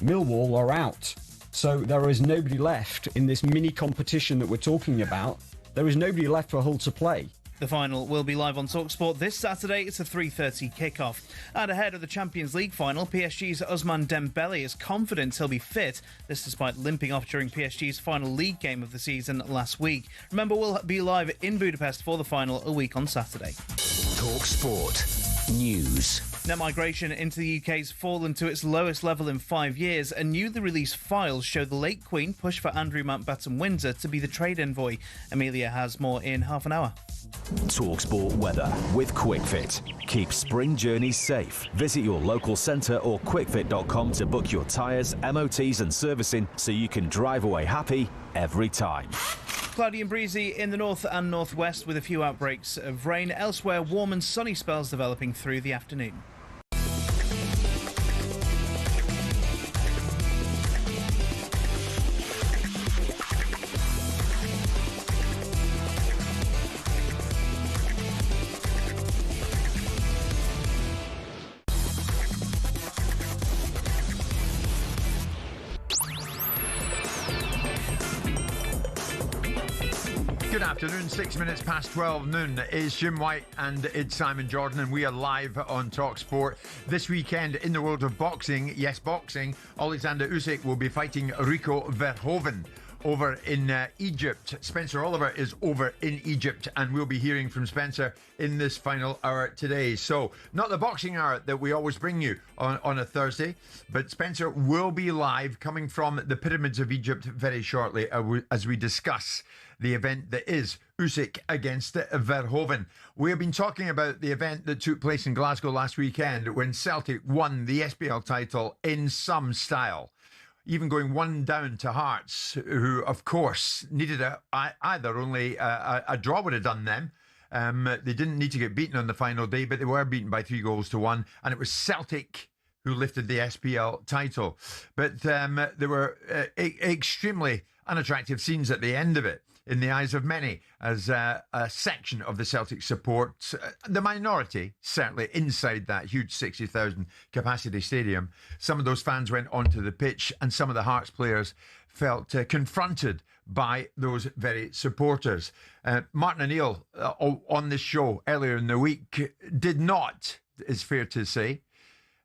Millwall are out. So there is nobody left in this mini competition that we're talking about. There is nobody left for Hull to play. The final will be live on talkSPORT this Saturday. It's a 3:30 kickoff. And ahead of the Champions League final, PSG's Ousmane Dembele is confident he'll be fit. This despite limping off during PSG's final league game of the season last week. Remember, we'll be live in Budapest for the final a week on Saturday. talkSPORT News. Net migration into the UK's fallen to its lowest level in 5 years, and newly released files show the late Queen pushed for Andrew Mountbatten-Windsor to be the trade envoy. Amelia has more in half an hour. talkSPORT weather with QuickFit. Keep spring journeys safe. Visit your local centre or quickfit.com to book your tyres, MOTs and servicing so you can drive away happy every time. Cloudy and breezy in the north and northwest with a few outbreaks of rain. Elsewhere, warm and sunny spells developing through the afternoon. Good afternoon, 6 minutes past 12 noon. It's Jim White and it's Simon Jordan, and we are live on talkSPORT. This weekend in the world of boxing, yes, boxing, Alexander Usyk will be fighting Rico Verhovven over in Egypt. Spencer Oliver is over in Egypt, and we'll be hearing from Spencer in this final hour today. So, not the boxing hour that we always bring you on a Thursday, but Spencer will be live coming from the pyramids of Egypt very shortly as we discuss the event that is Usyk against Verhovven. We have been talking about the event that took place in Glasgow last weekend when Celtic won the SPL title in some style, even going one down to Hearts, who, of course, needed only a draw would have done them. They didn't need to get beaten on the final day, but they were beaten by 3-1, and it was Celtic who lifted the SPL title. But there were extremely unattractive scenes at the end of it, in the eyes of many, as a section of the Celtic support, the minority, certainly inside that huge 60,000 capacity stadium, some of those fans went onto the pitch, and some of the Hearts players felt confronted by those very supporters. Martin O'Neill on this show earlier in the week did not, it's fair to say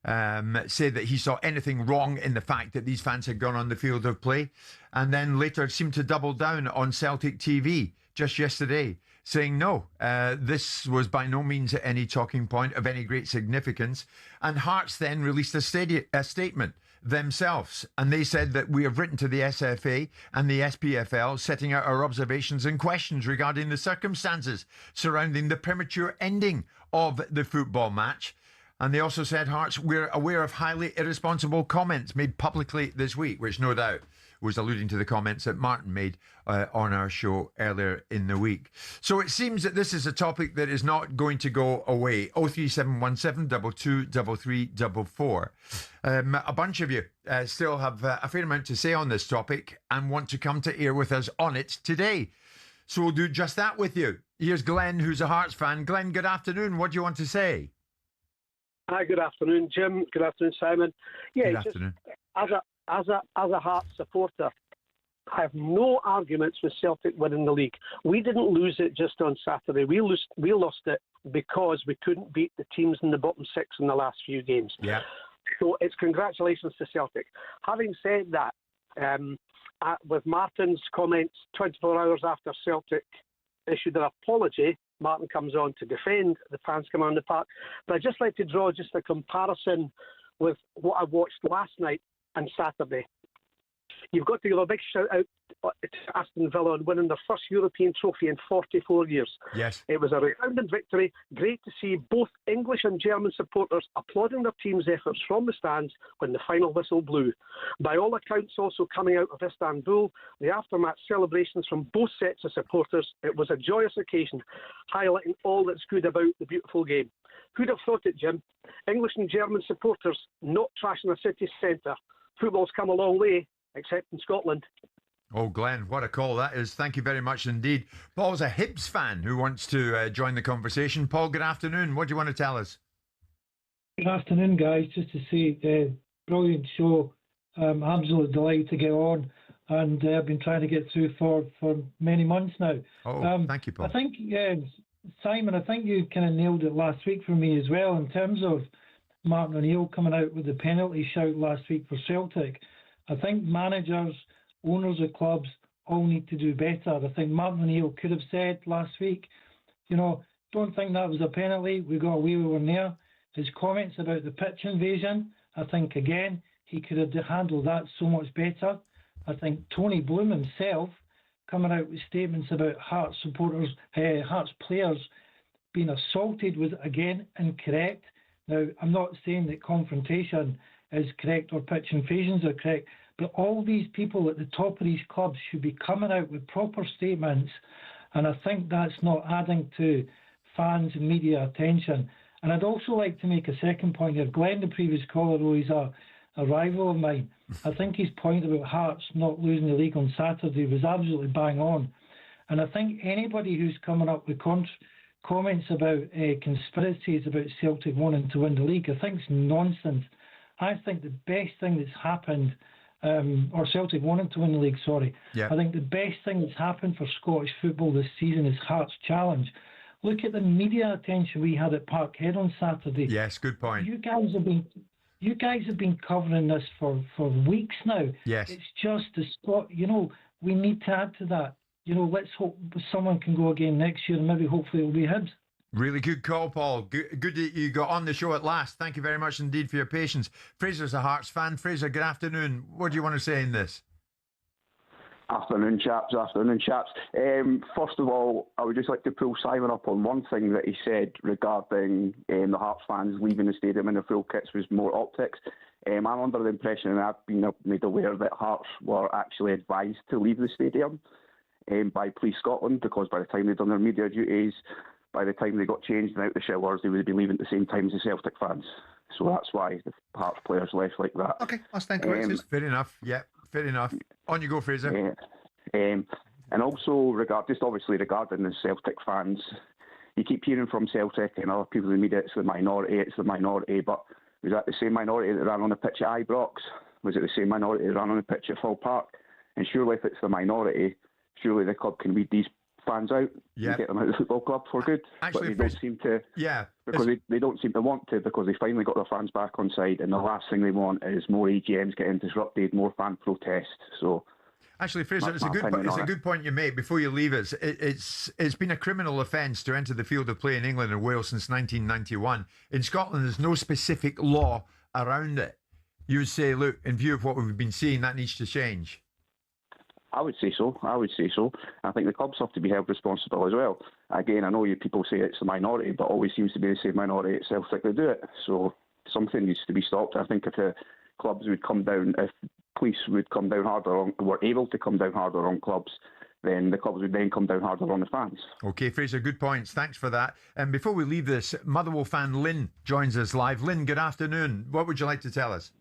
that he saw anything wrong in the fact that these fans had gone on the field of play, and then later seemed to double down on Celtic TV just yesterday, saying no, this was by no means any talking point of any great significance. And Hearts then released a statement themselves, and they said that we have written to the SFA and the SPFL setting out our observations and questions regarding the circumstances surrounding the premature ending of the football match. And they also said, Hearts, we're aware of highly irresponsible comments made publicly this week, which no doubt was alluding to the comments that Martin made on our show earlier in the week. So it seems that this is a topic that is not going to go away. 03717 223344. A bunch of you still have a fair amount to say on this topic and want to come to air with us on it today. So we'll do just that with you. Here's Glenn, who's a Hearts fan. Glenn, good afternoon. What do you want to say? Hi, good afternoon, Jim. Good afternoon, Simon. Yeah, good afternoon. As a Hearts supporter, I have no arguments with Celtic winning the league. We didn't lose it just on Saturday. We lost it because we couldn't beat the teams in the bottom six in the last few games. Yeah. So it's congratulations to Celtic. Having said that, with Martin's comments 24 hours after Celtic issued their apology, Martin comes on to defend, the fans come on the park. But I'd just like to draw just a comparison with what I watched last night and Saturday. You've got to give a big shout out to Aston Villa on winning their first European trophy in 44 years. Yes. It was a resounding victory. Great to see both English and German supporters applauding their team's efforts from the stands when the final whistle blew. By all accounts, also coming out of Istanbul, the aftermatch celebrations from both sets of supporters, it was a joyous occasion, highlighting all that's good about the beautiful game. Who'd have thought it, Jim? English and German supporters not trashing a city centre. Football's come a long way, except in Scotland. Oh, Glenn, what a call that is. Thank you very much indeed. Paul's a Hibs fan who wants to join the conversation. Paul, good afternoon. What do you want to tell us? Good afternoon, guys. Just to say, brilliant show. Absolute delight to get on. And I've been trying to get through for many months now. Oh, thank you, Paul. I think, Simon, I think you kind of nailed it last week for me as well in terms of Martin O'Neill coming out with the penalty shout last week for Celtic. I think managers, owners of clubs all need to do better. I think Martin O'Neill could have said last week, don't think that was a penalty. We got away with one there. His comments about the pitch invasion, I think, again, he could have handled that so much better. I think Tony Bloom himself coming out with statements about Hearts supporters, Hearts players being assaulted was, again, incorrect. Now, I'm not saying that confrontation is correct or pitch invasions are correct, but all these people at the top of these clubs should be coming out with proper statements, and I think that's not adding to fans and media attention. And I'd also like to make a second point here. Glenn, the previous caller, though he's a rival of mine, I think his point about Hearts not losing the league on Saturday was absolutely bang on. And I think anybody who's coming up with comments about conspiracies about Celtic wanting to win the league, I think it's nonsense. I think the best thing that's happened or Celtic wanted to win the league, sorry. Yeah. I think the best thing that's happened for Scottish football this season is Hearts' challenge. Look at the media attention we had at Parkhead on Saturday. Yes, good point. You guys have been covering this for weeks now. Yes. It's just we need to add to that. Let's hope someone can go again next year, and maybe hopefully it'll be Hibs. Really good call, Paul. Good that you got on the show at last. Thank you very much indeed for your patience. Fraser's a Hearts fan. Fraser, good afternoon. What do you want to say in this? Afternoon, chaps. First of all, I would just like to pull Simon up on one thing that he said regarding the Hearts fans leaving the stadium in their full kits was more optics. I'm under the impression, and I've been made aware, that Hearts were actually advised to leave the stadium by Police Scotland, because by the time they'd done their media duties, by the time they got changed and out the showers, they would have been leaving at the same time as the Celtic fans. So that's why the Hearts players left like that. Okay, I'll stand corrected. Fair enough. Yeah, fair enough. On you go, Fraser. And also, obviously regarding the Celtic fans, you keep hearing from Celtic and other people in the media, it's the minority, but was that the same minority that ran on the pitch at Ibrox? Was it the same minority that ran on the pitch at Full Park? And surely if it's the minority, surely the club can weed these fans out and get them out of the football club for good. Actually, but they don't seem to. Yeah. Because they don't seem to want to, because they finally got their fans back on side, and the last thing they want is more AGMs getting disrupted, more fan protests. So. Actually, Fraser, it's a good point you make. Before you leave us, it's been a criminal offence to enter the field of play in England and Wales since 1991. In Scotland, there's no specific law around it. You would say, look, in view of what we've been seeing, that needs to change. I would say so. I think the clubs have to be held responsible as well. Again, I know you people say it's the minority, but always seems to be the same minority at Celtic that do it. So something needs to be stopped. I think if the clubs would come down, if police would come down harder on, were able to come down harder on clubs, then the clubs would then come down harder on the fans. Okay, Fraser, good points. Thanks for that. And before we leave this, Motherwell fan Lynn joins us live. Lynn, good afternoon. What would you like to tell us?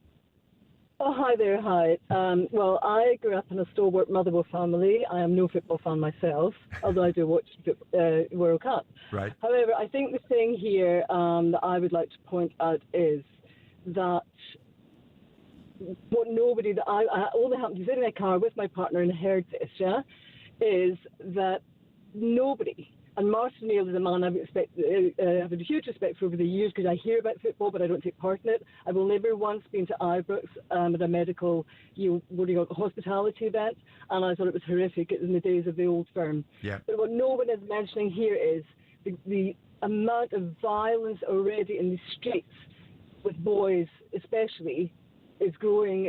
Oh, hi there, hi. Well, I grew up in a stalwart Motherwell family. I am no football fan myself, although I do watch the World Cup. Right. However, I think the thing here that I would like to point out is that what nobody, that I only happened to sit in a car with my partner and heard this, is that nobody, and Martin Neal is a man I've had a huge respect for over the years, because I hear about football but I don't take part in it. I will never once been to Ibrox at a medical hospitality event, and I thought it was horrific in the days of the old firm. Yeah. But what no one is mentioning here is the amount of violence already in the streets with boys especially is growing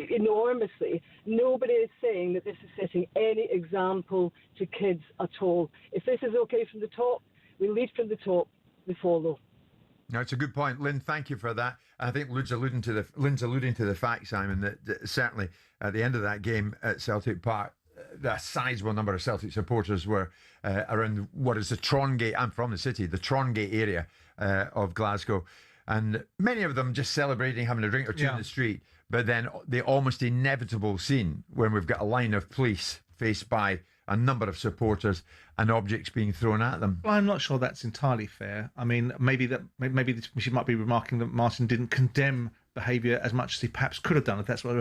enormously. Nobody is saying that this is setting any example to kids at all. If this is okay from the top, we lead from the top, we follow. No, it's a good point, Lynn. Thank you for that. I think Lynn's alluding to the fact, Simon, that certainly at the end of that game at Celtic Park, a sizable number of Celtic supporters were around what is the Trongate. I'm from the city, the Trongate area of Glasgow. And many of them just celebrating, having a drink or two in the street. But then the almost inevitable scene when we've got a line of police faced by a number of supporters and objects being thrown at them. Well, I'm not sure that's entirely fair. I mean, maybe she might be remarking that Martin didn't condemn behaviour as much as he perhaps could have done, if that's what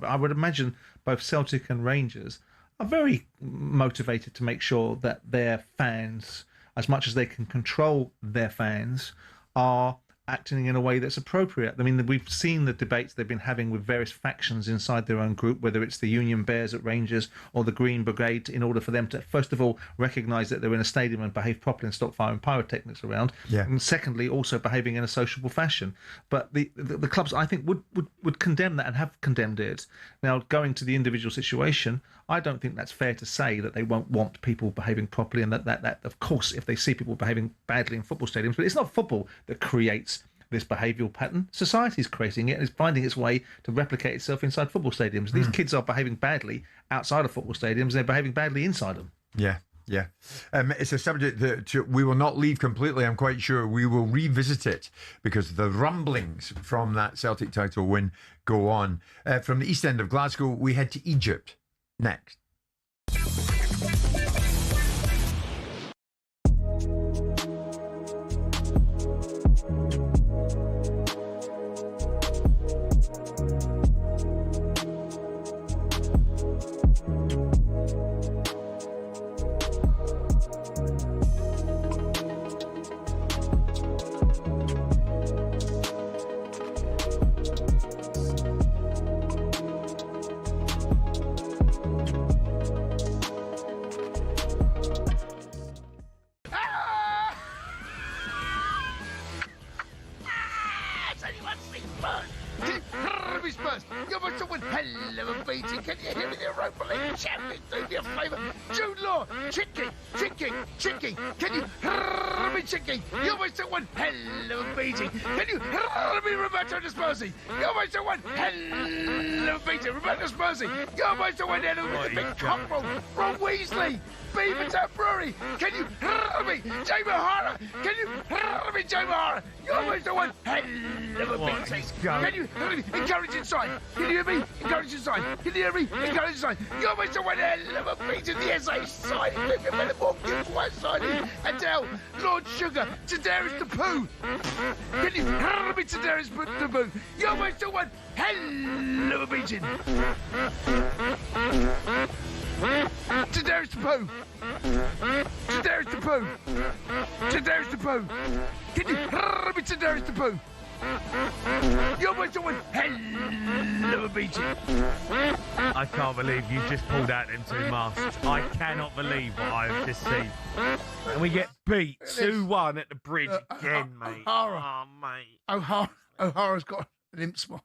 I would imagine both Celtic and Rangers are very motivated to make sure that their fans, as much as they can control their fans, are acting in a way that's appropriate. I mean, we've seen the debates they've been having with various factions inside their own group, whether it's the Union Bears at Rangers or the Green Brigade, in order for them to, first of all, recognise that they're in a stadium and behave properly and stop firing pyrotechnics around. Yeah. And secondly, also behaving in a sociable fashion. But the clubs, I think, would condemn that and have condemned it. Now, going to the individual situation, I don't think that's fair to say that they won't want people behaving properly, and that of course, if they see people behaving badly in football stadiums, but it's not football that creates this behavioural pattern. Society's creating it and is finding its way to replicate itself inside football stadiums. These kids are behaving badly outside of football stadiums, and they're behaving badly inside them. Yeah. It's a subject that we will not leave completely, I'm quite sure. We will revisit it because the rumblings from that Celtic title win go on. From the east end of Glasgow, we head to Egypt next. hell of a beating. Can you hear me? The Europa League champions do me a favour. Jude Law, chicky. Can you hear me, chicky? You almost took one hell of a beating. Can you hear me, Roberto Dispersi? You almost took one hell of a beating. Roberto Dispersi. You almost took one hell of a big cockerel. Ron Weasley. Beaverton Brewery. Can you hear me? Jamie O'Hara. Can you hear me, Jamie O'Hara? You almost took one hell of a beating. Can you hear me? Encouraging sign. Can you hear me? Encouraging sign. Can you hear me? Encouraging sign. You almost took one hell of a beating. The SA signing. Vivian Bennett Gibbs White signing. Adele. Lord Sugar. Tadarius Tapu. Can you hear me? Tadarius Tapu. You almost took one hell of a beating. Tadarius Tapu. Tadarius Tapu. Tadarius Tapu. Can you hear me? Tadarius Tapu. You almost took one hell of a beating. I can't believe you just pulled out them two masks. I cannot believe what I've just seen. And we get beat 2-1 at the bridge again, mate. O'Hara. Oh, mate. O'Hara's got an imps mask.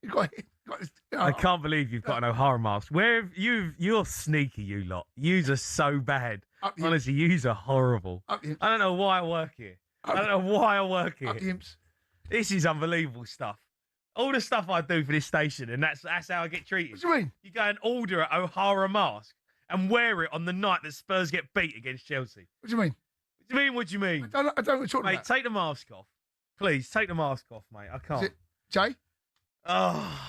He's got his, I can't believe you've got an O'Hara mask. Where you're sneaky, you lot. Yous are so bad. Honestly, yous are horrible. I don't know why I work here. This is unbelievable stuff. All the stuff I do for this station, and that's how I get treated. What do you mean? You go and order an O'Hara mask and wear it on the night that Spurs get beat against Chelsea. What do you mean? What do you mean? I don't know what you're talking mate, about. Take the mask off. Please, take the mask off, mate. I can't. Is it Jay? Oh,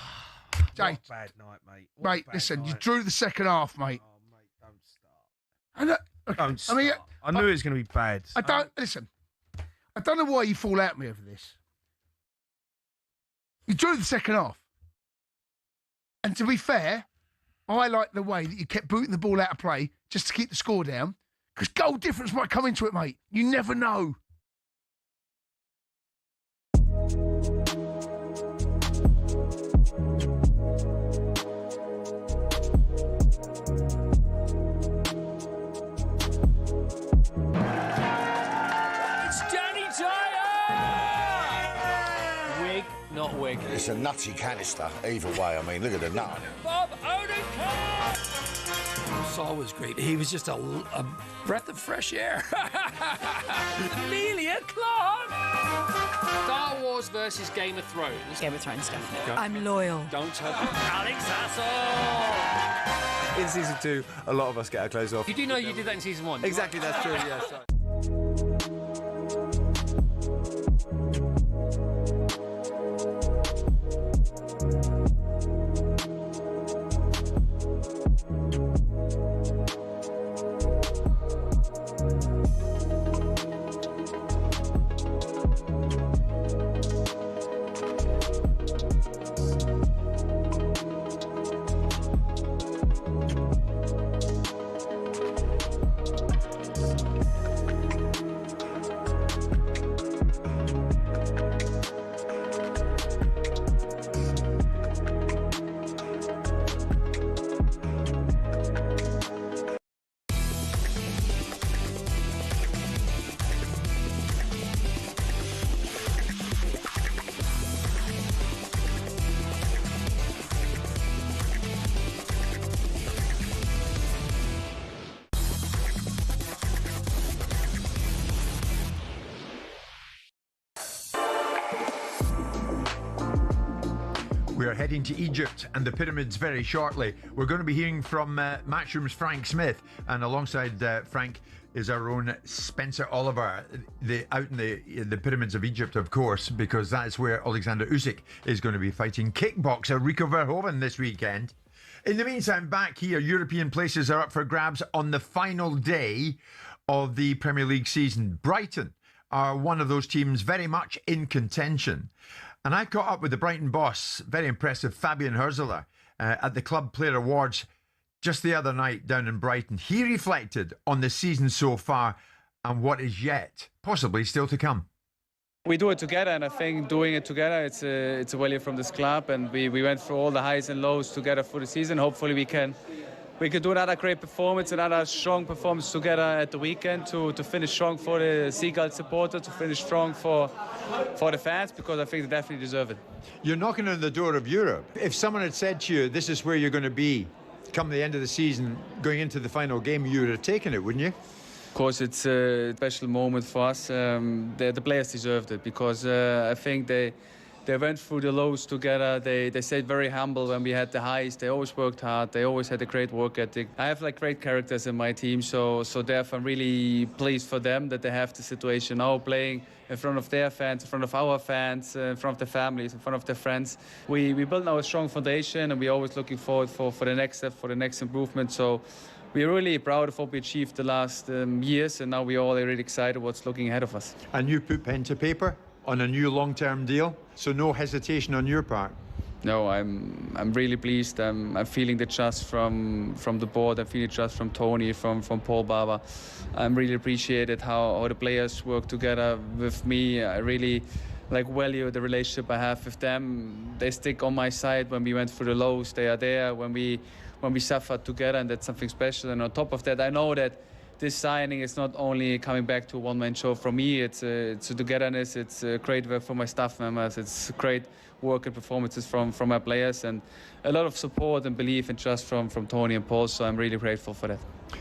Jay. what a bad night, mate. Mate, listen, you drew the second half, mate. Oh, mate, don't start. Don't start. I knew it was going to be bad. Listen, I don't know why you fall out at me over this. You drew the second half. And to be fair, I like the way that you kept booting the ball out of play just to keep the score down. Because goal difference might come into it, mate. You never know. Not wig. It's a nutty canister, either way. I mean, look at the nut. Bob Odenkirk! Saul was great. He was just a breath of fresh air. Amelia Clark! Star Wars versus Game of Thrones. Game of Thrones, definitely. I'm loyal. Don't touch Alex Sasso! In season 2, a lot of us get our clothes off. You do know you did that in season 1? Exactly, that's true, yes. We are heading to Egypt and the pyramids very shortly. We're going to be hearing from Matchroom's Frank Smith, and alongside Frank is our own Spencer Oliver, out in the pyramids of Egypt, of course, because that's where Alexander Usyk is going to be fighting kickboxer Rico Verhovven this weekend. In the meantime, back here, European places are up for grabs on the final day of the Premier League season. Brighton are one of those teams very much in contention. And I caught up with the Brighton boss, very impressive, Fabian Hürzeler, at the Club Player Awards just the other night down in Brighton. He reflected on the season so far and what is yet possibly still to come. We do it together, and I think doing it together, it's a value from this club, and we went through all the highs and lows together for the season. Hopefully we can we could do another great performance, another strong performance together at the weekend to finish strong for the Seagull supporter, to finish strong for the fans, because I think they definitely deserve it. You're knocking on the door of Europe. If someone had said to you, this is where you're going to be come the end of the season, going into the final game, you would have taken it, wouldn't you? Of course, it's a special moment for us. The players deserved it, because I think they went through the lows together. They stayed very humble when we had the highs. They always worked hard. They always had a great work ethic. I have great characters in my team, so therefore I'm really pleased for them that they have the situation now, playing in front of their fans, in front of our fans, in front of their families, in front of their friends. We built now a strong foundation, and we're always looking forward for the next step, for the next improvement. So we're really proud of what we achieved the last years, and now we're all really excited what's looking ahead of us. And you put pen to paper on a new long-term deal, so no hesitation on your part? No, I'm really pleased. I'm feeling the trust from the board. I'm feeling trust from Tony, from Paul Barber. I'm really appreciated how the players work together with me. I really value the relationship I have with them. They stick on my side when we went through the lows. They are there when we suffered together, and that's something special. And on top of that, I know that this signing is not only coming back to a one-man show from me. It's a togetherness. It's a great work from my staff members. It's great work and performances from my players, and a lot of support and belief and trust from Tony and Paul. So I'm really grateful for that.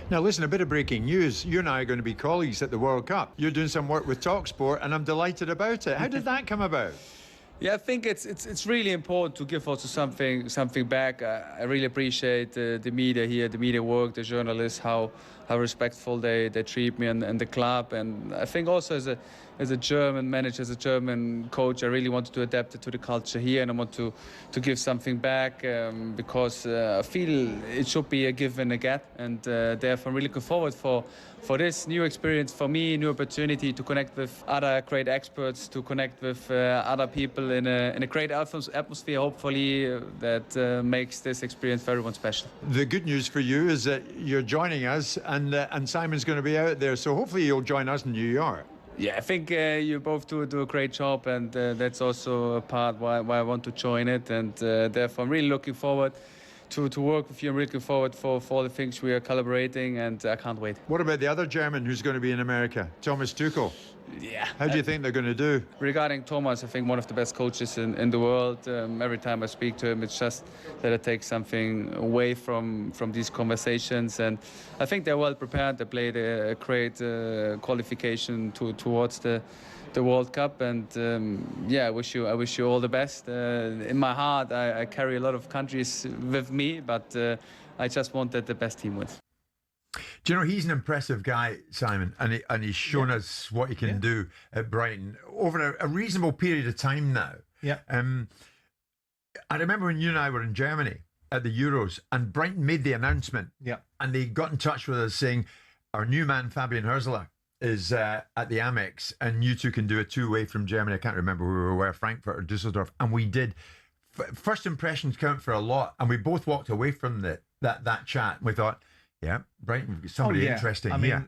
Now listen, a bit of breaking news. You and I are going to be colleagues at the World Cup. You're doing some work with talkSPORT, and I'm delighted about it. How did that come about? Yeah, I think it's really important to give also something back. I really appreciate the media here, the media work, the journalists, how respectful they treat me and the club. And I think also as a German manager, as a German coach, I really wanted to adapt it to the culture here, and I want to give something back because I feel it should be a give and a get, and therefore I'm really looking forward for this new experience for me, new opportunity to connect with other great experts, to connect with other people in a great atmosphere, hopefully, that makes this experience for everyone special. The good news for you is that you're joining us, and Simon's going to be out there, so hopefully you'll join us in New York. Yeah, I think you both do a great job, and that's also a part why I want to join it, and therefore I'm really looking forward to work with you. I'm really looking forward for all the things we are collaborating, and I can't wait. What about the other German who's going to be in America, Thomas Tuchel? Yeah. How do you think they're going to do? Regarding Thomas, I think one of the best coaches in the world. Every time I speak to him, it's just that I take something away from these conversations, and I think they're well prepared. They played a great qualification towards the World Cup, and I wish you all the best. In my heart, I carry a lot of countries with me, but I just want that the best team wins. Do you know, he's an impressive guy, Simon, and he's shown us what he can do at Brighton over a reasonable period of time now. Yeah. I remember when you and I were in Germany at the Euros, and Brighton made the announcement. Yeah. And they got in touch with us saying, our new man, Fabian Hürzeler, is at the Amex, and you two can do a two-way from Germany. I can't remember where we were, Frankfurt or Dusseldorf, and we did. First impressions count for a lot, and we both walked away from that chat. We thought, yeah, Brighton, somebody interesting here.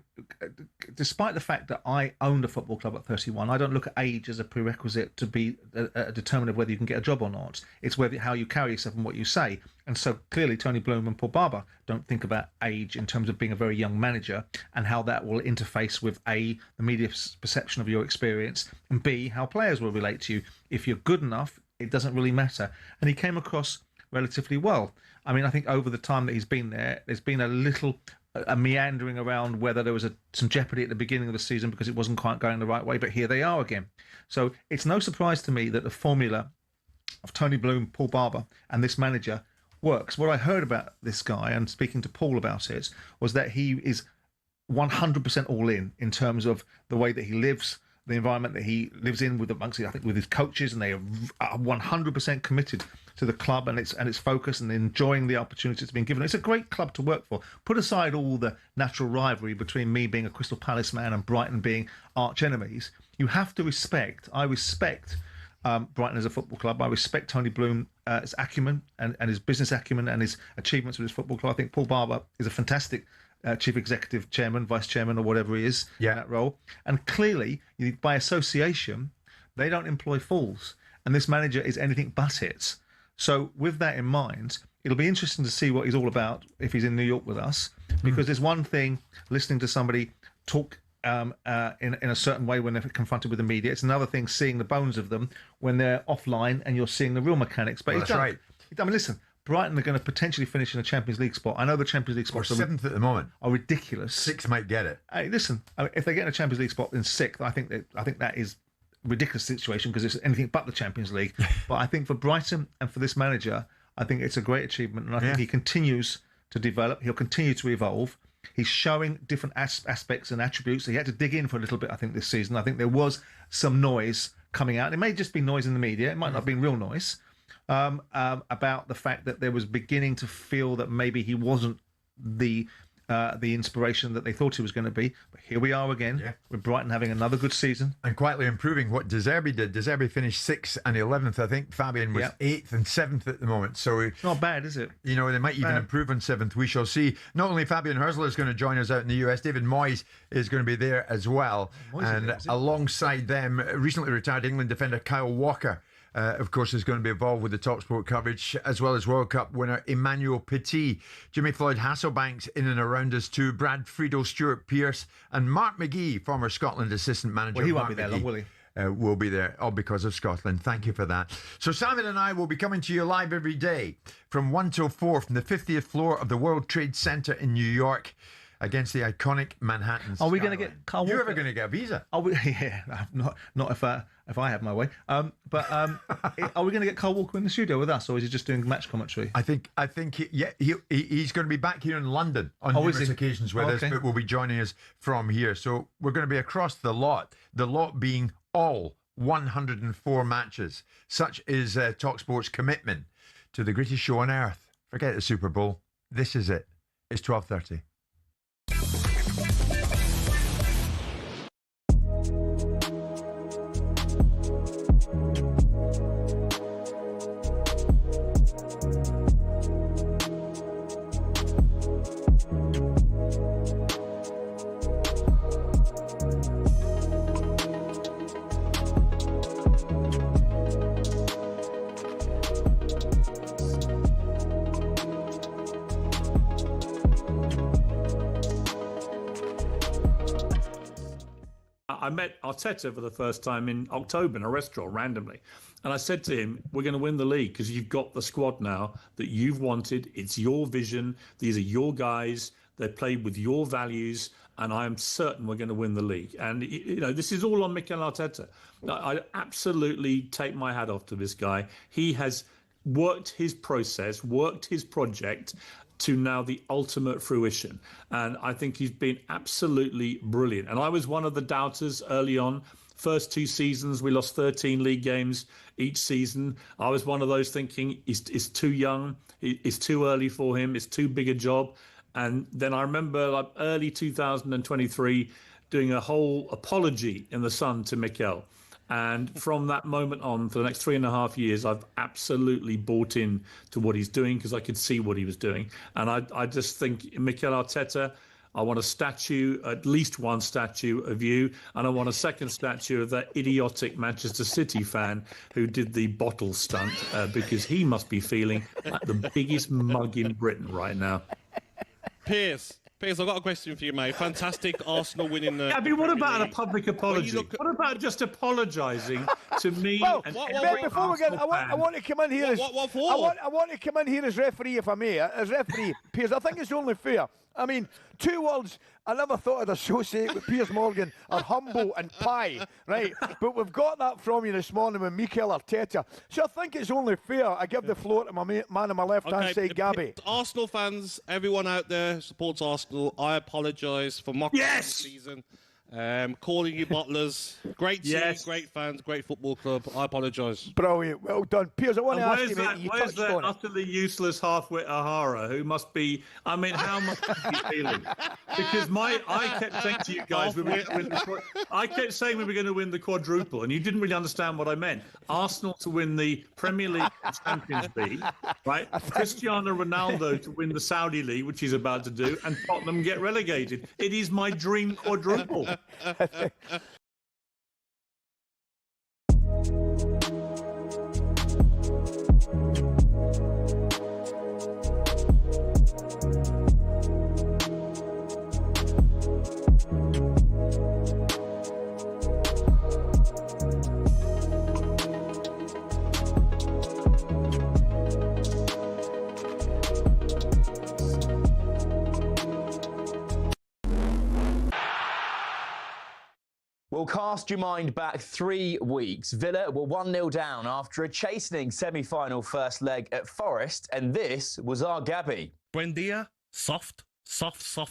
Despite the fact that I owned a football club at 31, I don't look at age as a prerequisite to be a determinant of whether you can get a job or not. It's how you carry yourself and what you say. And so clearly Tony Bloom and Paul Barber don't think about age in terms of being a very young manager, and how that will interface with A, the media's perception of your experience, and B, how players will relate to you. If you're good enough, it doesn't really matter. And he came across relatively well. I mean, I think over the time that he's been there, there's been a meandering around whether there was some jeopardy at the beginning of the season because it wasn't quite going the right way, but here they are again. So it's no surprise to me that the formula of Tony Bloom, Paul Barber, and this manager works. What I heard about this guy, and speaking to Paul about it, was that he is 100% all in terms of the way that he lives, the environment that he lives in with his coaches, and they are 100% committed to the club and its focus and enjoying the opportunity that's been given. It's a great club to work for. Put aside all the natural rivalry between me being a Crystal Palace man and Brighton being arch enemies. You have to respect. I respect Brighton as a football club. I respect Tony Bloom, his acumen and his business acumen and his achievements with his football club. I think Paul Barber is a fantastic chief executive chairman, vice chairman, or whatever he is in that role. And clearly, by association, they don't employ fools. And this manager is anything but it. So with that in mind, it'll be interesting to see what he's all about if he's in New York with us, because there's one thing listening to somebody talk in a certain way when they're confronted with the media. It's another thing seeing the bones of them when they're offline and you're seeing the real mechanics. But That's right. I mean, listen, Brighton are going to potentially finish in a Champions League spot. I know the Champions League spots are 7th at the moment. Are ridiculous. 6 might get it. Hey, listen, I mean, if they get in a Champions League spot in 6th, I think that is a ridiculous situation because it's anything but the Champions League. But I think for Brighton and for this manager, I think it's a great achievement, and I think he continues to develop. He'll continue to evolve. He's showing different aspects and attributes. He had to dig in for a little bit, I think, this season. I think there was some noise coming out. It may just be noise in the media. It might not have been real noise about the fact that there was beginning to feel that maybe he wasn't the inspiration that they thought he was going to be. But here we are again, with Brighton having another good season. And quietly improving what De Zerbi did. De Zerbi finished 6th and 11th. I think Fabian was 8th and 7th at the moment. So it's not bad, is it? You know, they might even improve on 7th. We shall see. Not only Fabian Hürzeler is going to join us out in the US, David Moyes is going to be there as well. Alongside them, recently retired England defender Kyle Walker, of course, is going to be involved with the talkSPORT coverage, as well as World Cup winner Emmanuel Petit. Jimmy Floyd Hasselbank's in and around us too. Brad Friedel, Stuart Pearce, and Mark McGee, former Scotland assistant manager. Well, he won't be there long, will he? Will be there, all because of Scotland. Thank you for that. So Simon and I will be coming to you live every day from 1 till 4 from the 50th floor of the World Trade Center in New York, against the iconic Manhattan skyline. Are we going to get Carl Walker? You're ever going to get a visa? Are we? Yeah, not if I have my way. Are we going to get Carl Walker in the studio with us, or is he just doing match commentary? I think he's going to be back here in London on numerous occasions with us, but will be joining us from here. So we're going to be across the lot being all 104 matches. Such is talkSPORT's commitment to the greatest show on earth. Forget the Super Bowl. This is it. It's 12:30. I met Arteta for the first time in October in a restaurant randomly. And I said to him, we're going to win the league because you've got the squad now that you've wanted. It's your vision. These are your guys. They play with your values. And I am certain we're going to win the league. And, you know, this is all on Mikel Arteta. I absolutely take my hat off to this guy. He has worked his process, worked his project to now the ultimate fruition. And I think he's been absolutely brilliant. And I was one of the doubters early on. First 2 seasons, we lost 13 league games each season. I was one of those thinking he's too young, it's too early for him, it's too big a job. And then I remember like early 2023 doing a whole apology in the Sun to Mikel. And from that moment on, for the next 3.5 years, I've absolutely bought in to what he's doing because I could see what he was doing. And I just think Mikel Arteta, I want a statue, at least one statue of you. And I want a second statue of that idiotic Manchester City fan who did the bottle stunt because he must be feeling like the biggest mug in Britain right now. Piers, I've got a question for you, mate. Fantastic Arsenal winning the... I mean, what about a public apology? What about just apologising to me? Well, and before we get, I want to come in here. What for? I want to come in here as referee, if I may. As referee, Piers, I think it's only fair. I mean, 2 words I never thought I'd associate with Piers Morgan are humble and pie, right? But we've got that from you this morning with Mikel Arteta. So I think it's only fair I give the floor to my man on my left-hand side, Gabby. Arsenal fans, everyone out there supports Arsenal. I apologise for mocking the season. Calling you bottlers. Great team, great fans, great football club. I apologise. Brilliant. Well done. Piers, I want to ask you, mate, you where's touched that on it. utterly useless half-wit Ahara who must be, I mean, how must he be feeling? Because I kept saying to you guys, I kept saying we were going to win the quadruple, and you didn't really understand what I meant. Arsenal to win the Premier League and Champions League, right? Cristiano Ronaldo to win the Saudi League, which he's about to do, and Tottenham get relegated. It is my dream quadruple. cast your mind back 3 weeks. Villa were 1-0 down after a chastening semi-final first leg at Forest, and this was our Gabby. Buendia, soft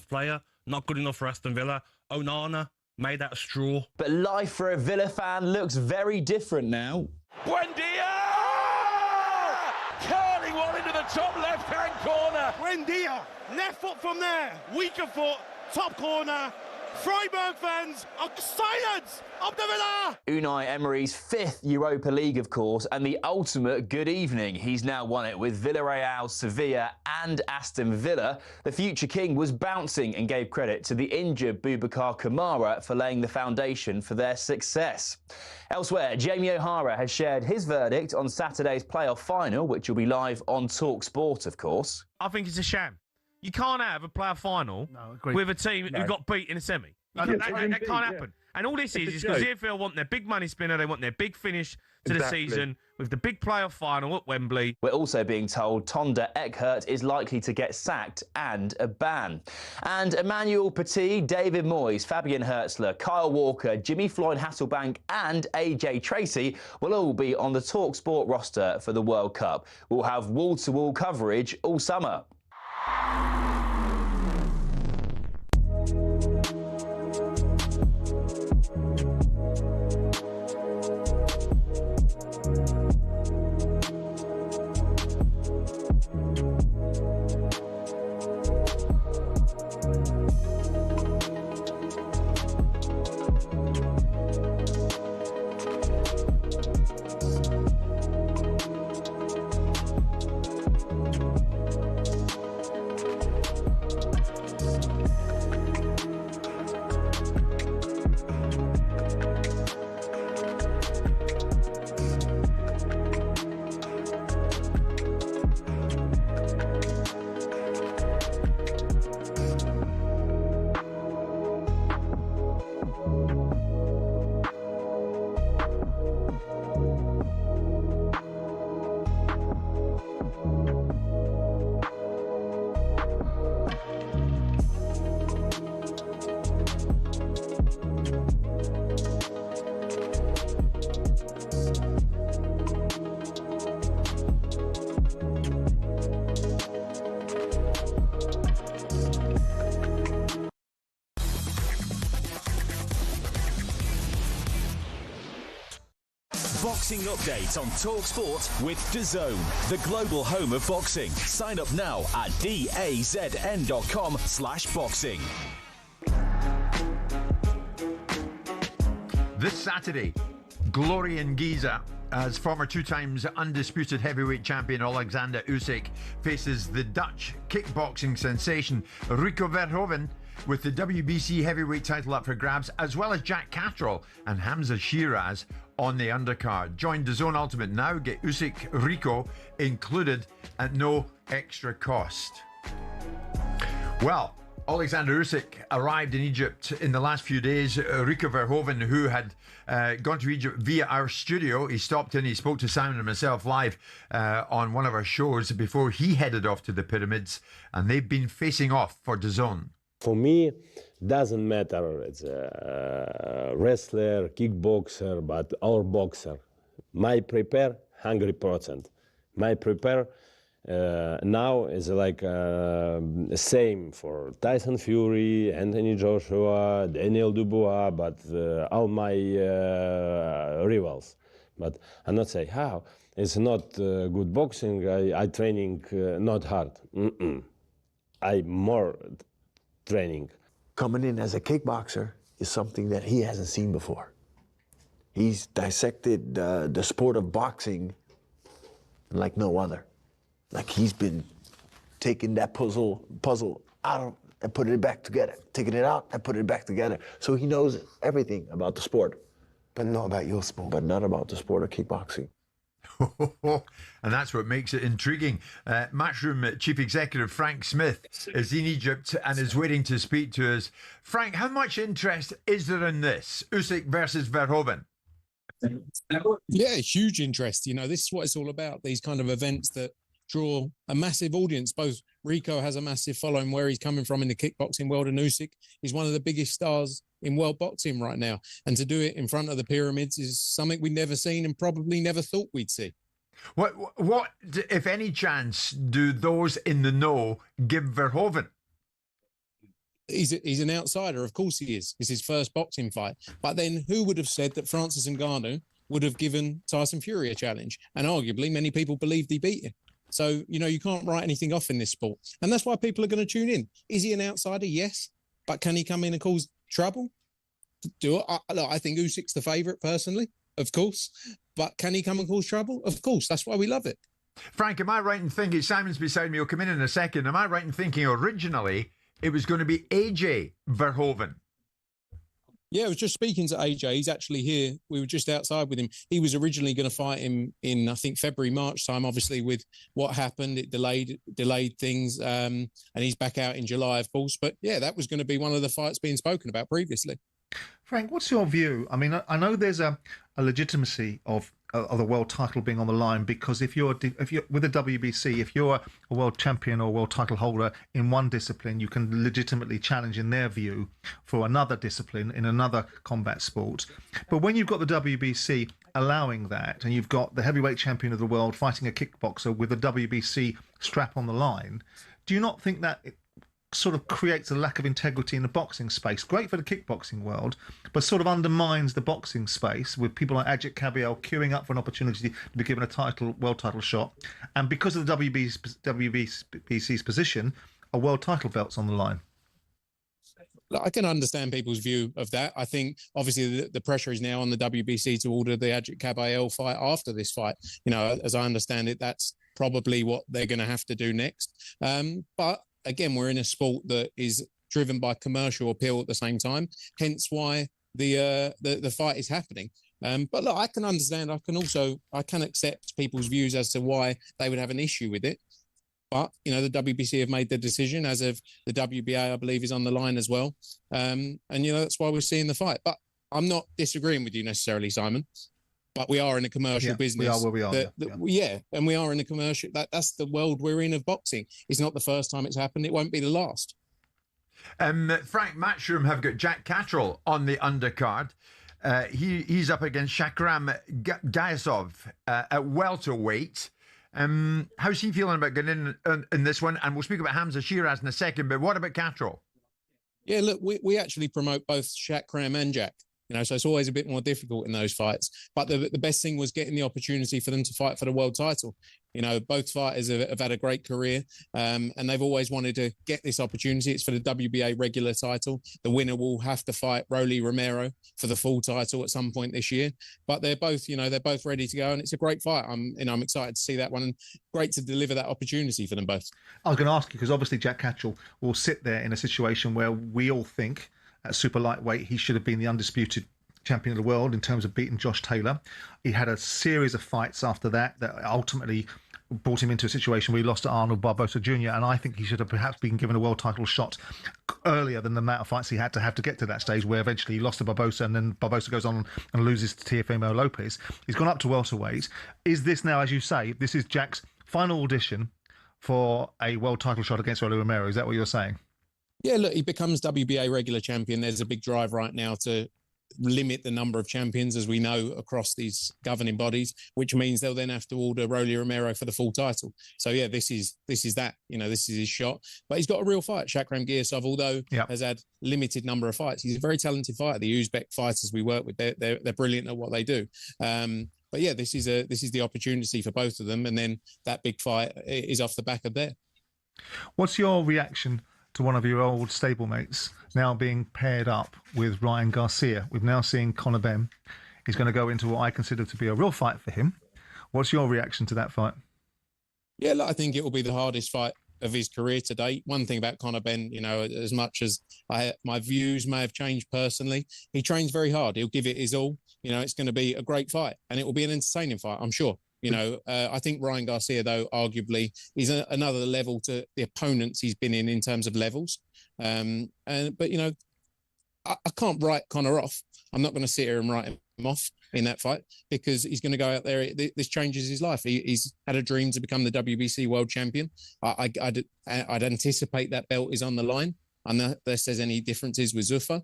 player, not good enough for Aston Villa. Onana, made out of straw. But life for a Villa fan looks very different now. Buendia! Curling one into the top left-hand corner. Buendia, left foot from there, weaker foot, top corner. Freiburg fans are silence of the Villa! Unai Emery's 5th Europa League, of course, and the ultimate good evening. He's now won it with Villarreal, Sevilla and Aston Villa. The future king was bouncing and gave credit to the injured Boubacar Kamara for laying the foundation for their success. Elsewhere, Jamie O'Hara has shared his verdict on Saturday's playoff final, which will be live on talkSPORT, of course. I think it's a sham. You can't have a playoff final with a team who got beat in a semi. That can't happen. And all this is because the EFL want their big money spinner, they want their big finish to the season with the big playoff final at Wembley. We're also being told Tonda Eckhart is likely to get sacked and a ban. And Emmanuel Petit, David Moyes, Fabian Hürzeler, Kyle Walker, Jimmy Floyd Hasselbank and AJ Tracy will all be on the talkSPORT roster for the World Cup. We'll have wall-to-wall coverage all summer. Boxing update on talkSPORT with DAZN, the global home of boxing. Sign up now at dazn.com/boxing. This Saturday, glory in Giza as former 2 times undisputed heavyweight champion Alexander Usyk faces the Dutch kickboxing sensation Rico Verhovven with the WBC heavyweight title up for grabs, as well as Jack Catterall and Hamza Shiraz on the undercard. Join DAZN Ultimate now. Get Usyk Rico included at no extra cost. Well, Alexander Usyk arrived in Egypt in the last few days. Rico Verhovven, who had gone to Egypt via our studio, he stopped in, he spoke to Simon and myself live on one of our shows before he headed off to the pyramids, and they've been facing off for DAZN. For me, doesn't matter. It's a wrestler, kickboxer, but our boxer. My prepare 100%. My prepare now is like same for Tyson Fury, Anthony Joshua, Daniel Dubois, but all my rivals. But I'm not say how. It's not good boxing. I training not hard. I more training. Coming in as a kickboxer is something that he hasn't seen before. He's dissected the sport of boxing like no other. Like he's been taking that puzzle out and putting it back together, taking it out and putting it back together. So he knows everything about the sport, but not about your sport. But not about the sport of kickboxing. And that's what makes it intriguing. Matchroom Chief Executive Frank Smith is in Egypt and is waiting to speak to us. Frank, how much interest is there in this? Usyk versus Verhovven? Yeah, huge interest. You know, this is what it's all about, these kind of events that draw a massive audience. Both Rico has a massive following where he's coming from in the kickboxing world, and Usyk is one of the biggest stars in world boxing right now. And to do it in front of the pyramids is something we've never seen and probably never thought we'd see. What, if any chance, do those in the know give Verhovven? He's an outsider, of course he is. It's his first boxing fight. But then who would have said that Francis Ngannou would have given Tyson Fury a challenge? And arguably, many people believed he beat him. So, you can't write anything off in this sport. And that's why people are going to tune in. Is he an outsider? Yes. But can he come in and cause trouble? I think Usyk's the favourite, personally, of course. But can he come and cause trouble? Of course. That's why we love it. Frank, am I right in thinking, Simon's beside me, he'll come in a second, am I right in thinking originally it was going to be AJ Verhovven? Yeah, I was just speaking to AJ. He's actually here. We were just outside with him. He was originally going to fight him in, I think, February, March time. Obviously, with what happened, it delayed things. And he's back out in July, of course. But yeah, that was going to be one of the fights being spoken about previously. Frank, what's your view? I mean, I know there's a legitimacy of the world title being on the line, because if you're with the WBC, if you're a world champion or world title holder in one discipline, you can legitimately challenge, in their view, for another discipline in another combat sport. But when you've got the WBC allowing that, and you've got the heavyweight champion of the world fighting a kickboxer with a WBC strap on the line, do you not think that it sort of creates a lack of integrity in the boxing space? Great for the kickboxing world, but sort of undermines the boxing space, with people like Ajit Kabiel queuing up for an opportunity to be given a world title shot. And because of the WBC's position, a world title belt's on the line. I can understand people's view of that. I think obviously the pressure is now on the WBC to order the Ajit Kabiel fight after this fight. As I understand it, that's probably what they're going to have to do next. But again, we're in a sport that is driven by commercial appeal at the same time, hence why the fight is happening. But look, I can understand. I can accept people's views as to why they would have an issue with it. But, the WBC have made their decision, as of the WBA, I believe, is on the line as well. And, that's why we're seeing the fight. But I'm not disagreeing with you necessarily, Simon. But we are in a commercial business. We are where we are. And we are in a commercial. That's the world we're in of boxing. It's not the first time it's happened. It won't be the last. Frank, Matchroom have got Jack Catterall on the undercard. He's up against Shakram Gayasov at welterweight. How's he feeling about getting in this one? And we'll speak about Hamza Shiraz in a second. But what about Catterall? Yeah, look, we actually promote both Shakram and Jack. So it's always a bit more difficult in those fights. But the best thing was getting the opportunity for them to fight for the world title. Both fighters have had a great career, and they've always wanted to get this opportunity. It's for the WBA regular title. The winner will have to fight Rolly Romero for the full title at some point this year. But they're both ready to go, and it's a great fight. I'm excited to see that one, and great to deliver that opportunity for them both. I was going to ask you, because obviously Jack Catterall will sit there in a situation where we all think, at super lightweight, he should have been the undisputed champion of the world in terms of beating Josh Taylor. He had a series of fights after that ultimately brought him into a situation where he lost to Arnold Barbosa Jr. And I think he should have perhaps been given a world title shot earlier than the amount of fights he had to get to that stage, where eventually he lost to Barbosa, and then Barbosa goes on and loses to Teofimo Lopez. He's gone up to welterweight. Is this now, as you say, this is Jack's final audition for a world title shot against Rolly Romero? Is that what you're saying? Yeah, look, he becomes WBA regular champion. There's a big drive right now to limit the number of champions, as we know, across these governing bodies, which means they'll then have to order Rolly Romero for the full title. So yeah, this is that. This is his shot. But he's got a real fight. Shakram Giyasov, although has had limited number of fights, he's a very talented fighter. The Uzbek fighters we work with, they're brilliant at what they do. But yeah, this is the opportunity for both of them, and then that big fight is off the back of there. What's your reaction to one of your old stablemates now being paired up with Ryan Garcia? We've now seen Conor Benn. He's going to go into what I consider to be a real fight for him. What's your reaction to that fight? Yeah, look, I think it will be the hardest fight of his career to date. One thing about Conor Benn, as much as my views may have changed personally, he trains very hard. He'll give it his all. It's going to be a great fight, and it will be an entertaining fight, I'm sure. I think Ryan Garcia, though, arguably is another level to the opponents he's been in terms of levels. But I can't write Conor off. I'm not going to sit here and write him off in that fight, because he's going to go out there. This changes his life. He's had a dream to become the WBC world champion. I'd anticipate that belt is on the line. unless there's any differences with Zuffa.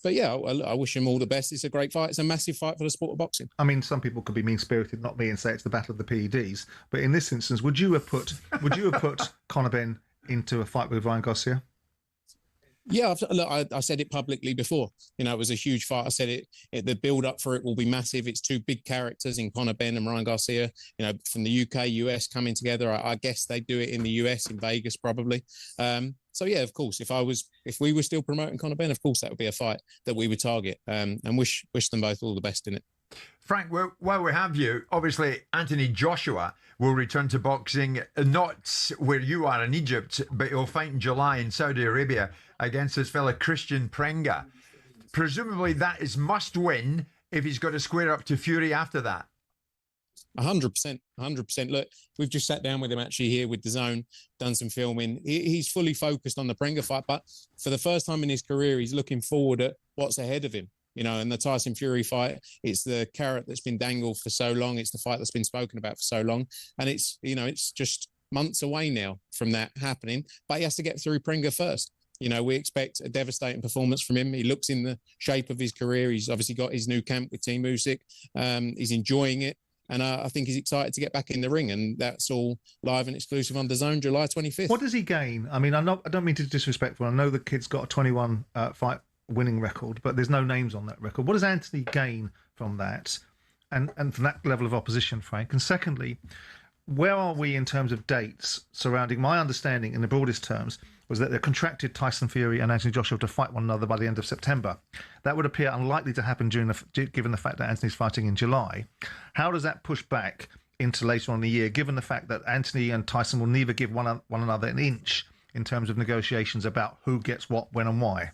But yeah, I wish him all the best. It's a great fight. It's a massive fight for the sport of boxing. I mean, some people could be mean-spirited, not me, and say it's the battle of the PEDs. But in this instance, would you have put Conor Benn into a fight with Ryan Garcia? Yeah, look, I said it publicly before. You know, it was a huge fight. I said it. The build-up for it will be massive. It's two big characters in Conor Benn and Ryan Garcia. You know, from the UK, US coming together. I guess they do it in the US, in Vegas, probably. So yeah, of course, if we were still promoting Conor Benn, of course that would be a fight that we would target. And wish them both all the best in it. Frank, while we have you, obviously Anthony Joshua will return to boxing, not where you are in Egypt, but he'll fight in July in Saudi Arabia against his fella Christian Prenga. Presumably that is must win if he's got to square up to Fury after that. 100%. Look, we've just sat down with him actually here with DAZN, done some filming. He's fully focused on the Prenga fight, but for the first time in his career, he's looking forward at what's ahead of him. You know, and the Tyson Fury fight, it's the carrot that's been dangled for so long. It's the fight that's been spoken about for so long. And it's, you know, it's just months away now from that happening. But he has to get through Prenga first. You know, we expect a devastating performance from him. He looks in the shape of his career. He's obviously got his new camp with Team Usyk. He's enjoying it. And I think he's excited to get back in the ring. And that's all live and exclusive on DAZN, July 25th. What does he gain? I mean, I don't mean to be disrespectful. I know the kid's got a 21 fight winning record, but there's no names on that record. What does Anthony gain from that and from that level of opposition, Frank? And secondly, where are we in terms of dates surrounding? My understanding in the broadest terms was that they contracted Tyson Fury and Anthony Joshua to fight one another by the end of September. That would appear unlikely to happen given the fact that Anthony's fighting in July. How does that push back into later on in the year, given the fact that Anthony and Tyson will neither give one another an inch in terms of negotiations about who gets what, when and why?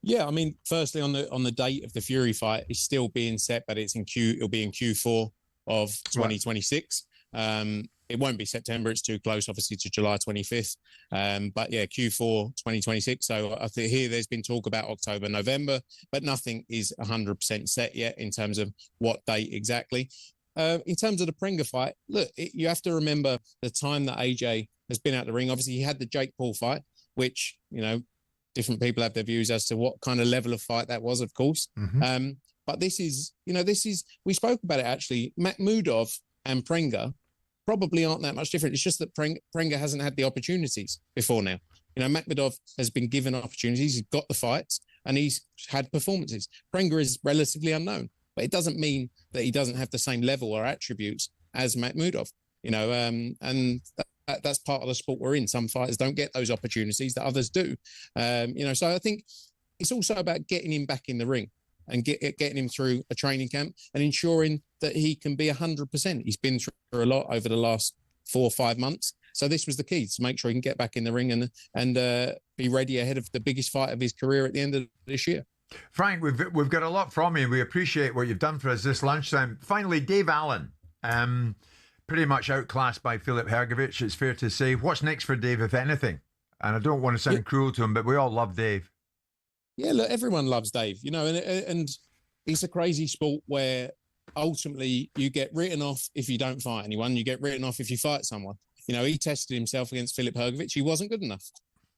Yeah, I mean, firstly, on the date of the Fury fight, it's still being set, but it'll be in Q4 of 2026. Right. It won't be September; it's too close, obviously, to July 25th. But yeah, Q4 2026. So I think here there's been talk about October, November, but nothing is 100% set yet in terms of what date exactly. In terms of the Prenga fight, look, you have to remember the time that AJ has been out the ring. Obviously, he had the Jake Paul fight, which, you know, different people have their views as to what kind of level of fight that was, of course. Mm-hmm. But this is, we spoke about it actually. Makhmudov and Prenga probably aren't that much different. It's just that Prenga hasn't had the opportunities before now. You know, Makhmudov has been given opportunities. He's got the fights and he's had performances. Prenga is relatively unknown, but it doesn't mean that he doesn't have the same level or attributes as Makhmudov. You know, and that's part of the sport we're in. Some fighters don't get those opportunities that others do. So I think it's also about getting him back in the ring and getting him through a training camp and ensuring that he can be 100%. He's been through a lot over the last 4 or 5 months. So this was the key, to make sure he can get back in the ring and be ready ahead of the biggest fight of his career at the end of this year. Frank, we've got a lot from you. We appreciate what you've done for us this lunchtime. Finally, Dave Allen. Pretty much outclassed by Filip Hrgović, it's fair to say. What's next for Dave, if anything? And I don't want to sound cruel to him, but we all love Dave. Yeah, look, everyone loves Dave, you know, and it's a crazy sport where ultimately you get written off if you don't fight anyone. You get written off if you fight someone. You know, he tested himself against Filip Hrgović. He wasn't good enough.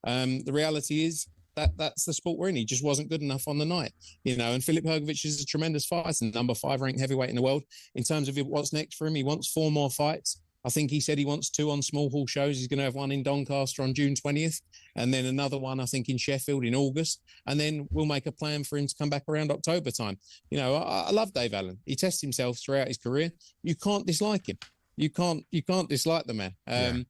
The reality is that's the sport we're in. He just wasn't good enough on the night, you know, and Filip Hrgović is a tremendous fighter, number 5 ranked heavyweight in the world. In terms of what's next for him, he wants 4 more fights. I think he said he wants 2 on small hall shows. He's going to have one in Doncaster on June 20th and then another one, I think, in Sheffield in August. And then we'll make a plan for him to come back around October time. You know, I love Dave Allen. He tests himself throughout his career. You can't dislike him. You can't dislike the man.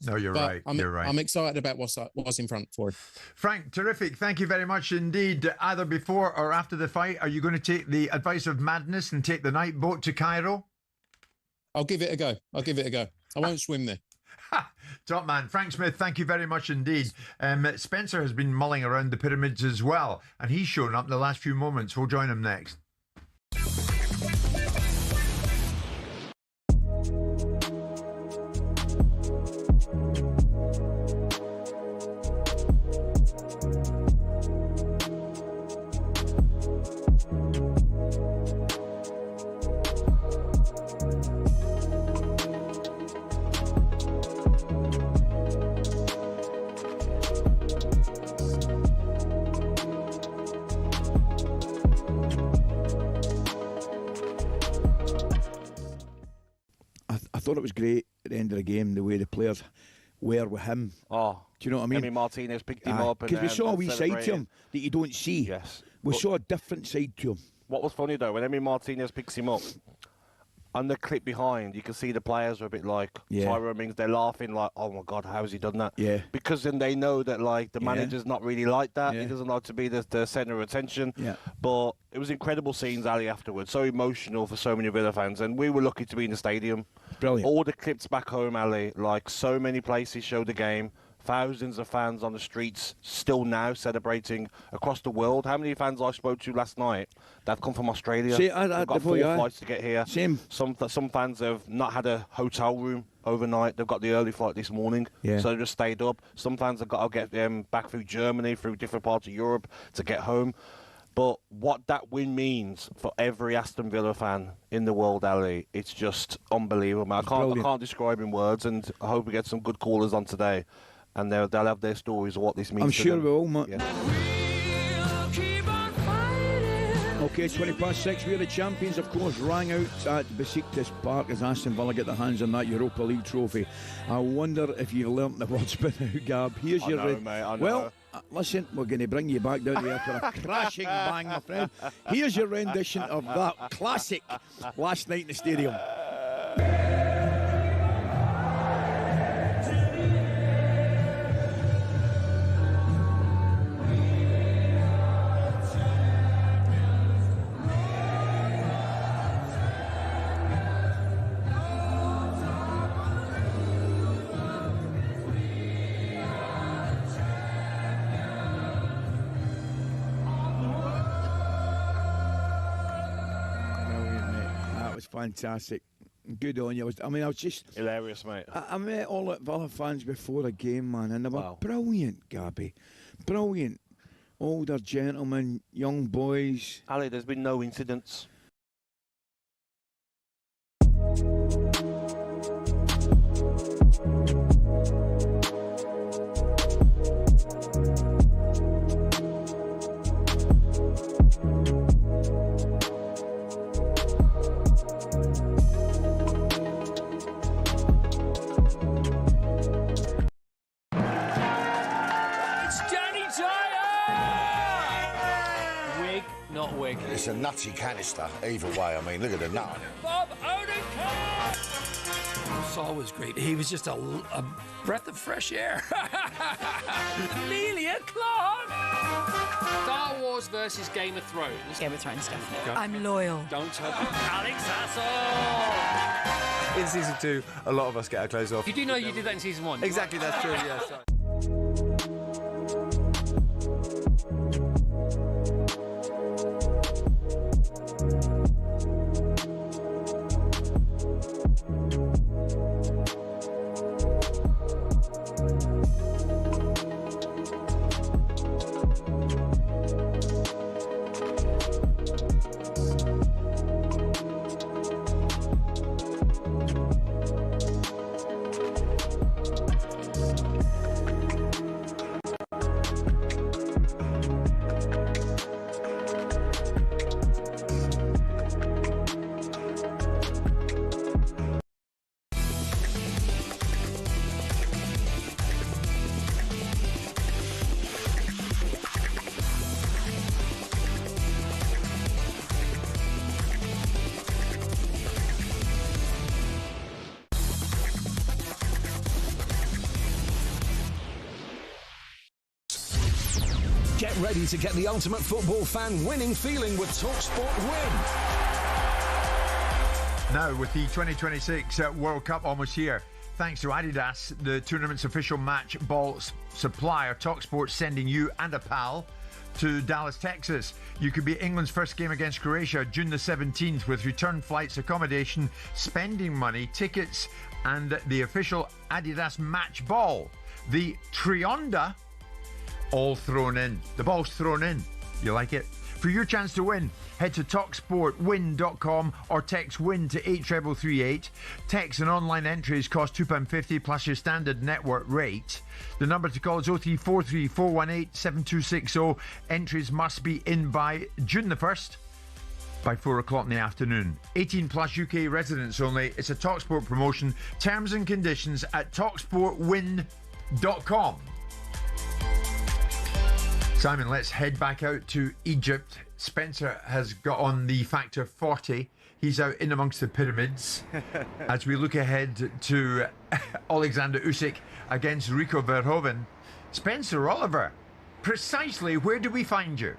No, you're right. You're right. I'm excited about what's in front for him. Frank, terrific. Thank you very much indeed. Either before or after the fight, are you going to take the advice of madness and take the night boat to Cairo? I'll give it a go. I won't swim there. Top man. Frank Smith, thank you very much indeed. Spencer has been mulling around the pyramids as well, and he's shown up in the last few moments. We'll join him next. thought it was great at the end of the game, the way the players were with him. Oh, do you know what I mean? Emery Martinez picked him up. Because we saw a wee side to him that you don't see. Yes. We saw a different side to him. What was funny, though, when Emery Martinez picks him up, on the clip behind, you can see the players are a bit like Tyrone Mings. They're laughing like, "Oh my God, how has he done that?" Yeah. Because then they know that like the manager's not really like that. He doesn't like to be the centre of attention. Yeah. But it was incredible scenes, Ali, afterwards. So emotional for so many Villa fans, and we were lucky to be in the stadium. Brilliant. All the clips back home, Ali, like so many places showed the game. Thousands of fans on the streets still now celebrating across the world. How many fans I spoke to last night that have come from Australia? See, They've got 4 flights to get here. Same. Some fans have not had a hotel room overnight. They've got the early flight this morning, so they just stayed up. Some fans have got to get them back through Germany, through different parts of Europe to get home. But what that win means for every Aston Villa fan in the world, Ali, it's just unbelievable. I can't describe in words, and I hope we get some good callers on today. And they'll have their stories of what this means. I'm to sure them. we will, mate. Okay, 6:20. We're the champions, of course. Rang out at Besiktas Park as Aston Villa get their hands on that Europa League trophy. I wonder if you've learnt the words by now, Gab. Here's your mate, I know. Well, listen, we're going to bring you back down here for a crashing bang, my friend. Here's your rendition of that classic last night in the stadium. Fantastic. Good on you. I was just... Hilarious, mate. I met all the Villa fans before the game, man, and they were brilliant, Gabby. Brilliant. Older gentlemen, young boys. Ali, there's been no incidents. It's a nutty canister, either way. I mean, look at the nut on it. Bob Odenkirk! Saul was great. He was just a breath of fresh air. Amelia Clark! Star Wars versus Game of Thrones. Game of Thrones, definitely. I'm loyal. Don't tell Alex Hassel! In season 2, a lot of us get our clothes off. You do know you did that in season 1. Exactly, that's true, yes. Get ready to get the ultimate football fan winning feeling with talkSPORT Win. Now, with the 2026 World Cup almost here, thanks to Adidas, the tournament's official match ball supplier, talkSPORT sending you and a pal to Dallas, Texas. You could be England's first game against Croatia, June the 17th, with return flights, accommodation, spending money, tickets, and the official Adidas match ball. The Trionda, all thrown in. The ball's thrown in. You like it? For your chance to win, head to talksportwin.com or text WIN to 83338. Text and online entries cost £2.50 plus your standard network rate. The number to call is 0343 418 7260. Entries must be in by June the 1st. by 4 o'clock in the afternoon. 18 plus UK residents only. It's a talkSPORT promotion. Terms and conditions at talksportwin.com. Simon, let's head back out to Egypt. Spencer has got on the factor 40. He's out in amongst the pyramids as we look ahead to Alexander Usyk against Rico Verhovven. Spencer Oliver, precisely where do we find you?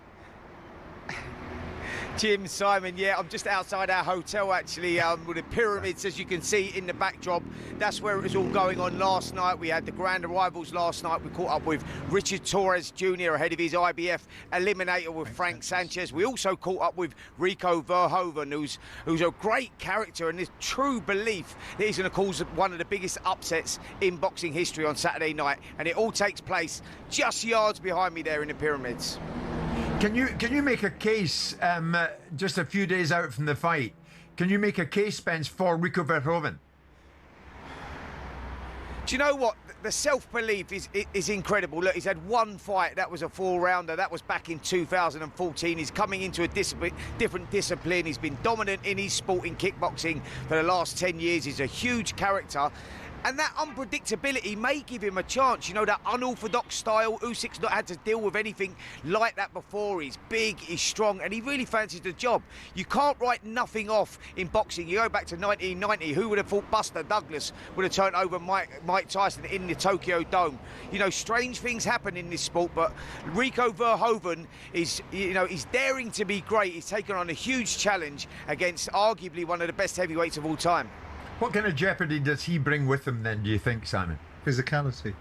Jim, Simon, yeah, I'm just outside our hotel actually, with the pyramids, as you can see in the backdrop. That's where it was all going on last night. We had the grand arrivals last night. We caught up with Richard Torres Jr. ahead of his IBF eliminator with Frank Sanchez. We also caught up with Rico Verhovven, who's a great character and there's true belief that he's going to cause one of the biggest upsets in boxing history on Saturday night. And it all takes place just yards behind me there in the pyramids. Can you make a case, just a few days out from the fight, can you make a case, Spence, for Rico Verhovven? Do you know what? The self-belief is incredible. Look, he's had one fight. That was a 4-rounder. That was back in 2014. He's coming into a different discipline. He's been dominant in his sport in kickboxing for the last 10 years. He's a huge character. And that unpredictability may give him a chance. You know, that unorthodox style. Usyk's not had to deal with anything like that before. He's big, he's strong, and he really fancies the job. You can't write nothing off in boxing. You go back to 1990, who would have thought Buster Douglas would have turned over Mike Tyson in the Tokyo Dome? You know, strange things happen in this sport, but Rico Verhovven is, you know, he's daring to be great. He's taken on a huge challenge against arguably one of the best heavyweights of all time. What kind of jeopardy does he bring with him then, do you think, Simon? Physicality.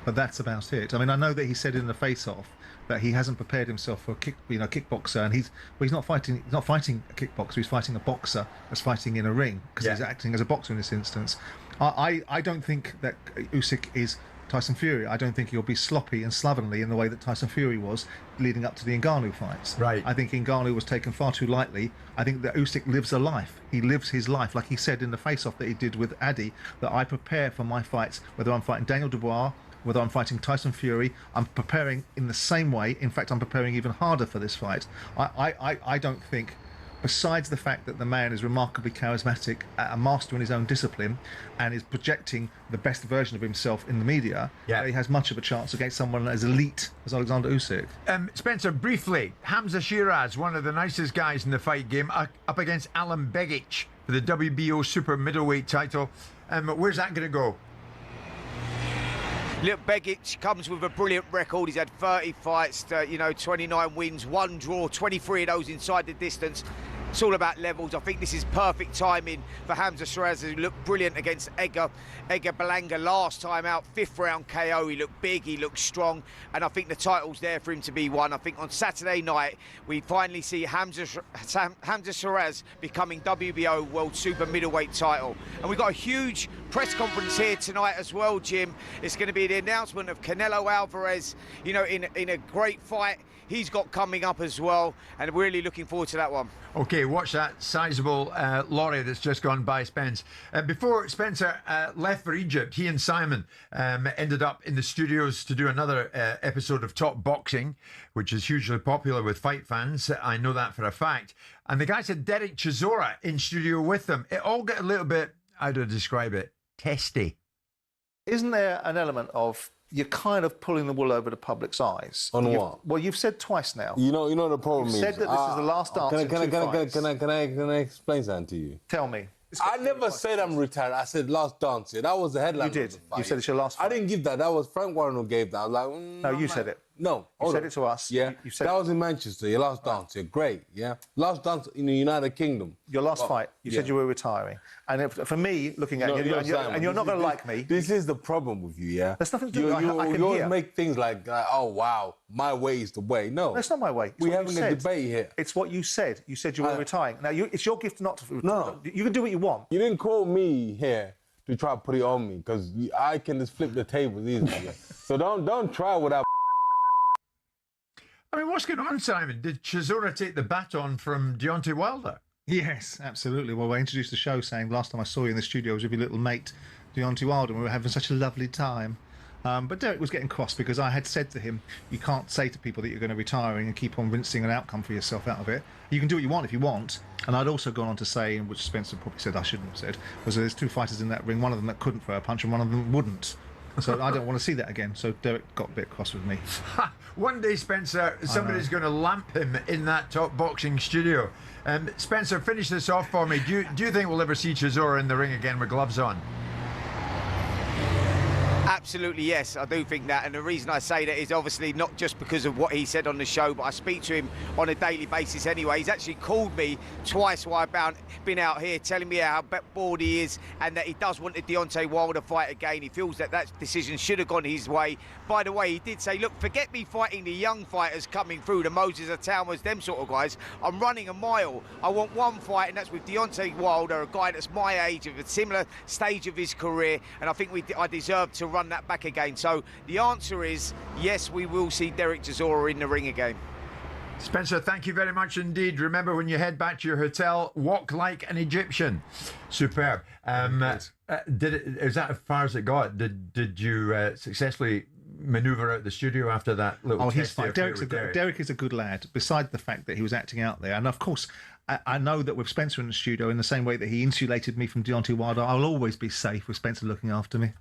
But that's about it. I mean, I know that he said in the face-off that he hasn't prepared himself for a kickboxer, and he's not fighting a kickboxer, he's fighting a boxer that's fighting in a ring, because he's acting as a boxer in this instance. I don't think that Usyk is Tyson Fury. I don't think he'll be sloppy and slovenly in the way that Tyson Fury was leading up to the Ngannou fights. Right. I think Ngannou was taken far too lightly. I think that Usyk lives a life. He lives his life, like he said in the face-off that he did with Addy, that I prepare for my fights, whether I'm fighting Daniel Dubois, whether I'm fighting Tyson Fury, I'm preparing in the same way. In fact, I'm preparing even harder for this fight. I don't think, besides the fact that the man is remarkably charismatic, a master in his own discipline, and is projecting the best version of himself in the media, he has much of a chance against someone as elite as Alexander Usyk. Spencer, briefly, Hamza Shiraz, one of the nicest guys in the fight game, up against Alan Begic for the WBO super middleweight title. Where's that going to go? Look, Begic comes with a brilliant record. He's had 30 fights, 29 wins, 1 draw, 23 of those inside the distance. It's all about levels. I think this is perfect timing for Hamza Shiraz, who looked brilliant against Edgar Berlanga last time out. 5th round KO. He looked big, he looked strong, and I think the title's there for him to be won. I think on Saturday night, we finally see Hamza Shiraz becoming WBO World Super Middleweight title. And we've got a huge press conference here tonight as well, Jim. It's going to be the announcement of Canelo Alvarez, you know, in a great fight he's got coming up as well, and we're really looking forward to that one. Okay, watch that sizable lorry that's just gone by, Spence. Before Spencer left for Egypt, he and Simon ended up in the studios to do another episode of Top Boxing, which is hugely popular with fight fans. I know that for a fact. And the guys had Derek Chisora in studio with them. It all got a little bit, how do I describe it, testy. Isn't there an element of you're kind of pulling the wool over the public's eyes? On what? Well, you've said twice now. You know the problem is... You said that this is the last dance in 2 fights. Can I explain something to you? Tell me. I never said I'm retired. I said last dance. Yeah, that was the headline. You did. You said it's your last fight. I didn't give that. That was Frank Warren who gave that. I was like... No, you said it. No. You said it to us. Yeah. You said that was in Manchester, your last dance. Yeah, great. Yeah. Last dance in the United Kingdom. Your last fight. You said you were retiring. And for me, looking at you, and you're not going to like me. This is the problem with you, yeah? There's nothing to do with it. You always make things like, oh, wow, my way is the way. No. That's not my way. We're having a debate here. It's what you said. You said you were retiring. Now, it's your gift not to... No. You can do what you want. You didn't call me here to try to put it on me, because I can just flip the tables easily. So don't try without... I mean, what's going on, Simon? Did Chisora take the baton from Deontay Wilder? Yes, absolutely. Well, I introduced the show saying last time I saw you in the studio was with your little mate, Deontay Wilder, and we were having such a lovely time. But Derek was getting cross because I had said to him, you can't say to people that you're going to be retiring and keep on rinsing an outcome for yourself out of it. You can do what you want if you want. And I'd also gone on to say, which Spencer probably said I shouldn't have said, was there's 2 fighters in that ring, one of them that couldn't throw a punch and one of them wouldn't. So I don't want to see that again. So Derek got a bit cross with me. One day, Spencer, somebody's going to lamp him in that top boxing studio. Spencer, finish this off for me. Do you think we'll ever see Chisora in the ring again with gloves on? Absolutely, yes, I do think that, and the reason I say that is obviously not just because of what he said on the show, but I speak to him on a daily basis anyway. He's actually called me twice while I've been out here telling me how bored he is and that he does want the Deontay Wilder fight again. He feels that decision should have gone his way. By the way, he did say, look, forget me fighting the young fighters coming through, the Moses Atamas, them sort of guys. I'm running a mile. I want one fight, and that's with Deontay Wilder, a guy that's my age, of a similar stage of his career, and I think I deserve to run that back again. So the answer is yes, we will see Derek Chisora in the ring again. Spencer, thank you very much indeed. Remember, when you head back to your hotel, walk like an Egyptian. Superb. Is that as far as it got? Did you successfully manoeuvre out the studio after that little he's test? fine. Derek is a good lad, beside the fact that he was acting out there. And of course, I know that with Spencer in the studio, in the same way that he insulated me from Deontay Wilder, I'll always be safe with Spencer looking after me.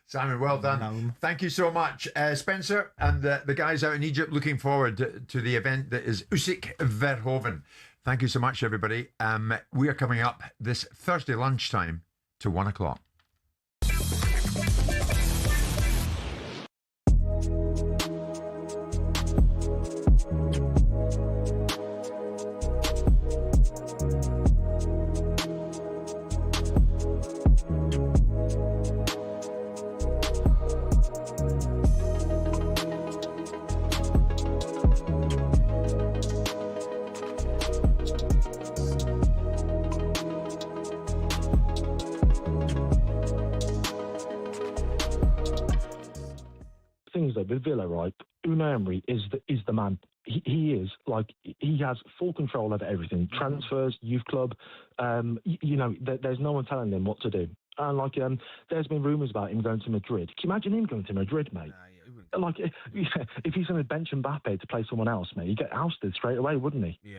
Simon, well done. No. Thank you so much. Spencer and the guys out in Egypt, looking forward to the event that is Usyk Verhovven. Thank you so much, everybody. We are coming up this Thursday lunchtime to 1 o'clock. With Villa, right, Unai Emery is the man. He is, like, he has full control over everything. Transfers, youth club, there's no one telling him what to do. And, there's been rumours about him going to Madrid. Can you imagine him going to Madrid, mate? If he's going to bench Mbappe to play someone else, mate, he'd get ousted straight away, wouldn't he? Yeah.